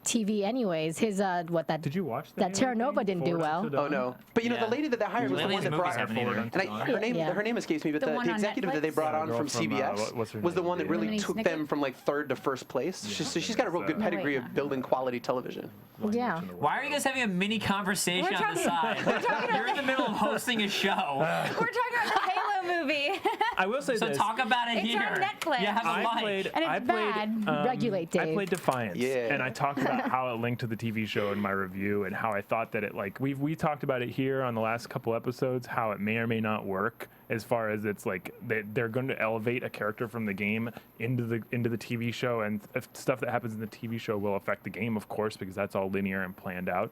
[SPEAKER 7] TV anyways. His
[SPEAKER 9] Did you watch
[SPEAKER 7] that Terra Nova didn't do well.
[SPEAKER 5] Oh no! But you know
[SPEAKER 3] Yeah.
[SPEAKER 5] the lady that they hired was the
[SPEAKER 3] Lately
[SPEAKER 5] one
[SPEAKER 3] his
[SPEAKER 5] that
[SPEAKER 3] movies
[SPEAKER 5] brought.
[SPEAKER 3] haven't either.
[SPEAKER 5] And
[SPEAKER 7] Yeah.
[SPEAKER 5] her name escapes me, but
[SPEAKER 4] The
[SPEAKER 5] the
[SPEAKER 4] one on
[SPEAKER 5] executive that they
[SPEAKER 4] Netflix?
[SPEAKER 5] brought
[SPEAKER 9] Yeah,
[SPEAKER 5] on
[SPEAKER 9] the
[SPEAKER 5] from
[SPEAKER 9] girl from,
[SPEAKER 5] CBS
[SPEAKER 9] what's her
[SPEAKER 5] was the
[SPEAKER 9] name?
[SPEAKER 5] one that really
[SPEAKER 4] Lemony
[SPEAKER 5] took
[SPEAKER 4] Snicket?
[SPEAKER 5] them from like 3rd to 1st place. So she's got a real good
[SPEAKER 9] so-
[SPEAKER 5] pedigree
[SPEAKER 4] wait,
[SPEAKER 5] of building quality television.
[SPEAKER 7] Yeah.
[SPEAKER 3] Why are you guys having a mini conversation
[SPEAKER 4] We're
[SPEAKER 3] on the
[SPEAKER 4] talking-
[SPEAKER 3] side? You're in the middle of hosting a show.
[SPEAKER 4] We're talking about the Halo movie.
[SPEAKER 9] I will say
[SPEAKER 3] So
[SPEAKER 9] this.
[SPEAKER 3] talk about it
[SPEAKER 4] It's
[SPEAKER 3] here.
[SPEAKER 4] on Netflix.
[SPEAKER 3] You have a mic.
[SPEAKER 4] And it's bad.
[SPEAKER 7] Regulate, Dave.
[SPEAKER 9] I played Defiance,
[SPEAKER 5] Yeah.
[SPEAKER 9] and I talked about how it linked to the TV show in my review, and how I thought that it we talked about it here on the last couple episodes, how it may or may not work as far as it's like they're going to elevate a character from the game into the TV show, and if stuff that happens in the TV show will affect the game, of course, because that's all linear and planned out.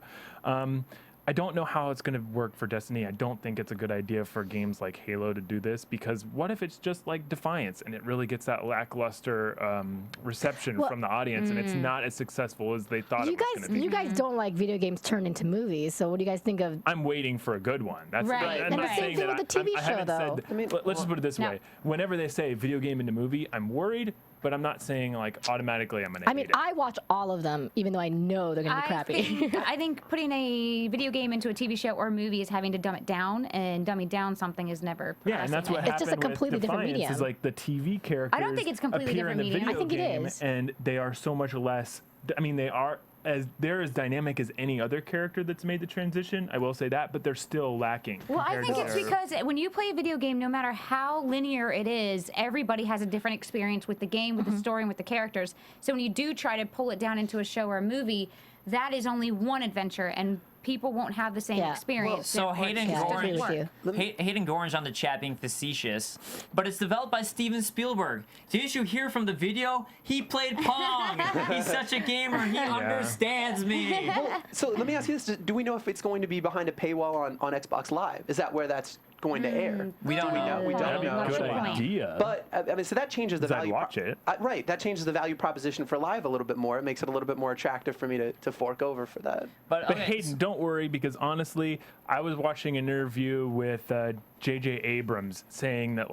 [SPEAKER 9] I don't know how it's going to work for Destiny. I don't think it's a good idea for games like Halo to do this, because what if it's just like Defiance and it really gets that lackluster reception from the audience and it's not as successful as they thought it was going to be?
[SPEAKER 7] You guys don't like video games turned into movies, so what do you guys think of?
[SPEAKER 9] I'm waiting for a good one. That's
[SPEAKER 4] Right.
[SPEAKER 9] I'm
[SPEAKER 7] And
[SPEAKER 9] not
[SPEAKER 7] the same
[SPEAKER 9] saying
[SPEAKER 7] thing
[SPEAKER 9] that
[SPEAKER 7] with the TV
[SPEAKER 9] I
[SPEAKER 7] show,
[SPEAKER 9] haven't
[SPEAKER 7] though.
[SPEAKER 9] said, let's just put it this
[SPEAKER 4] No.
[SPEAKER 9] way. Whenever they say video game into movie, I'm worried, but I'm not saying like automatically I'm going to
[SPEAKER 7] I mean,
[SPEAKER 9] hate it.
[SPEAKER 7] I watch all of them, even though I know they're gonna be crappy.
[SPEAKER 4] I think putting a video game into a TV show or movie is having to dumb it down, and dumbing down something is never.
[SPEAKER 9] Yeah, and that's what
[SPEAKER 7] It's
[SPEAKER 9] happened
[SPEAKER 7] just a completely
[SPEAKER 9] with
[SPEAKER 7] different
[SPEAKER 9] Defiance,
[SPEAKER 7] medium.
[SPEAKER 9] is like the TV characters
[SPEAKER 4] I don't think it's completely
[SPEAKER 9] appear in
[SPEAKER 4] different
[SPEAKER 9] the
[SPEAKER 4] medium.
[SPEAKER 9] video
[SPEAKER 7] I think it
[SPEAKER 9] game,
[SPEAKER 7] is.
[SPEAKER 9] and they are so much less. I mean, they're as dynamic as any other character that's made the transition. I will say that, but they're still lacking.
[SPEAKER 4] Well, I
[SPEAKER 9] compared
[SPEAKER 4] think
[SPEAKER 9] to
[SPEAKER 4] it's
[SPEAKER 9] their-
[SPEAKER 4] because when you play a video game, no matter how linear it is, everybody has a different experience with the game, with the story, and with the characters. So when you do try to pull it down into a show or a movie, that is only one adventure, and people won't have the same
[SPEAKER 7] Yeah.
[SPEAKER 4] experience.
[SPEAKER 3] So
[SPEAKER 4] Therefore,
[SPEAKER 3] Hayden
[SPEAKER 4] it just doesn't
[SPEAKER 7] agree with
[SPEAKER 4] work.
[SPEAKER 7] you.
[SPEAKER 3] Hayden Gorange on the chat being facetious, but it's developed by Steven Spielberg. Didn't you hear from the video? He played Pong. He's such a gamer. He understands me.
[SPEAKER 5] So let me ask you this: do we know if it's going to be behind a paywall on Xbox Live? Is that where that's going to air?
[SPEAKER 3] We don't know.
[SPEAKER 5] We
[SPEAKER 9] That'd
[SPEAKER 5] don't
[SPEAKER 9] be
[SPEAKER 5] know.
[SPEAKER 9] a good
[SPEAKER 4] Good point.
[SPEAKER 9] idea.
[SPEAKER 5] But I mean, so that changes the
[SPEAKER 9] 'Cause I'd
[SPEAKER 5] value.
[SPEAKER 9] watch it.
[SPEAKER 5] Right, that changes the value proposition for Live a little bit more. It makes it a little bit more attractive for me to fork over for that.
[SPEAKER 9] But
[SPEAKER 3] okay,
[SPEAKER 9] Hayden, don't worry, because honestly, I was watching an interview with J.J. Abrams saying that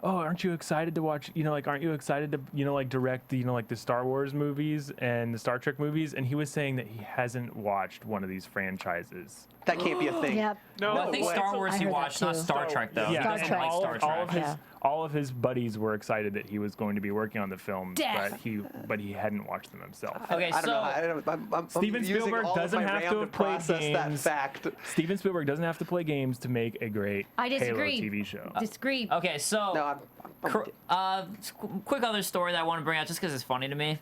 [SPEAKER 9] aren't you excited to watch? Aren't you excited to direct the Star Wars movies and the Star Trek movies? And he was saying that he hasn't watched one of these franchises.
[SPEAKER 5] That can't be a thing.
[SPEAKER 7] Yep.
[SPEAKER 8] No,
[SPEAKER 3] I think
[SPEAKER 5] way.
[SPEAKER 3] Star Wars
[SPEAKER 7] I
[SPEAKER 3] he
[SPEAKER 7] heard that
[SPEAKER 3] watched, not
[SPEAKER 7] too.
[SPEAKER 3] Star Trek though.
[SPEAKER 9] Yeah,
[SPEAKER 3] He doesn't
[SPEAKER 7] Trek.
[SPEAKER 3] like Star Trek.
[SPEAKER 9] All of his buddies were excited that he was going to be working on the film,
[SPEAKER 4] Death.
[SPEAKER 9] but he hadn't watched them himself.
[SPEAKER 3] Okay,
[SPEAKER 5] I don't
[SPEAKER 3] so
[SPEAKER 5] know. I'm
[SPEAKER 9] Steven
[SPEAKER 5] using
[SPEAKER 9] Spielberg
[SPEAKER 5] all of
[SPEAKER 9] doesn't
[SPEAKER 5] my
[SPEAKER 9] have
[SPEAKER 5] RAM
[SPEAKER 9] to have played
[SPEAKER 5] process that
[SPEAKER 9] games.
[SPEAKER 5] fact.
[SPEAKER 9] Steven Spielberg doesn't have to play games to make a great
[SPEAKER 4] I
[SPEAKER 9] Halo
[SPEAKER 4] disagree.
[SPEAKER 9] TV show.
[SPEAKER 4] Disagree.
[SPEAKER 3] okay, so
[SPEAKER 5] No,
[SPEAKER 3] quick other story that I want to bring out just because it's funny to me.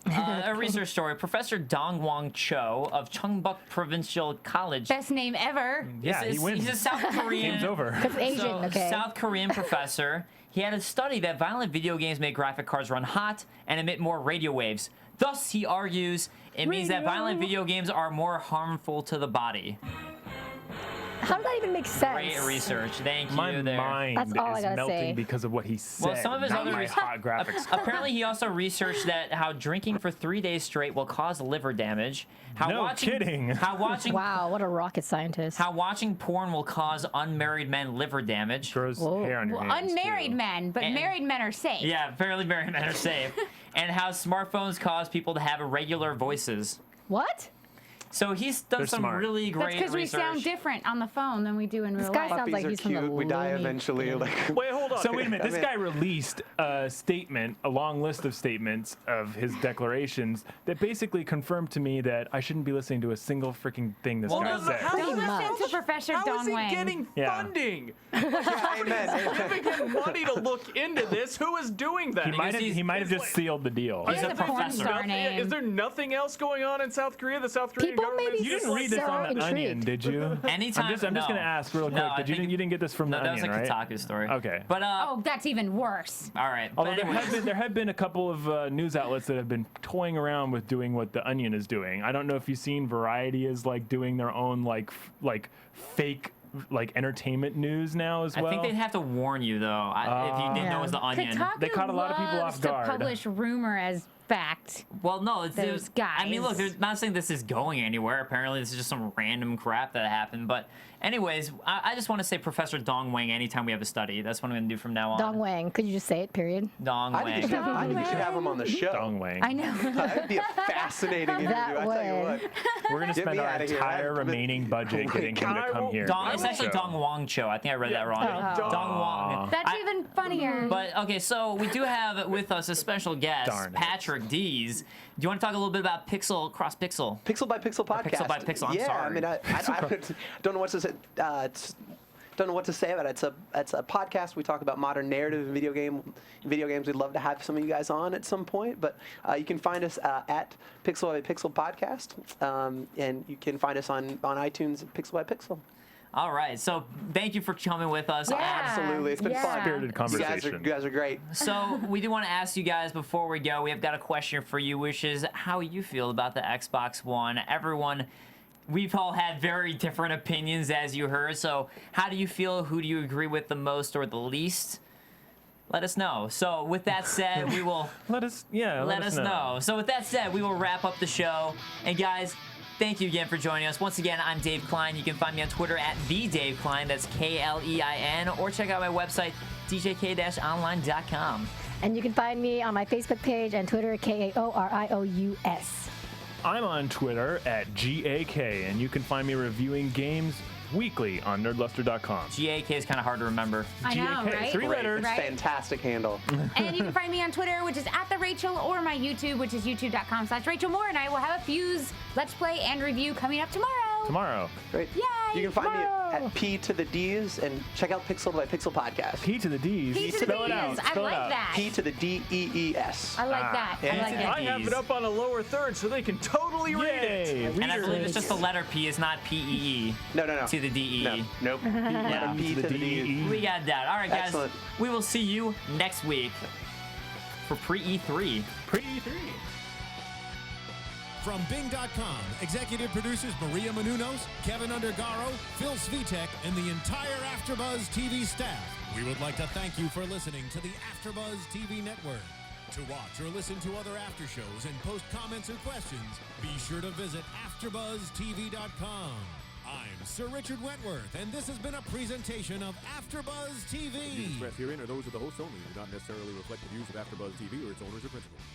[SPEAKER 3] A research story. Professor Dongwon Cho of Chungbuk Provincial College.
[SPEAKER 4] Best name ever.
[SPEAKER 9] Yeah, he wins.
[SPEAKER 3] He's a South Korean.
[SPEAKER 9] Game's over.
[SPEAKER 7] Because Asian,
[SPEAKER 3] So,
[SPEAKER 7] okay.
[SPEAKER 3] South Korean professor. He had a study that violent video games make graphic cards run hot and emit more radio waves. Thus, he argues, it means that violent video games are more harmful to the body.
[SPEAKER 7] How does that even make sense?
[SPEAKER 3] Great research. Thank you
[SPEAKER 9] My
[SPEAKER 3] there.
[SPEAKER 9] mind
[SPEAKER 7] That's all I
[SPEAKER 9] is
[SPEAKER 7] gotta
[SPEAKER 9] melting
[SPEAKER 7] say.
[SPEAKER 9] because of what he said.
[SPEAKER 3] some of his
[SPEAKER 9] not
[SPEAKER 3] other
[SPEAKER 9] my
[SPEAKER 3] res-
[SPEAKER 9] hot graphics.
[SPEAKER 3] Apparently, he also researched that how drinking for 3 days straight will cause liver damage. How
[SPEAKER 9] No kidding.
[SPEAKER 3] How watching
[SPEAKER 7] Wow, what a rocket scientist.
[SPEAKER 3] how watching porn will cause unmarried men liver damage.
[SPEAKER 9] Grows hair on your
[SPEAKER 4] Well,
[SPEAKER 9] hands,
[SPEAKER 4] unmarried
[SPEAKER 9] too.
[SPEAKER 4] men, but
[SPEAKER 3] And-
[SPEAKER 4] married men are safe.
[SPEAKER 3] Yeah, apparently married men are safe. And how smartphones cause people to have irregular voices.
[SPEAKER 7] What?
[SPEAKER 3] So he's done
[SPEAKER 9] They're
[SPEAKER 3] some
[SPEAKER 9] smart.
[SPEAKER 3] really
[SPEAKER 4] That's
[SPEAKER 3] great
[SPEAKER 4] because we
[SPEAKER 3] research.
[SPEAKER 4] sound different on the phone than we do in real
[SPEAKER 7] guy
[SPEAKER 4] life.
[SPEAKER 7] sounds
[SPEAKER 5] Puppies
[SPEAKER 7] like
[SPEAKER 5] are
[SPEAKER 7] he's from the
[SPEAKER 5] cute. We die
[SPEAKER 7] Looney
[SPEAKER 5] eventually.
[SPEAKER 7] Tunes.
[SPEAKER 5] Like,
[SPEAKER 8] Wait, hold on.
[SPEAKER 9] So wait a minute. This
[SPEAKER 5] I mean-
[SPEAKER 9] guy released a statement, a long list of statements of his declarations that basically confirmed to me that I shouldn't be listening to a single freaking thing this
[SPEAKER 3] Well,
[SPEAKER 9] guy
[SPEAKER 3] no,
[SPEAKER 9] said.
[SPEAKER 8] how
[SPEAKER 4] Don't
[SPEAKER 8] is-
[SPEAKER 4] listen to Professor
[SPEAKER 8] How
[SPEAKER 4] Dong
[SPEAKER 8] is he
[SPEAKER 4] Wang.
[SPEAKER 8] getting
[SPEAKER 9] Yeah.
[SPEAKER 8] funding?
[SPEAKER 5] yeah, amen.
[SPEAKER 8] Giving him money to look into this. Who is doing that?
[SPEAKER 9] He might have just sealed the deal.
[SPEAKER 3] He's
[SPEAKER 4] He
[SPEAKER 3] a
[SPEAKER 4] has a porn
[SPEAKER 3] professor.
[SPEAKER 4] star name.
[SPEAKER 8] Is there nothing else going on in South Korea? The South Korean
[SPEAKER 7] People
[SPEAKER 8] government.
[SPEAKER 7] maybe
[SPEAKER 9] You didn't
[SPEAKER 7] so
[SPEAKER 9] read this on the
[SPEAKER 7] intrigued.
[SPEAKER 9] Onion, did you?
[SPEAKER 3] Anytime.
[SPEAKER 9] I'm just
[SPEAKER 3] no.
[SPEAKER 9] gonna ask real quick.
[SPEAKER 3] No, I think
[SPEAKER 9] you didn't get this from
[SPEAKER 3] No,
[SPEAKER 9] the
[SPEAKER 3] that was
[SPEAKER 9] Onion,
[SPEAKER 3] a
[SPEAKER 9] right?
[SPEAKER 3] Kotaku story.
[SPEAKER 9] Okay.
[SPEAKER 3] But
[SPEAKER 4] Oh, that's even worse.
[SPEAKER 3] all right.
[SPEAKER 9] Although
[SPEAKER 3] But anyways,
[SPEAKER 9] there have been a couple of news outlets that have been toying around with doing what the Onion is doing. I don't know if you've seen Variety is like doing their own like fake entertainment news now as well.
[SPEAKER 3] I think they'd have to warn you though, if you didn't know it was the Onion.
[SPEAKER 4] Kotaku
[SPEAKER 9] They caught a lot of people
[SPEAKER 4] loves
[SPEAKER 9] off guard.
[SPEAKER 4] to publish rumor as fact.
[SPEAKER 3] Well, no, it's
[SPEAKER 4] Those
[SPEAKER 3] I mean, look,
[SPEAKER 4] guys.
[SPEAKER 3] they're not saying this is going anywhere. Apparently, this is just some random crap that happened. But, anyways, I just want to say Professor Dong Wang anytime we have a study. That's what I'm going to do from now on.
[SPEAKER 7] Dong Wang. Could you just say it, period?
[SPEAKER 3] Dong
[SPEAKER 5] I
[SPEAKER 3] Wang.
[SPEAKER 5] think you should have him on the show.
[SPEAKER 9] Dong Wang.
[SPEAKER 4] I know.
[SPEAKER 5] That'd be a fascinating interview.
[SPEAKER 7] That
[SPEAKER 5] I tell you
[SPEAKER 7] would.
[SPEAKER 5] what.
[SPEAKER 9] We're gonna
[SPEAKER 5] Get
[SPEAKER 9] spend
[SPEAKER 5] me
[SPEAKER 9] our
[SPEAKER 5] outta here.
[SPEAKER 9] entire
[SPEAKER 5] I've been-
[SPEAKER 9] remaining budget getting him to come here.
[SPEAKER 3] It's actually Dong Wang Cho. I think I read that wrong.
[SPEAKER 8] Dong-
[SPEAKER 3] Dong Wang.
[SPEAKER 4] That's even funnier.
[SPEAKER 3] But okay, so we do have with us a special guest,
[SPEAKER 9] Darn it.
[SPEAKER 3] Patrick Dees. Do you want to talk a little bit about Cross Pixel?
[SPEAKER 5] Pixel by Pixel podcast.
[SPEAKER 3] Pixel by Pixel, I'm
[SPEAKER 5] yeah,
[SPEAKER 3] sorry.
[SPEAKER 5] I mean, I don't know what to say. don't know what to say about it. It's a podcast. We talk about modern narrative in video games. We'd love to have some of you guys on at some point. But you can find us at Pixel by Pixel Podcast, and you can find us on iTunes at Pixel by Pixel.
[SPEAKER 3] All right, so thank you for coming with us.
[SPEAKER 4] Yeah.
[SPEAKER 5] Absolutely, it's been fun.
[SPEAKER 9] Spirited conversation.
[SPEAKER 5] You guys are great.
[SPEAKER 3] So we do want to ask you guys before we go. We have got a question for you, which is how you feel about the Xbox One. Everyone, we've all had very different opinions, as you heard. So how do you feel? Who do you agree with the most or the least? Let us know. So with that said, we will
[SPEAKER 9] let us know.
[SPEAKER 3] So with that said, we will wrap up the show. And guys, thank you again for joining us. Once again, I'm Dave Klein. You can find me on Twitter at @TheDaveKlein. That's Klein. Or check out my website, djk-online.com.
[SPEAKER 7] And you can find me on my Facebook page and Twitter, KAORIOUS.
[SPEAKER 9] I'm on Twitter at GAK, and you can find me reviewing games weekly on nerdluster.com.
[SPEAKER 3] GAK is kind of hard to remember.
[SPEAKER 4] I know,
[SPEAKER 9] GAK,
[SPEAKER 4] right?
[SPEAKER 9] 3 letters.
[SPEAKER 4] Right.
[SPEAKER 5] Fantastic handle.
[SPEAKER 4] And you can find me on Twitter, which is @TheRachel, or my YouTube, which is youtube.com/Raychul Moore, and I will have a Fuse Let's Play and review coming up tomorrow.
[SPEAKER 5] Great.
[SPEAKER 4] Yay!
[SPEAKER 5] You can find me at P to the D's, and check out Pixel by Pixel Podcast.
[SPEAKER 9] P to the D's.
[SPEAKER 4] P to the
[SPEAKER 9] Spell it
[SPEAKER 4] D's.
[SPEAKER 9] out.
[SPEAKER 4] I
[SPEAKER 9] Spell it
[SPEAKER 4] like
[SPEAKER 9] out.
[SPEAKER 4] that.
[SPEAKER 5] P to the DEES.
[SPEAKER 4] I like that. I like
[SPEAKER 8] I
[SPEAKER 4] it.
[SPEAKER 8] have it up on a lower third so they can totally read it.
[SPEAKER 9] Yay,
[SPEAKER 3] And I believe it's just the letter P, is not PEE.
[SPEAKER 5] No.
[SPEAKER 3] To the DE.
[SPEAKER 5] No. Nope.
[SPEAKER 3] Yeah.
[SPEAKER 5] P to the D's.
[SPEAKER 3] We got that. All right, guys.
[SPEAKER 5] Excellent.
[SPEAKER 3] We will see you next week for pre-E3.
[SPEAKER 9] Pre-E3.
[SPEAKER 1] From Bing.com, executive producers Maria Menounos, Kevin Undergaro, Phil Svitek, and the entire AfterBuzz TV staff, we would like to thank you for listening to the AfterBuzz TV network. To watch or listen to other after shows and post comments or questions, be sure to visit AfterBuzzTV.com. I'm Sir Richard Wentworth, and this has been a presentation of AfterBuzz TV.
[SPEAKER 10] Views expressed herein are those of the hosts only and do not necessarily reflect the views of AfterBuzz TV or its owners or principals.